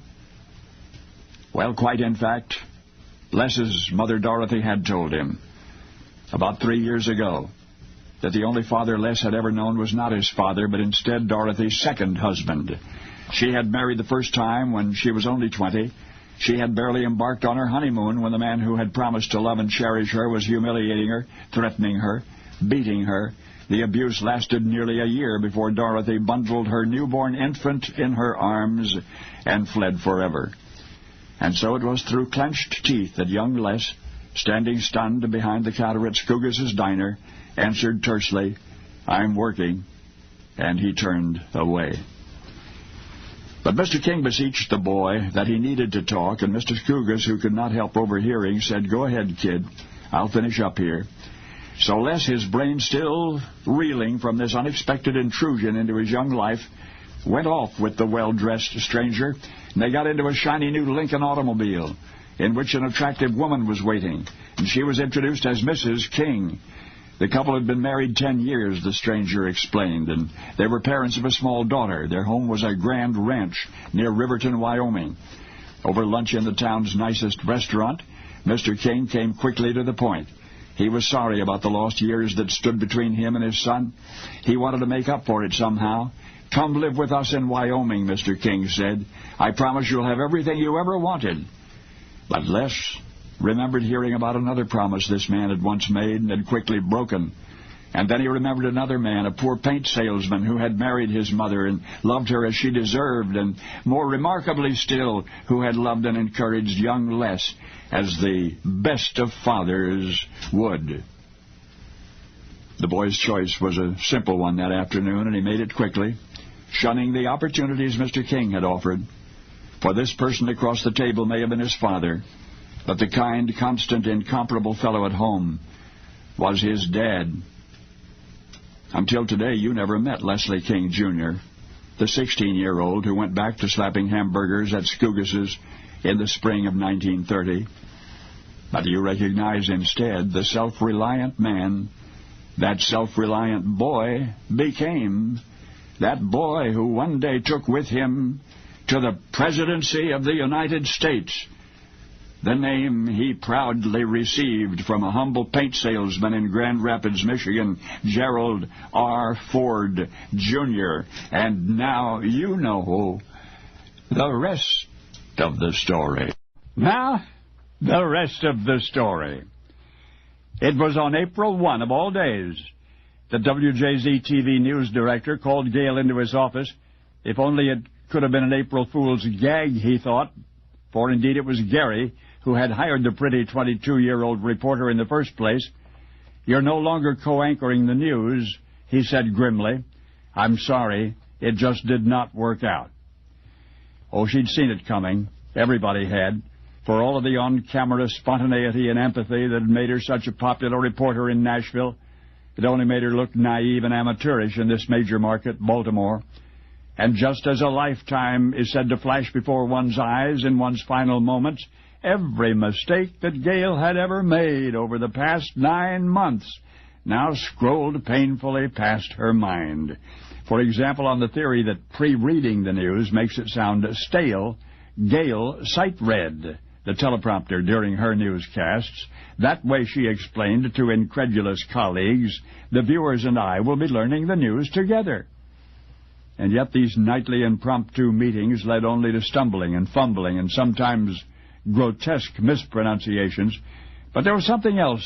Well, quite in fact, Les's mother Dorothy had told him, about 3 years ago, that the only father Les had ever known was not his father, but instead Dorothy's second husband. She had married the first time when she was only 20. She had barely embarked on her honeymoon when the man who had promised to love and cherish her was humiliating her, threatening her, beating her. The abuse lasted nearly a year before Dorothy bundled her newborn infant in her arms and fled forever. And so it was through clenched teeth that young Les, standing stunned behind the counter at Scoogus' diner, answered tersely, "I'm working," and he turned away. But Mr. King beseeched the boy that he needed to talk, and Mr. Scoogus, who could not help overhearing, said, "Go ahead, kid. I'll finish up here." So Les, his brain still reeling from this unexpected intrusion into his young life, went off with the well-dressed stranger, and they got into a shiny new Lincoln automobile, in which an attractive woman was waiting, and she was introduced as Mrs. King. The couple had been married 10 years, the stranger explained, and they were parents of a small daughter. Their home was a grand ranch near Riverton, Wyoming. Over lunch in the town's nicest restaurant, Mr. King came quickly to the point. He was sorry about the lost years that stood between him and his son. He wanted to make up for it somehow. "Come live with us in Wyoming," Mr. King said. "I promise you'll have everything you ever wanted." But Les remembered hearing about another promise this man had once made and had quickly broken. And then he remembered another man, a poor paint salesman, who had married his mother and loved her as she deserved, and more remarkably still, who had loved and encouraged young Les as the best of fathers would. The boy's choice was a simple one that afternoon, and he made it quickly, shunning the opportunities Mr. King had offered. For this person across the table may have been his father, but the kind, constant, incomparable fellow at home was his dad. Until today, you never met Leslie King, Jr., the 16-year-old who went back to slapping hamburgers at Scoogus' in the spring of 1930. But you recognize instead the self-reliant man that self-reliant boy became, that boy who one day took with him to the presidency of the United States the name he proudly received from a humble paint salesman in Grand Rapids, Michigan, Gerald R. Ford, Jr. And now you know the rest of the story. Now, the rest of the story. It was on April 1 of all days that WJZ-TV news director called Gale into his office. If only it could have been an April Fool's gag, he thought, for indeed it was Gary who had hired the pretty 22-year-old reporter in the first place. "You're no longer co-anchoring the news," he said grimly. "I'm sorry, it just did not work out." Oh, she'd seen it coming. Everybody had. For all of the on-camera spontaneity and empathy that had made her such a popular reporter in Nashville, it only made her look naive and amateurish in this major market, Baltimore. And just as a lifetime is said to flash before one's eyes in one's final moments, every mistake that Gale had ever made over the past 9 months now scrolled painfully past her mind. For example, on the theory that pre-reading the news makes it sound stale, Gale sight-read the teleprompter during her newscasts. That way, she explained to incredulous colleagues, the viewers and I will be learning the news together. And yet these nightly impromptu meetings led only to stumbling and fumbling and sometimes grotesque mispronunciations. But there was something else.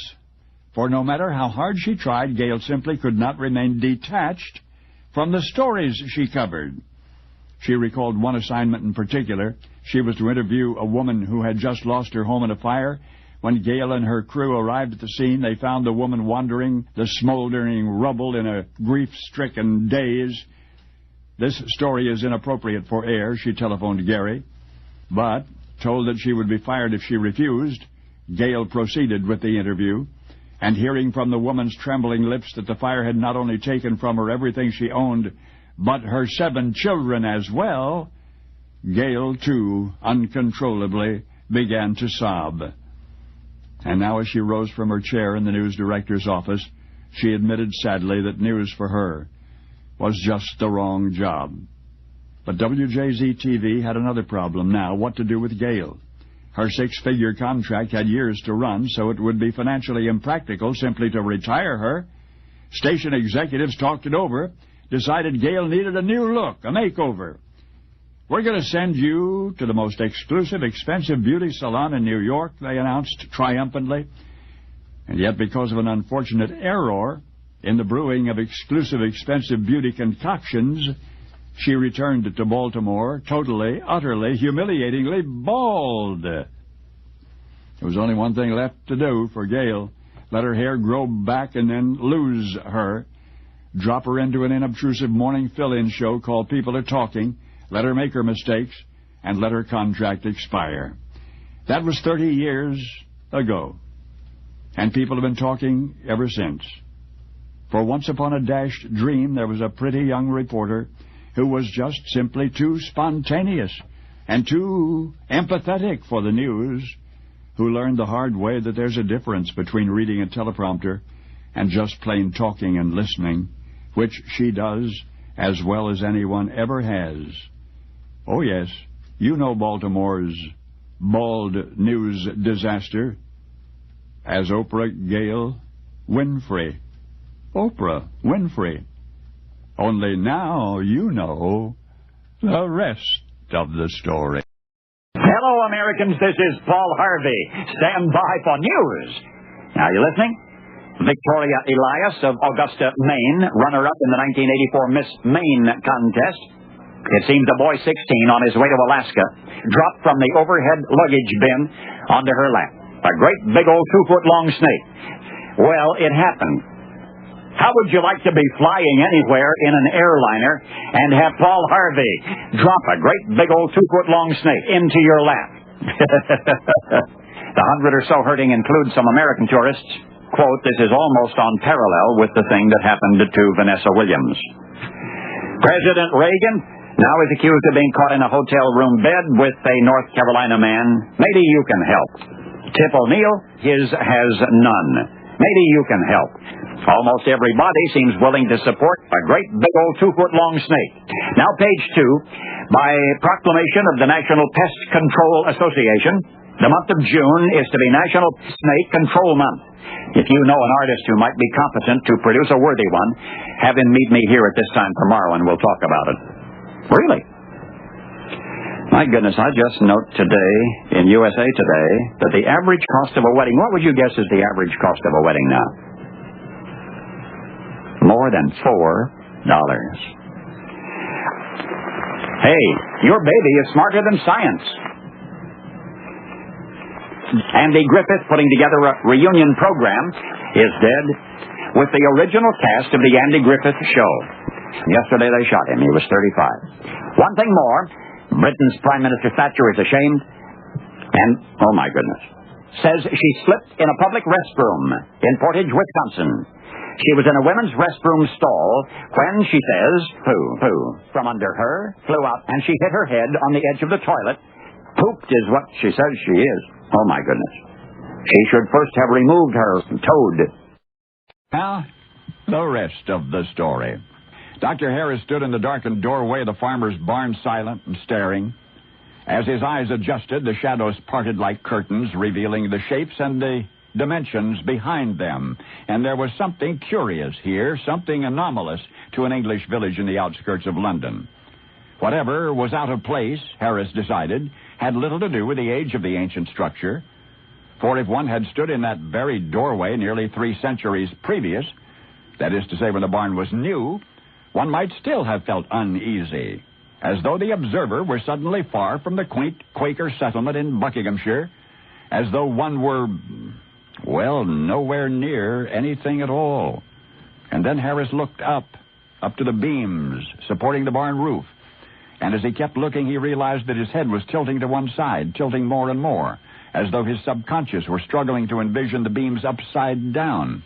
For no matter how hard she tried, Gail simply could not remain detached from the stories she covered. She recalled one assignment in particular. She was to interview a woman who had just lost her home in a fire. When Gail and her crew arrived at the scene, they found the woman wandering the smoldering rubble in a grief-stricken daze. This story is inappropriate for air, she telephoned Gary. But, told that she would be fired if she refused, Gail proceeded with the interview. And hearing from the woman's trembling lips that the fire had not only taken from her everything she owned, but her 7 children as well, Gail, too, uncontrollably began to sob. And now as she rose from her chair in the news director's office, she admitted sadly that news for her was just the wrong job. But WJZ-TV had another problem now, what to do with Gail. Her 6-figure contract had years to run, so it would be financially impractical simply to retire her. Station executives talked it over, decided Gail needed a new look, a makeover. We're going to send you to the most exclusive, expensive beauty salon in New York, they announced triumphantly. And yet, because of an unfortunate error in the brewing of exclusive, expensive beauty concoctions, she returned to Baltimore totally, utterly, humiliatingly bald. There was only one thing left to do for Gail. Let her hair grow back and then lose her. Drop her into an inobtrusive morning fill-in show called People Are Talking. Let her make her mistakes, and let her contract expire. That was 30 years ago, and people have been talking ever since. For once upon a dashed dream, there was a pretty young reporter who was just simply too spontaneous and too empathetic for the news, who learned the hard way that there's a difference between reading a teleprompter and just plain talking and listening, which she does as well as anyone ever has. Oh, yes, you know Baltimore's bald news disaster as Oprah Gail Winfrey. Oprah Winfrey. Only now you know the rest of the story. Hello, Americans. This is Paul Harvey. Stand by for news. Now, you listening? Victoria Elias of Augusta, Maine, runner-up in the 1984 Miss Maine contest. It seems a boy 16 on his way to Alaska dropped from the overhead luggage bin onto her lap. A great big old 2-foot-long snake. Well, it happened. How would you like to be flying anywhere in an airliner and have Paul Harvey drop a great big old 2-foot-long snake into your lap? The 100 or so hurting include some American tourists. Quote, this is almost on parallel with the thing that happened to Vanessa Williams. President Reagan now is accused of being caught in a hotel room bed with a North Carolina man. Maybe you can help. Tip O'Neill, his has none. Maybe you can help. Almost everybody seems willing to support a great big old 2-foot-long snake. Now, page 2. By proclamation of the National Pest Control Association, the month of June is to be National Snake Control Month. If you know an artist who might be competent to produce a worthy one, have him meet me here at this time tomorrow and we'll talk about it. Really? My goodness, I just note today, in USA Today, that the average cost of a wedding, what would you guess is the average cost of a wedding now? More than $4. Hey, your baby is smarter than science. Andy Griffith, putting together a reunion program, is dead with the original cast of the Andy Griffith Show. Yesterday they shot him. He was 35. One thing more, Britain's Prime Minister Thatcher is ashamed and, oh my goodness, says she slipped in a public restroom in Portage, Wisconsin. She was in a women's restroom stall when, she says, poo from under her, flew out, and she hit her head on the edge of the toilet. Pooped is what she says she is. Oh, my goodness. She should first have removed her toad. Now, the rest of the story. Dr. Harris stood in the darkened doorway of the farmer's barn silent and staring. As his eyes adjusted, the shadows parted like curtains, revealing the shapes and the dimensions behind them. And there was something curious here, something anomalous to an English village in the outskirts of London. Whatever was out of place, Harris decided, had little to do with the age of the ancient structure. For if one had stood in that very doorway nearly 3 centuries previous, that is to say when the barn was new, one might still have felt uneasy, as though the observer were suddenly far from the quaint Quaker settlement in Buckinghamshire, as though one were, well, nowhere near anything at all. And then Harris looked up to the beams supporting the barn roof. And as he kept looking, he realized that his head was tilting to one side, tilting more and more, as though his subconscious were struggling to envision the beams upside down.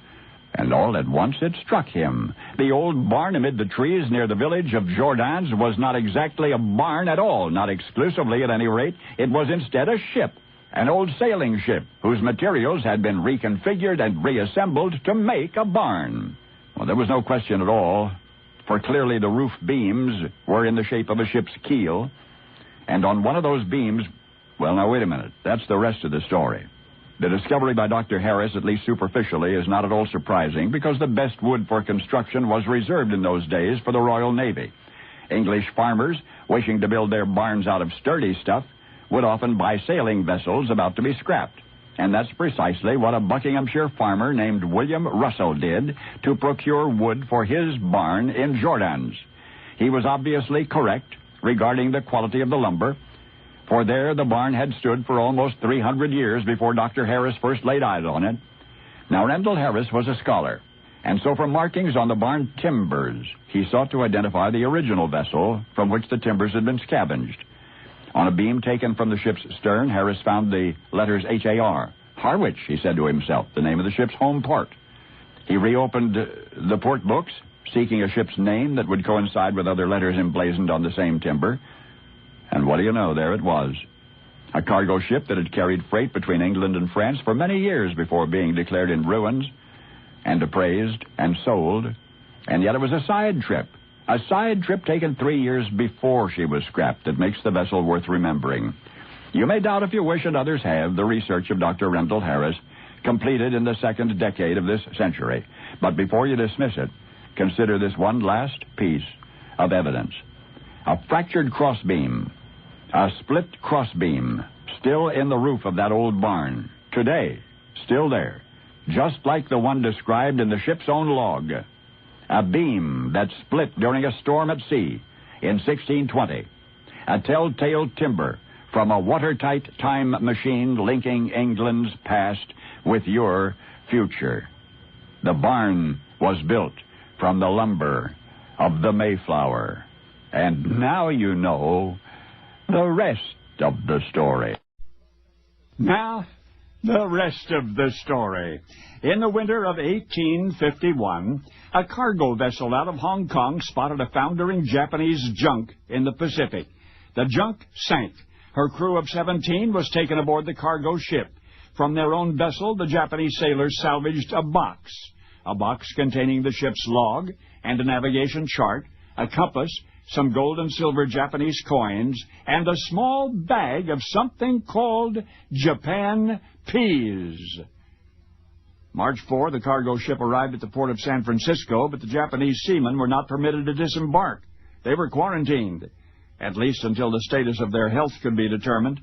And all at once it struck him. The old barn amid the trees near the village of Jourdans was not exactly a barn at all, not exclusively at any rate. It was instead a ship, an old sailing ship, whose materials had been reconfigured and reassembled to make a barn. Well, there was no question at all, for clearly the roof beams were in the shape of a ship's keel. And on one of those beams, well, now, wait a minute. That's the rest of the story. The discovery by Dr. Harris, at least superficially, is not at all surprising because the best wood for construction was reserved in those days for the Royal Navy. English farmers, wishing to build their barns out of sturdy stuff, would often buy sailing vessels about to be scrapped. And that's precisely what a Buckinghamshire farmer named William Russell did to procure wood for his barn in Jourdans. He was obviously correct regarding the quality of the lumber, for there the barn had stood for almost 300 years before Dr. Harris first laid eyes on it. Now, Rendell Harris was a scholar, and so from markings on the barn timbers, he sought to identify the original vessel from which the timbers had been scavenged. On a beam taken from the ship's stern, Harris found the letters H-A-R. Harwich, he said to himself, the name of the ship's home port. He reopened the port books, seeking a ship's name that would coincide with other letters emblazoned on the same timber. And what do you know, there it was. A cargo ship that had carried freight between England and France for many years before being declared in ruins and appraised and sold. And yet it was a side trip taken 3 years before she was scrapped that makes the vessel worth remembering. You may doubt, if you wish, and others have, the research of Dr. Rendell Harris, completed in the second decade of this century. But before you dismiss it, consider this one last piece of evidence. A fractured crossbeam, a split crossbeam, still in the roof of that old barn. Today, still there, just like the one described in the ship's own log. A beam that split during a storm at sea in 1620. A telltale timber from a watertight time machine linking England's past with your future. The barn was built from the lumber of the Mayflower. And now you know the rest of the story. Now, the rest of the story. In the winter of 1851, a cargo vessel out of Hong Kong spotted a foundering Japanese junk in the Pacific. The junk sank. Her crew of 17 was taken aboard the cargo ship. From their own vessel, the Japanese sailors salvaged a box containing the ship's log and a navigation chart, a compass, some gold and silver Japanese coins, and a small bag of something called Japan peas. March 4, the cargo ship arrived at the port of San Francisco, but the Japanese seamen were not permitted to disembark. They were quarantined, at least until the status of their health could be determined.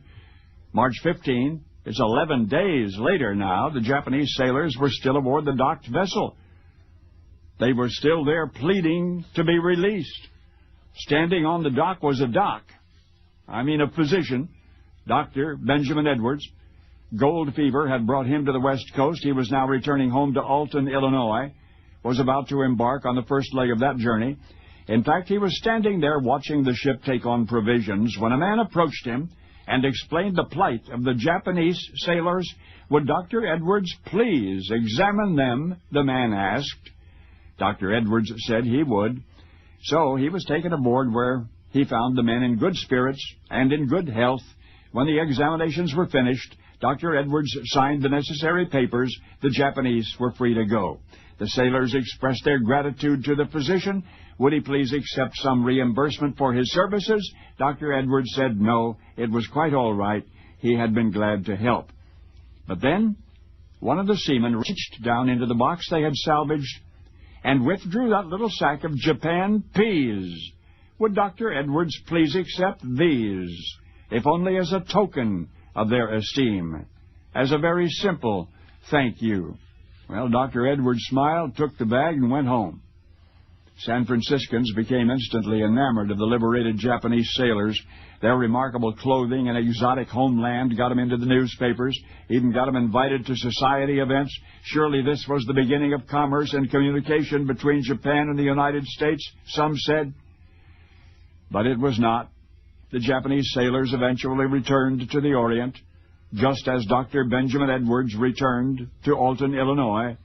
March 15, it's 11 days later now, the Japanese sailors were still aboard the docked vessel. They were still there pleading to be released. Standing on the dock was a physician, Dr. Benjamin Edwards. Gold fever had brought him to the West Coast. He was now returning home to Alton, Illinois, was about to embark on the first leg of that journey. In fact, he was standing there watching the ship take on provisions when a man approached him and explained the plight of the Japanese sailors. Would Dr. Edwards please examine them, the man asked. Dr. Edwards said he would. So he was taken aboard, where he found the men in good spirits and in good health, When the examinations were finished, Dr. Edwards signed the necessary papers. The Japanese were free to go. The sailors expressed their gratitude to the physician. Would he please accept some reimbursement for his services? Dr. Edwards said no, it was quite all right. He had been glad to help. But then one of the seamen reached down into the box they had salvaged and withdrew that little sack of Japan peas. Would Dr. Edwards please accept these, if only as a token of their esteem, as a very simple thank you? Well, Dr. Edwards smiled, took the bag, and went home. San Franciscans became instantly enamored of the liberated Japanese sailors. Their remarkable clothing and exotic homeland got them into the newspapers, even got them invited to society events. Surely this was the beginning of commerce and communication between Japan and the United States, some said. But it was not. The Japanese sailors eventually returned to the Orient, just as Dr. Benjamin Edwards returned to Alton, Illinois,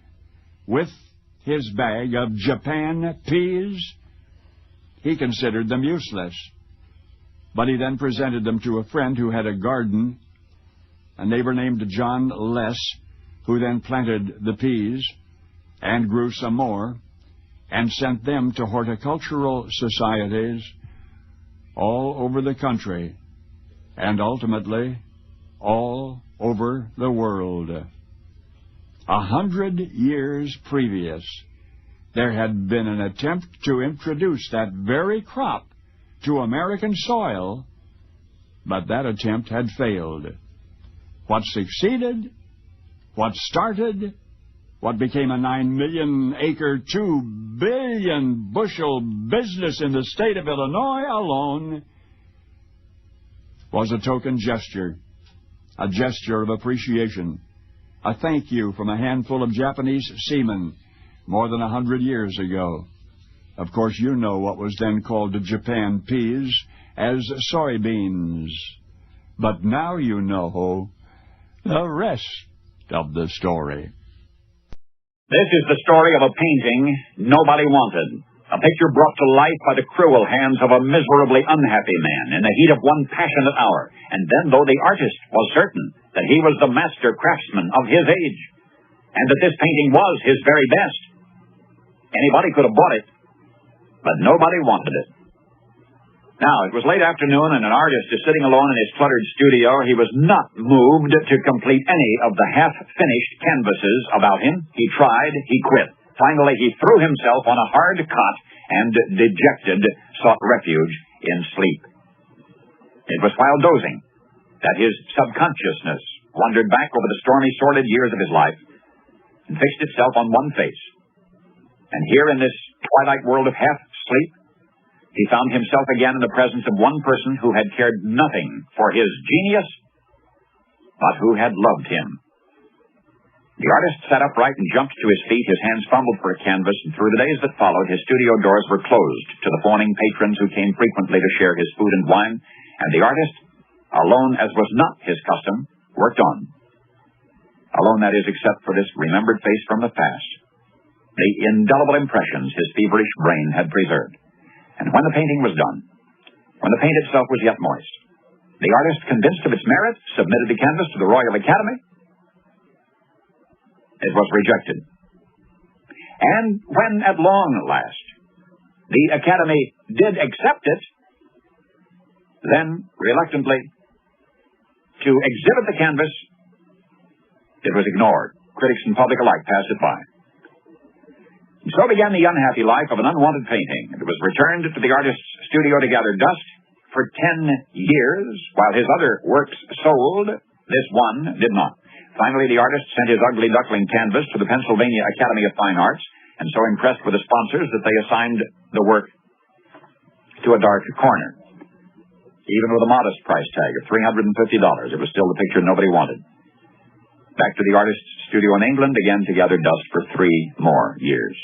with his bag of Japan peas. He considered them useless, but he then presented them to a friend who had a garden, a neighbor named John Less, who then planted the peas and grew some more and sent them to horticultural societies all over the country and ultimately all over the world. 100 years previous, there had been an attempt to introduce that very crop to American soil, but that attempt had failed. What succeeded, what started, what became a 9-million-acre, 2 billion bushel business in the state of Illinois alone, was a token gesture, a gesture of appreciation, a thank you from a handful of Japanese seamen more than 100 years ago. Of course, you know what was then called the Japan peas as soybeans. But now you know the rest of the story. This is the story of a painting nobody wanted. A picture brought to life by the cruel hands of a miserably unhappy man in the heat of one passionate hour. And then, though the artist was certain that he was the master craftsman of his age, and that this painting was his very best, anybody could have bought it, but nobody wanted it. Now, it was late afternoon, and an artist is sitting alone in his cluttered studio. He was not moved to complete any of the half-finished canvases about him. He tried, he quit. Finally, he threw himself on a hard cot and, dejected, sought refuge in sleep. It was while dozing that his subconsciousness wandered back over the stormy, sordid years of his life and fixed itself on one face. And here in this twilight world of half-sleep, he found himself again in the presence of one person who had cared nothing for his genius, but who had loved him. The artist sat upright and jumped to his feet. His hands fumbled for a canvas, and through the days that followed, his studio doors were closed to the fawning patrons who came frequently to share his food and wine, and the artist, alone as was not his custom, worked on. Alone, that is, except for this remembered face from the past, the indelible impressions his feverish brain had preserved. And when the painting was done, when the paint itself was yet moist, the artist, convinced of its merit, submitted the canvas to the Royal Academy. It was rejected. And when, at long last, the Academy did accept it, then, reluctantly, to exhibit the canvas, it was ignored. Critics and public alike passed it by. And so began the unhappy life of an unwanted painting. It was returned to the artist's studio to gather dust for 10 years, while his other works sold. This one did not. Finally, the artist sent his ugly duckling canvas to the Pennsylvania Academy of Fine Arts, and so impressed were the sponsors that they assigned the work to a dark corner. Even with a modest price tag of $350, it was still the picture nobody wanted. Back to the artist's studio in England, again to gather dust for 3 more years.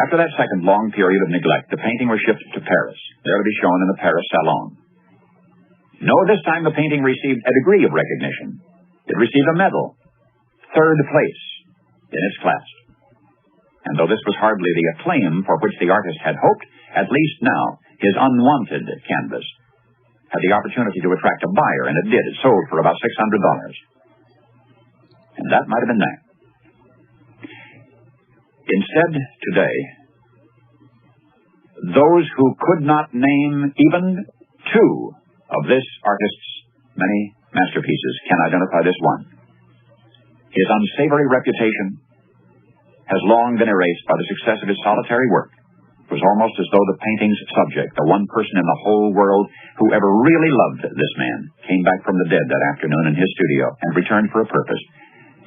After that second long period of neglect, the painting was shipped to Paris, there to be shown in the Paris Salon. No, this time the painting received a degree of recognition. It received a medal, 3rd place in its class. And though this was hardly the acclaim for which the artist had hoped, at least now his unwanted canvas had the opportunity to attract a buyer, and it did. It sold for about $600. And that might have been that. Instead, today, those who could not name even two of this artist's many masterpieces can identify this one. His unsavory reputation has long been erased by the success of his solitary work. It was almost as though the painting's subject, the one person in the whole world who ever really loved this man, came back from the dead that afternoon in his studio and returned for a purpose.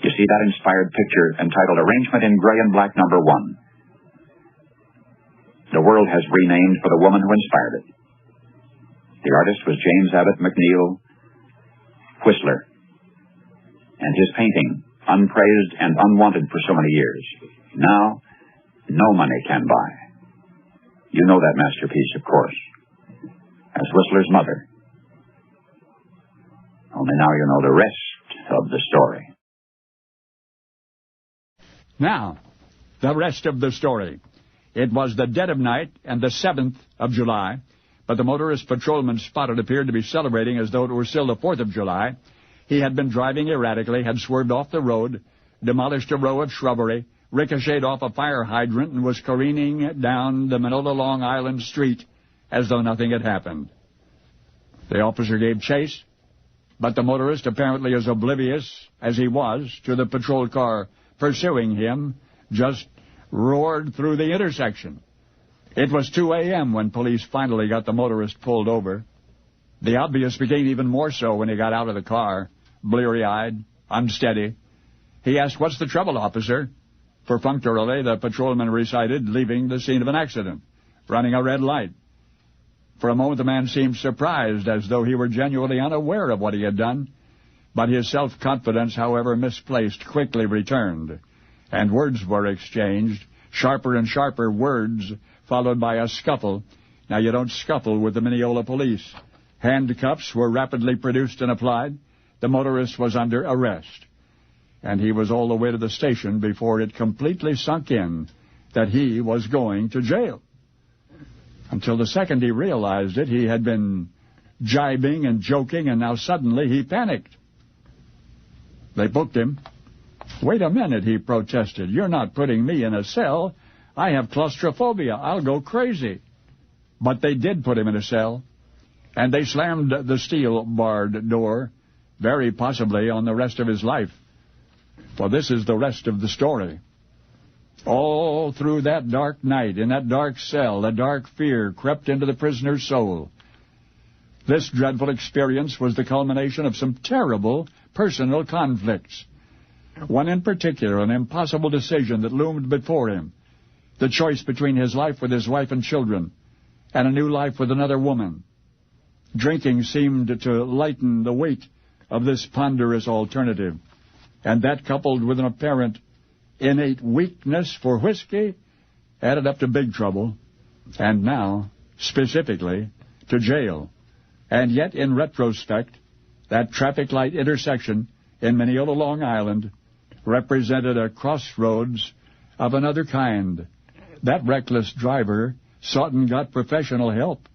You see that inspired picture entitled Arrangement in Gray and Black No. 1. The world has renamed for the woman who inspired it. The artist was James Abbott McNeill Whistler, and his painting, unpraised and unwanted for so many years, now no money can buy. You know that masterpiece, of course, as Whistler's mother. Only now you know the rest of the story. Now, the rest of the story. It was the dead of night and the 7th of July, but the motorist patrolman spotted appeared to be celebrating as though it were still the 4th of July. He had been driving erratically, had swerved off the road, demolished a row of shrubbery, ricocheted off a fire hydrant, and was careening down the Manila Long Island street as though nothing had happened. The officer gave chase, but the motorist, apparently as oblivious as he was to the patrol car pursuing him, just roared through the intersection. It was 2 a.m. when police finally got the motorist pulled over. The obvious became even more so when he got out of the car, bleary-eyed, unsteady. He asked, "What's the trouble, officer?" Perfunctorily, the patrolman recited, leaving the scene of an accident, running a red light. For a moment, the man seemed surprised, as though he were genuinely unaware of what he had done. But his self-confidence, however misplaced, quickly returned, and words were exchanged, sharper and sharper words, followed by a scuffle. Now, you don't scuffle with the Mineola police. Handcuffs were rapidly produced and applied. The motorist was under arrest, and he was all the way to the station before it completely sunk in that he was going to jail. Until the second he realized it, he had been jibing and joking, and now suddenly he panicked. They booked him. "Wait a minute," he protested. "You're not putting me in a cell. I have claustrophobia. I'll go crazy." But they did put him in a cell, and they slammed the steel-barred door, very possibly on the rest of his life. For this is the rest of the story. All through that dark night, in that dark cell, a dark fear crept into the prisoner's soul. This dreadful experience was the culmination of some terrible personal conflicts. One in particular, an impossible decision that loomed before him, the choice between his life with his wife and children and a new life with another woman. Drinking seemed to lighten the weight of this ponderous alternative, and that, coupled with an apparent innate weakness for whiskey, added up to big trouble, and now, specifically, to jail. And yet, in retrospect, that traffic light intersection in Mineola, Long Island, represented a crossroads of another kind. That reckless driver sought and got professional help,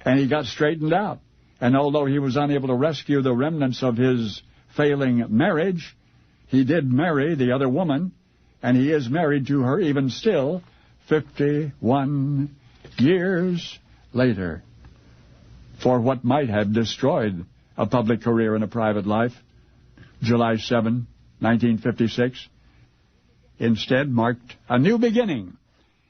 and he got straightened out. And although he was unable to rescue the remnants of his failing marriage, he did marry the other woman, and he is married to her even still, 51 years later. For what might have destroyed a public career and a private life, July 7, 1956, instead marked a new beginning,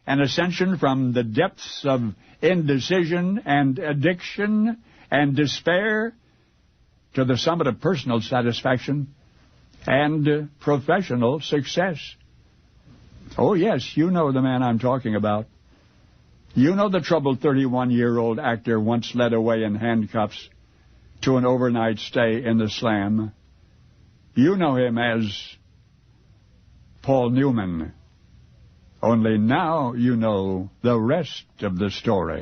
an ascension from the depths of indecision and addiction and despair to the summit of personal satisfaction and professional success. Oh, yes, you know the man I'm talking about. You know the troubled 31-year-old actor once led away in handcuffs to an overnight stay in the Slam. You know him as Paul Newman. Only now you know the rest of the story.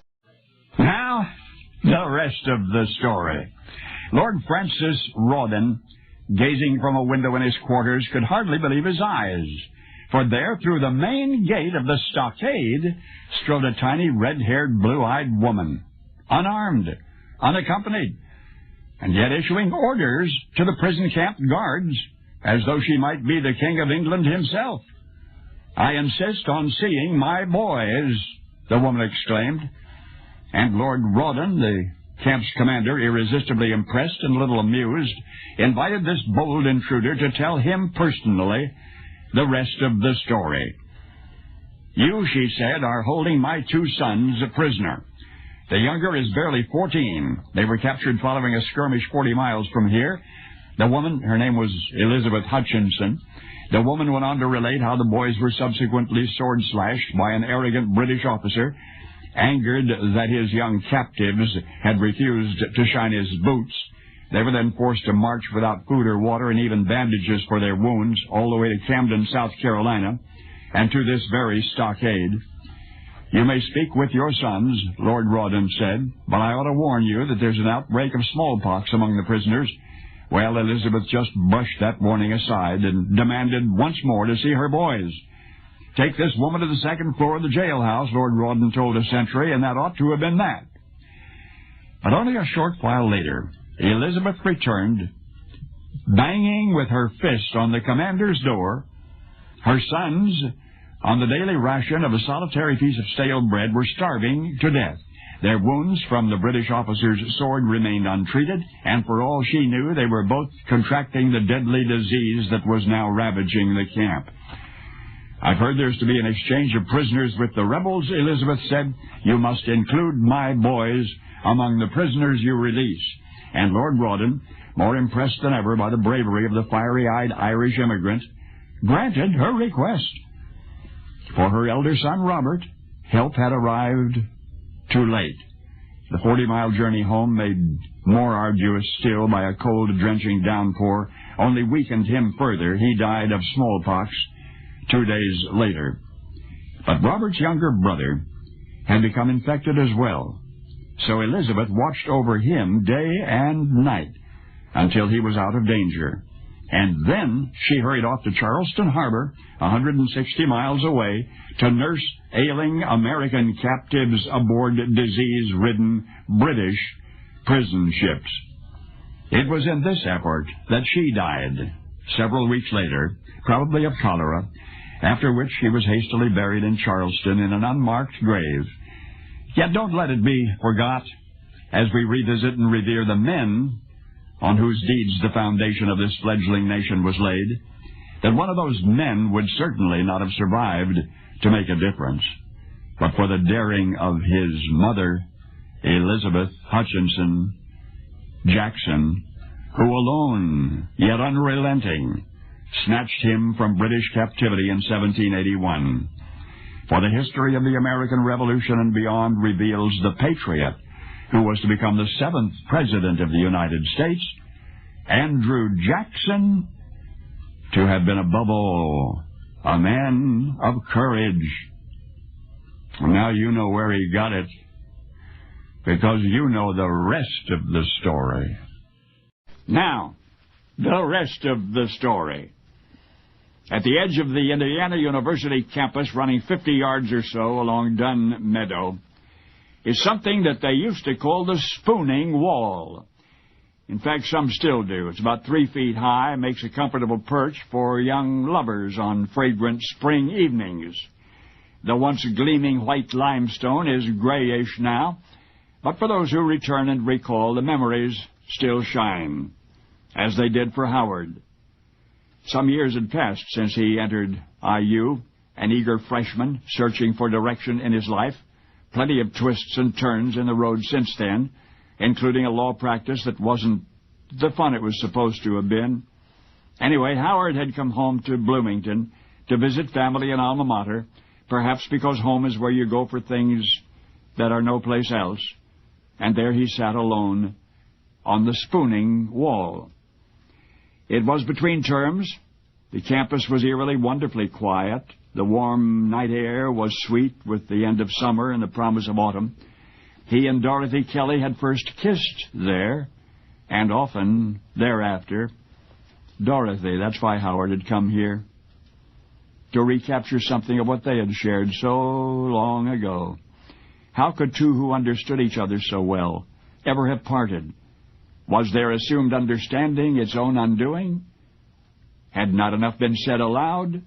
Now, the rest of the story. Lord Francis Rawdon, gazing from a window in his quarters, could hardly believe his eyes. For there, through the main gate of the stockade, strode a tiny, red-haired, blue-eyed woman, unarmed, unaccompanied, and yet issuing orders to the prison camp guards as though she might be the King of England himself. "I insist on seeing my boys," the woman exclaimed. And Lord Rawdon, the camp's commander, irresistibly impressed and a little amused, invited this bold intruder to tell him personally the rest of the story. "You," she said, "are holding my 2 sons a prisoner. The younger is barely 14. They were captured following a skirmish 40 miles from here. The woman, her name was Elizabeth Hutchinson. The woman went on to relate how the boys were subsequently sword-slashed by an arrogant British officer, angered that his young captives had refused to shine his boots. They were then forced to march without food or water and even bandages for their wounds all the way to Camden, South Carolina, and to this very stockade. You may speak with your sons," Lord Rawdon said, "but I ought to warn you that there's an outbreak of smallpox among the prisoners." Well, Elizabeth just brushed that warning aside and demanded once more to see her boys. "Take this woman to the 2nd floor of the jailhouse," Lord Rawdon told a sentry, and that ought to have been that. But only a short while later, Elizabeth returned, banging with her fist on the commander's door. Her sons, on the daily ration of a solitary piece of stale bread, were starving to death. Their wounds from the British officer's sword remained untreated, and for all she knew, they were both contracting the deadly disease that was now ravaging the camp. "I've heard there's to be an exchange of prisoners with the rebels," Elizabeth said. "You must include my boys among the prisoners you release." And Lord Rawdon, more impressed than ever by the bravery of the fiery-eyed Irish immigrant, granted her request. For her elder son, Robert, help had arrived too late. The 40-mile journey home, made more arduous still by a cold, drenching downpour, only weakened him further. He died of smallpox 2 days later. But Robert's younger brother had become infected as well, so Elizabeth watched over him day and night until he was out of danger. And then she hurried off to Charleston Harbor, 160 miles away, to nurse ailing American captives aboard disease-ridden British prison ships. It was in this effort that she died several weeks later, probably of cholera, after which she was hastily buried in Charleston in an unmarked grave. Yet don't let it be forgot, as we revisit and revere the men on whose deeds the foundation of this fledgling nation was laid, that one of those men would certainly not have survived to make a difference, but for the daring of his mother, Elizabeth Hutchinson Jackson, who alone, yet unrelenting, snatched him from British captivity in 1781. For the history of the American Revolution and beyond reveals the patriot who was to become the 7th President of the United States, Andrew Jackson, to have been above all a man of courage. Now you know where he got it, because you know the rest of the story. Now, the rest of the story. At the edge of the Indiana University campus, running 50 yards or so along Dunn Meadow, is something that they used to call the spooning wall. In fact, some still do. It's about 3 feet high, makes a comfortable perch for young lovers on fragrant spring evenings. The once gleaming white limestone is grayish now, but for those who return and recall, the memories still shine, as they did for Howard. Some years had passed since he entered IU, an eager freshman searching for direction in his life. Plenty of twists and turns in the road since then, including a law practice that wasn't the fun it was supposed to have been. Anyway, Howard had come home to Bloomington to visit family and alma mater, perhaps because home is where you go for things that are no place else. And there he sat alone on the spooning wall. It was between terms. The campus was eerily, wonderfully quiet. The warm night air was sweet with the end of summer and the promise of autumn. He and Dorothy Kelly had first kissed there, and often thereafter. Dorothy, that's why Howard had come here, to recapture something of what they had shared so long ago. How could two who understood each other so well ever have parted? Was their assumed understanding its own undoing? Had not enough been said aloud?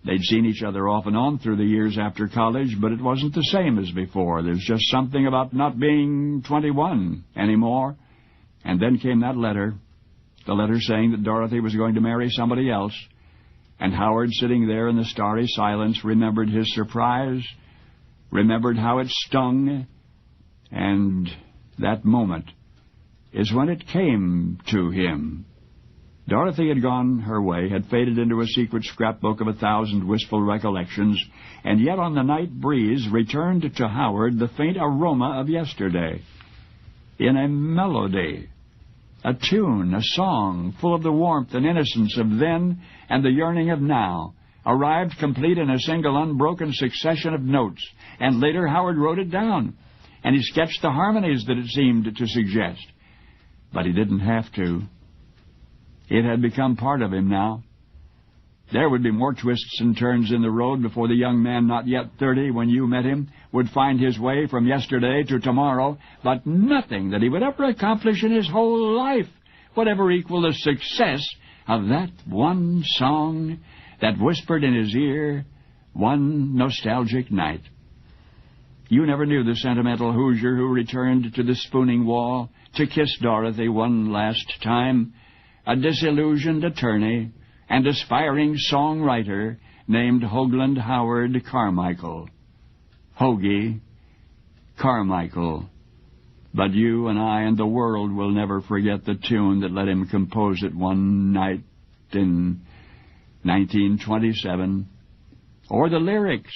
They'd seen each other off and on through the years after college, but it wasn't the same as before. There's just something about not being 21 anymore. And then came that letter, the letter saying that Dorothy was going to marry somebody else. And Howard, sitting there in the starry silence, remembered his surprise, remembered how it stung, and that moment is when it came to him. Dorothy had gone her way, had faded into a secret scrapbook of 1,000 wistful recollections, and yet on the night breeze returned to Howard the faint aroma of yesterday. In a melody, a tune, a song, full of the warmth and innocence of then and the yearning of now, arrived complete in a single unbroken succession of notes, and later Howard wrote it down, and he sketched the harmonies that it seemed to suggest. But he didn't have to. It had become part of him now. There would be more twists and turns in the road before the young man, not yet 30 when you met him, would find his way from yesterday to tomorrow, but nothing that he would ever accomplish in his whole life would ever equal the success of that one song that whispered in his ear one nostalgic night. You never knew the sentimental Hoosier who returned to the spooning wall to kiss Dorothy one last time, a disillusioned attorney and aspiring songwriter named Hoagland Howard Carmichael. Hoagie Carmichael. But you and I and the world will never forget the tune that let him compose it one night in 1927. Or the lyrics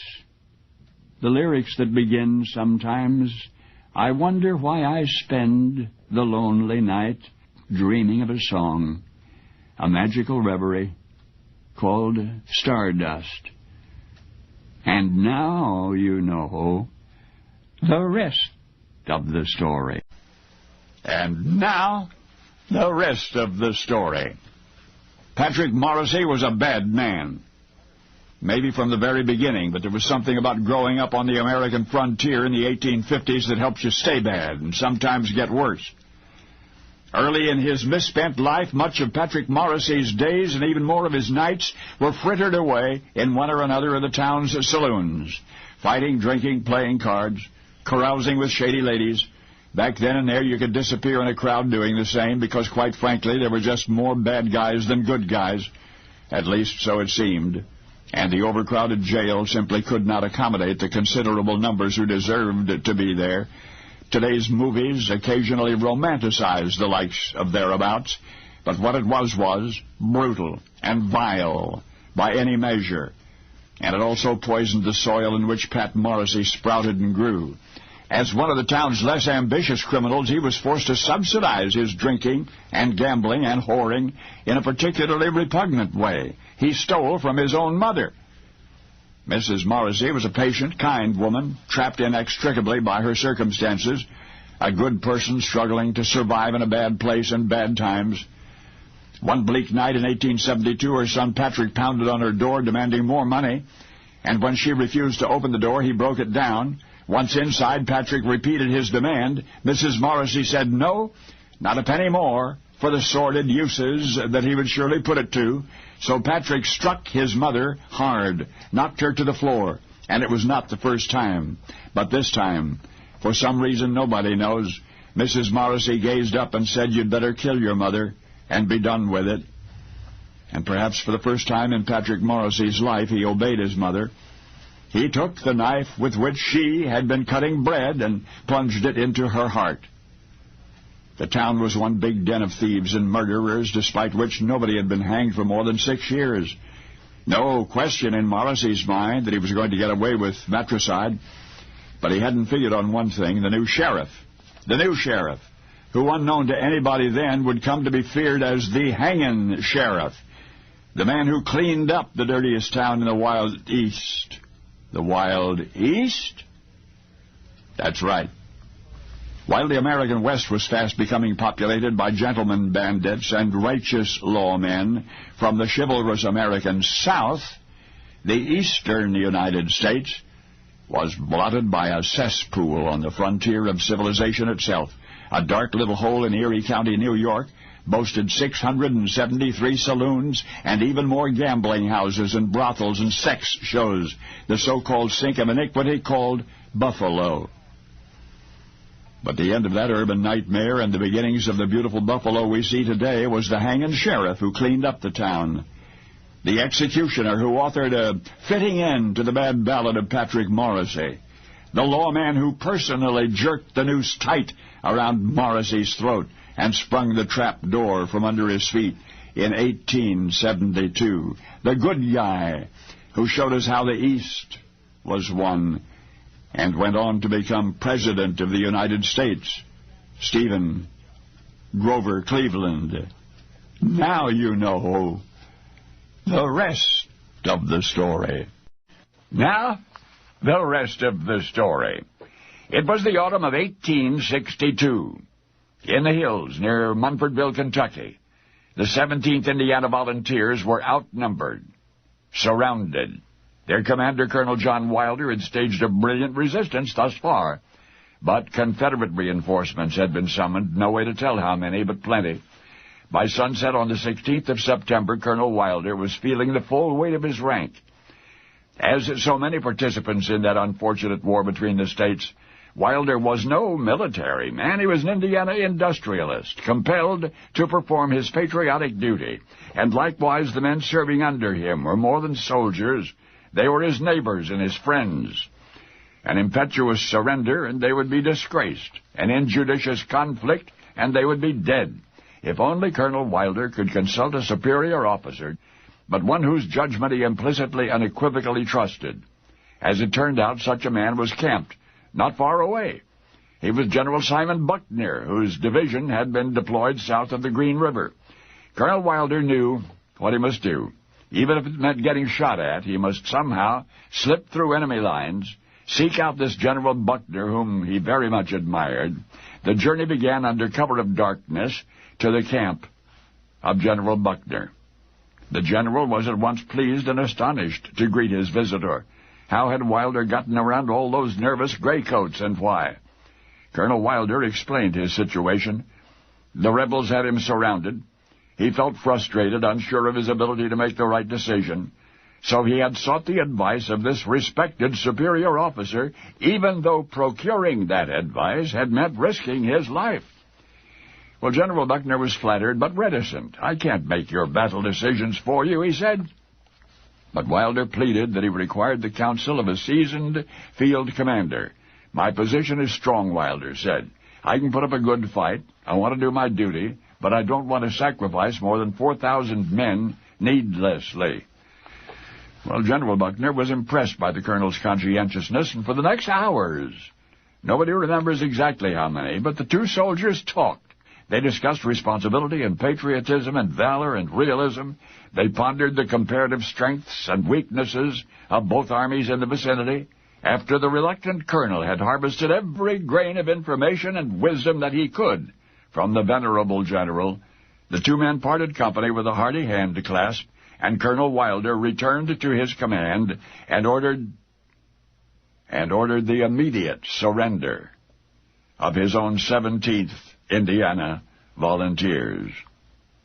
that begin sometimes, I wonder why I spend the lonely night dreaming of a song, a magical reverie called Stardust. And now you know the rest of the story. And now, the rest of the story. Patrick Morrissey was a bad man. Maybe from the very beginning, but there was something about growing up on the American frontier in the 1850s that helps you stay bad and sometimes get worse. Early in his misspent life, much of Patrick Morrissey's days and even more of his nights were frittered away in one or another of the town's saloons, fighting, drinking, playing cards, carousing with shady ladies. Back then and there you could disappear in a crowd doing the same because, quite frankly, there were just more bad guys than good guys. At least so it seemed. And the overcrowded jail simply could not accommodate the considerable numbers who deserved to be there. Today's movies occasionally romanticize the likes of thereabouts, but what it was brutal and vile by any measure. And it also poisoned the soil in which Pat Morrissey sprouted and grew. As one of the town's less ambitious criminals, he was forced to subsidize his drinking and gambling and whoring in a particularly repugnant way. He stole from his own mother. Mrs. Morrissey was a patient, kind woman, trapped inextricably by her circumstances, a good person struggling to survive in a bad place in bad times. One bleak night in 1872, her son Patrick pounded on her door demanding more money, and when she refused to open the door, he broke it down. Once inside, Patrick repeated his demand. Mrs. Morrissey said no, not a penny more, for the sordid uses that he would surely put it to. So Patrick struck his mother hard, knocked her to the floor, and it was not the first time. But this time, for some reason nobody knows, Mrs. Morrissey gazed up and said, "You'd better kill your mother and be done with it." And perhaps for the first time in Patrick Morrissey's life, he obeyed his mother. He took the knife with which she had been cutting bread and plunged it into her heart. The town was one big den of thieves and murderers, despite which nobody had been hanged for more than 6 years. No question in Morrissey's mind that he was going to get away with matricide, but he hadn't figured on one thing: the new sheriff, who, unknown to anybody then, would come to be feared as the hanging sheriff, the man who cleaned up the dirtiest town in the Wild East. The Wild East? That's right. While the American West was fast becoming populated by gentlemen bandits and righteous lawmen from the chivalrous American South, the eastern United States was blotted by a cesspool on the frontier of civilization itself, a dark little hole in Erie County, New York, boasted 673 saloons and even more gambling houses and brothels and sex shows, the so-called sink of iniquity called Buffalo. But the end of that urban nightmare and the beginnings of the beautiful Buffalo we see today was the hanging sheriff who cleaned up the town, the executioner who authored a fitting end to the bad ballad of Patrick Morrissey, the lawman who personally jerked the noose tight around Morrissey's throat and sprung the trap door from under his feet in 1872, the good guy who showed us how the East was won and went on to become President of the United States, Stephen Grover Cleveland. Now you know the rest of the story. Now, the rest of the story. It was the autumn of 1862. In the hills near Munfordville, Kentucky, the 17th Indiana Volunteers were outnumbered, surrounded. Their commander, Colonel John Wilder, had staged a brilliant resistance thus far, but Confederate reinforcements had been summoned, no way to tell how many, but plenty. By sunset on the 16th of September, Colonel Wilder was feeling the full weight of his rank. As so many participants in that unfortunate war between the states, Wilder was no military man. He was an Indiana industrialist, compelled to perform his patriotic duty. And likewise, the men serving under him were more than soldiers. They were his neighbors and his friends. An impetuous surrender, and they would be disgraced. An injudicious conflict, and they would be dead. If only Colonel Wilder could consult a superior officer, but one whose judgment he implicitly, unequivocally trusted. As it turned out, such a man was camped not far away. He was General Simon Buckner, whose division had been deployed south of the Green River. Colonel Wilder knew what he must do. Even if it meant getting shot at, he must somehow slip through enemy lines, seek out this General Buckner, whom he very much admired. The journey began under cover of darkness to the camp of General Buckner. The general was at once pleased and astonished to greet his visitor. How had Wilder gotten around all those nervous graycoats, and why? Colonel Wilder explained his situation. The rebels had him surrounded. He felt frustrated, unsure of his ability to make the right decision. So he had sought the advice of this respected superior officer, even though procuring that advice had meant risking his life. Well, General Buckner was flattered, but reticent. "I can't make your battle decisions for you," he said. But Wilder pleaded that he required the counsel of a seasoned field commander. "My position is strong," Wilder said. "I can put up a good fight. I want to do my duty, but I don't want to sacrifice more than 4,000 men needlessly." Well, General Buckner was impressed by the colonel's conscientiousness, and for the next hours, nobody remembers exactly how many, but the two soldiers talked. They discussed responsibility and patriotism and valor and realism. They pondered the comparative strengths and weaknesses of both armies in the vicinity. After the reluctant colonel had harvested every grain of information and wisdom that he could from the venerable general, the two men parted company with a hearty hand clasp, and Colonel Wilder returned to his command and ordered the immediate surrender of his own 17th Indiana Volunteers.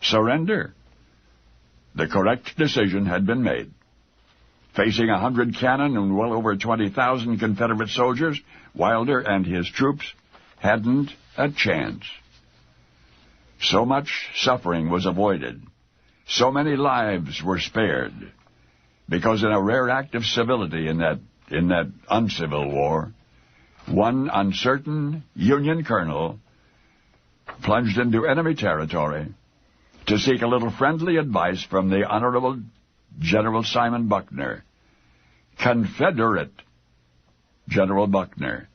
Surrender. The correct decision had been made. Facing 100 cannon and well over 20,000 Confederate soldiers, Wilder and his troops hadn't a chance. So much suffering was avoided. So many lives were spared. Because in a rare act of civility in that uncivil war, one uncertain Union colonel plunged into enemy territory to seek a little friendly advice from the Honorable General Simon Buckner, Confederate General Buckner,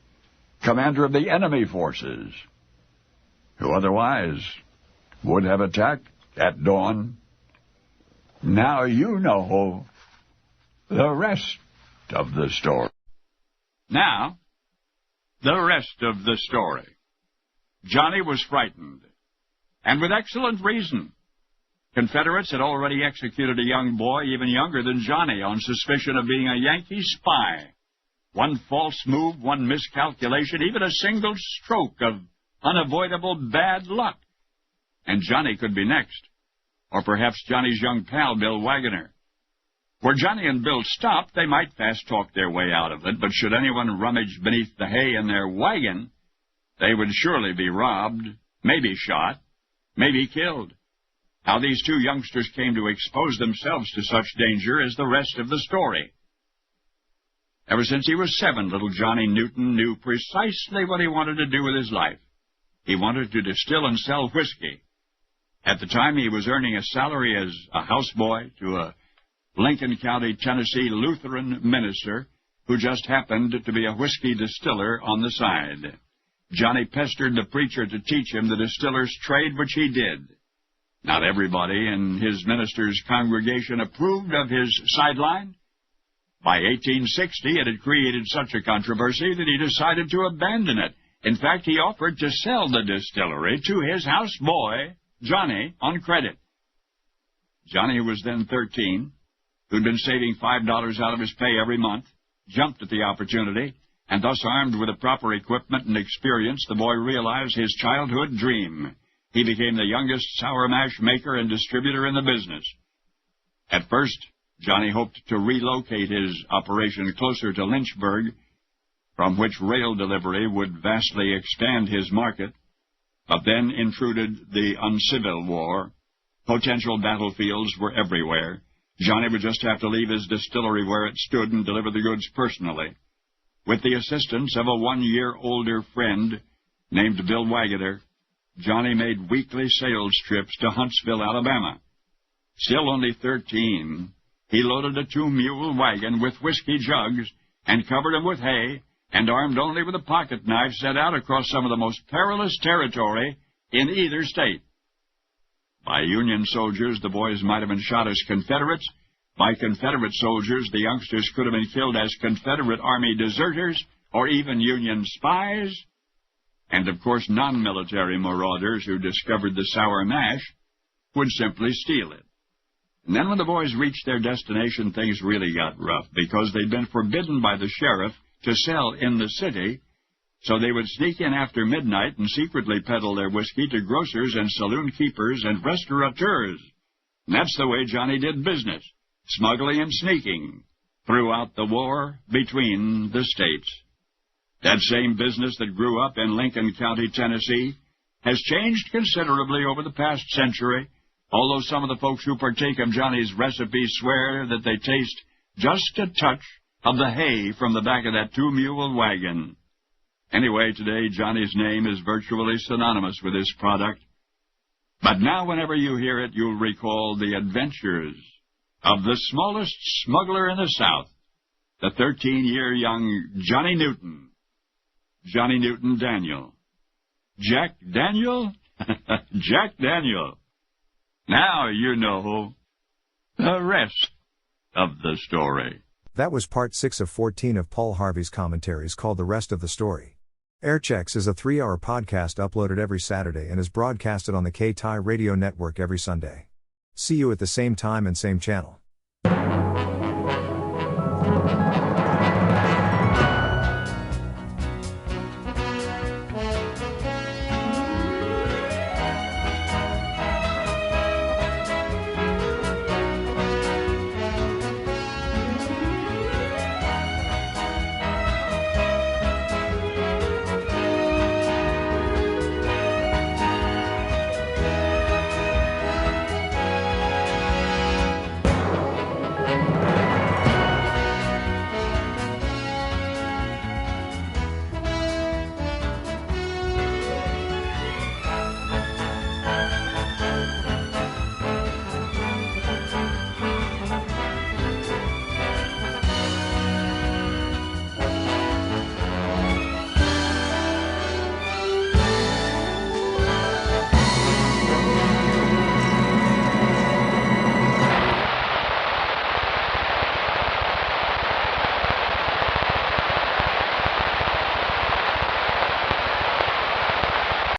commander of the enemy forces, who otherwise would have attacked at dawn. Now you know the rest of the story. Now, the rest of the story. Johnny was frightened, and with excellent reason. Confederates had already executed a young boy, even younger than Johnny, on suspicion of being a Yankee spy. One false move, one miscalculation, even a single stroke of unavoidable bad luck. And Johnny could be next. Or perhaps Johnny's young pal, Bill Wagoner. Where Johnny and Bill stopped, they might fast-talk their way out of it, but should anyone rummage beneath the hay in their wagon, they would surely be robbed, maybe shot, maybe killed. How these two youngsters came to expose themselves to such danger is the rest of the story. Ever since he was 7, little Johnny Newton knew precisely what he wanted to do with his life. He wanted to distill and sell whiskey. At the time, he was earning a salary as a houseboy to a Lincoln County, Tennessee Lutheran minister who just happened to be a whiskey distiller on the side. Johnny pestered the preacher to teach him the distiller's trade, which he did. Not everybody in his minister's congregation approved of his sideline. By 1860, it had created such a controversy that he decided to abandon it. In fact, he offered to sell the distillery to his houseboy, Johnny, on credit. Johnny, who was then 13, who'd been saving $5 out of his pay every month, jumped at the opportunity, and thus armed with the proper equipment and experience, the boy realized his childhood dream. He became the youngest sour mash maker and distributor in the business. At first, Johnny hoped to relocate his operation closer to Lynchburg, from which rail delivery would vastly expand his market. But then intruded the uncivil war. Potential battlefields were everywhere. Johnny would just have to leave his distillery where it stood and deliver the goods personally. With the assistance of a 1-year older friend named Bill Wagoner, Johnny made weekly sales trips to Huntsville, Alabama. Still only 13, he loaded a 2-mule wagon with whiskey jugs and covered them with hay, and armed only with a pocket knife, set out across some of the most perilous territory in either state. By Union soldiers, the boys might have been shot as Confederates. By Confederate soldiers, the youngsters could have been killed as Confederate Army deserters or even Union spies. And, of course, non-military marauders who discovered the sour mash would simply steal it. And then when the boys reached their destination, things really got rough, because they'd been forbidden by the sheriff to sell in the city, so they would sneak in after midnight and secretly peddle their whiskey to grocers and saloon keepers and restaurateurs. And that's the way Johnny did business, smuggling and sneaking, throughout the war between the states. That same business that grew up in Lincoln County, Tennessee, has changed considerably over the past century, although some of the folks who partake of Johnny's recipes swear that they taste just a touch of the hay from the back of that 2-mule wagon. Anyway, today Johnny's name is virtually synonymous with this product. But now whenever you hear it, you'll recall the adventures of the smallest smuggler in the South, the 13-year young Johnny Newton. Johnny Newton Daniel. Jack Daniel? Jack Daniel. Now you know the rest of the story. That was part 6 of 14 of Paul Harvey's commentaries called The Rest of the Story. Airchecks is a 3-hour podcast uploaded every Saturday and is broadcasted on the K-Tai radio network every Sunday. See you at the same time and same channel.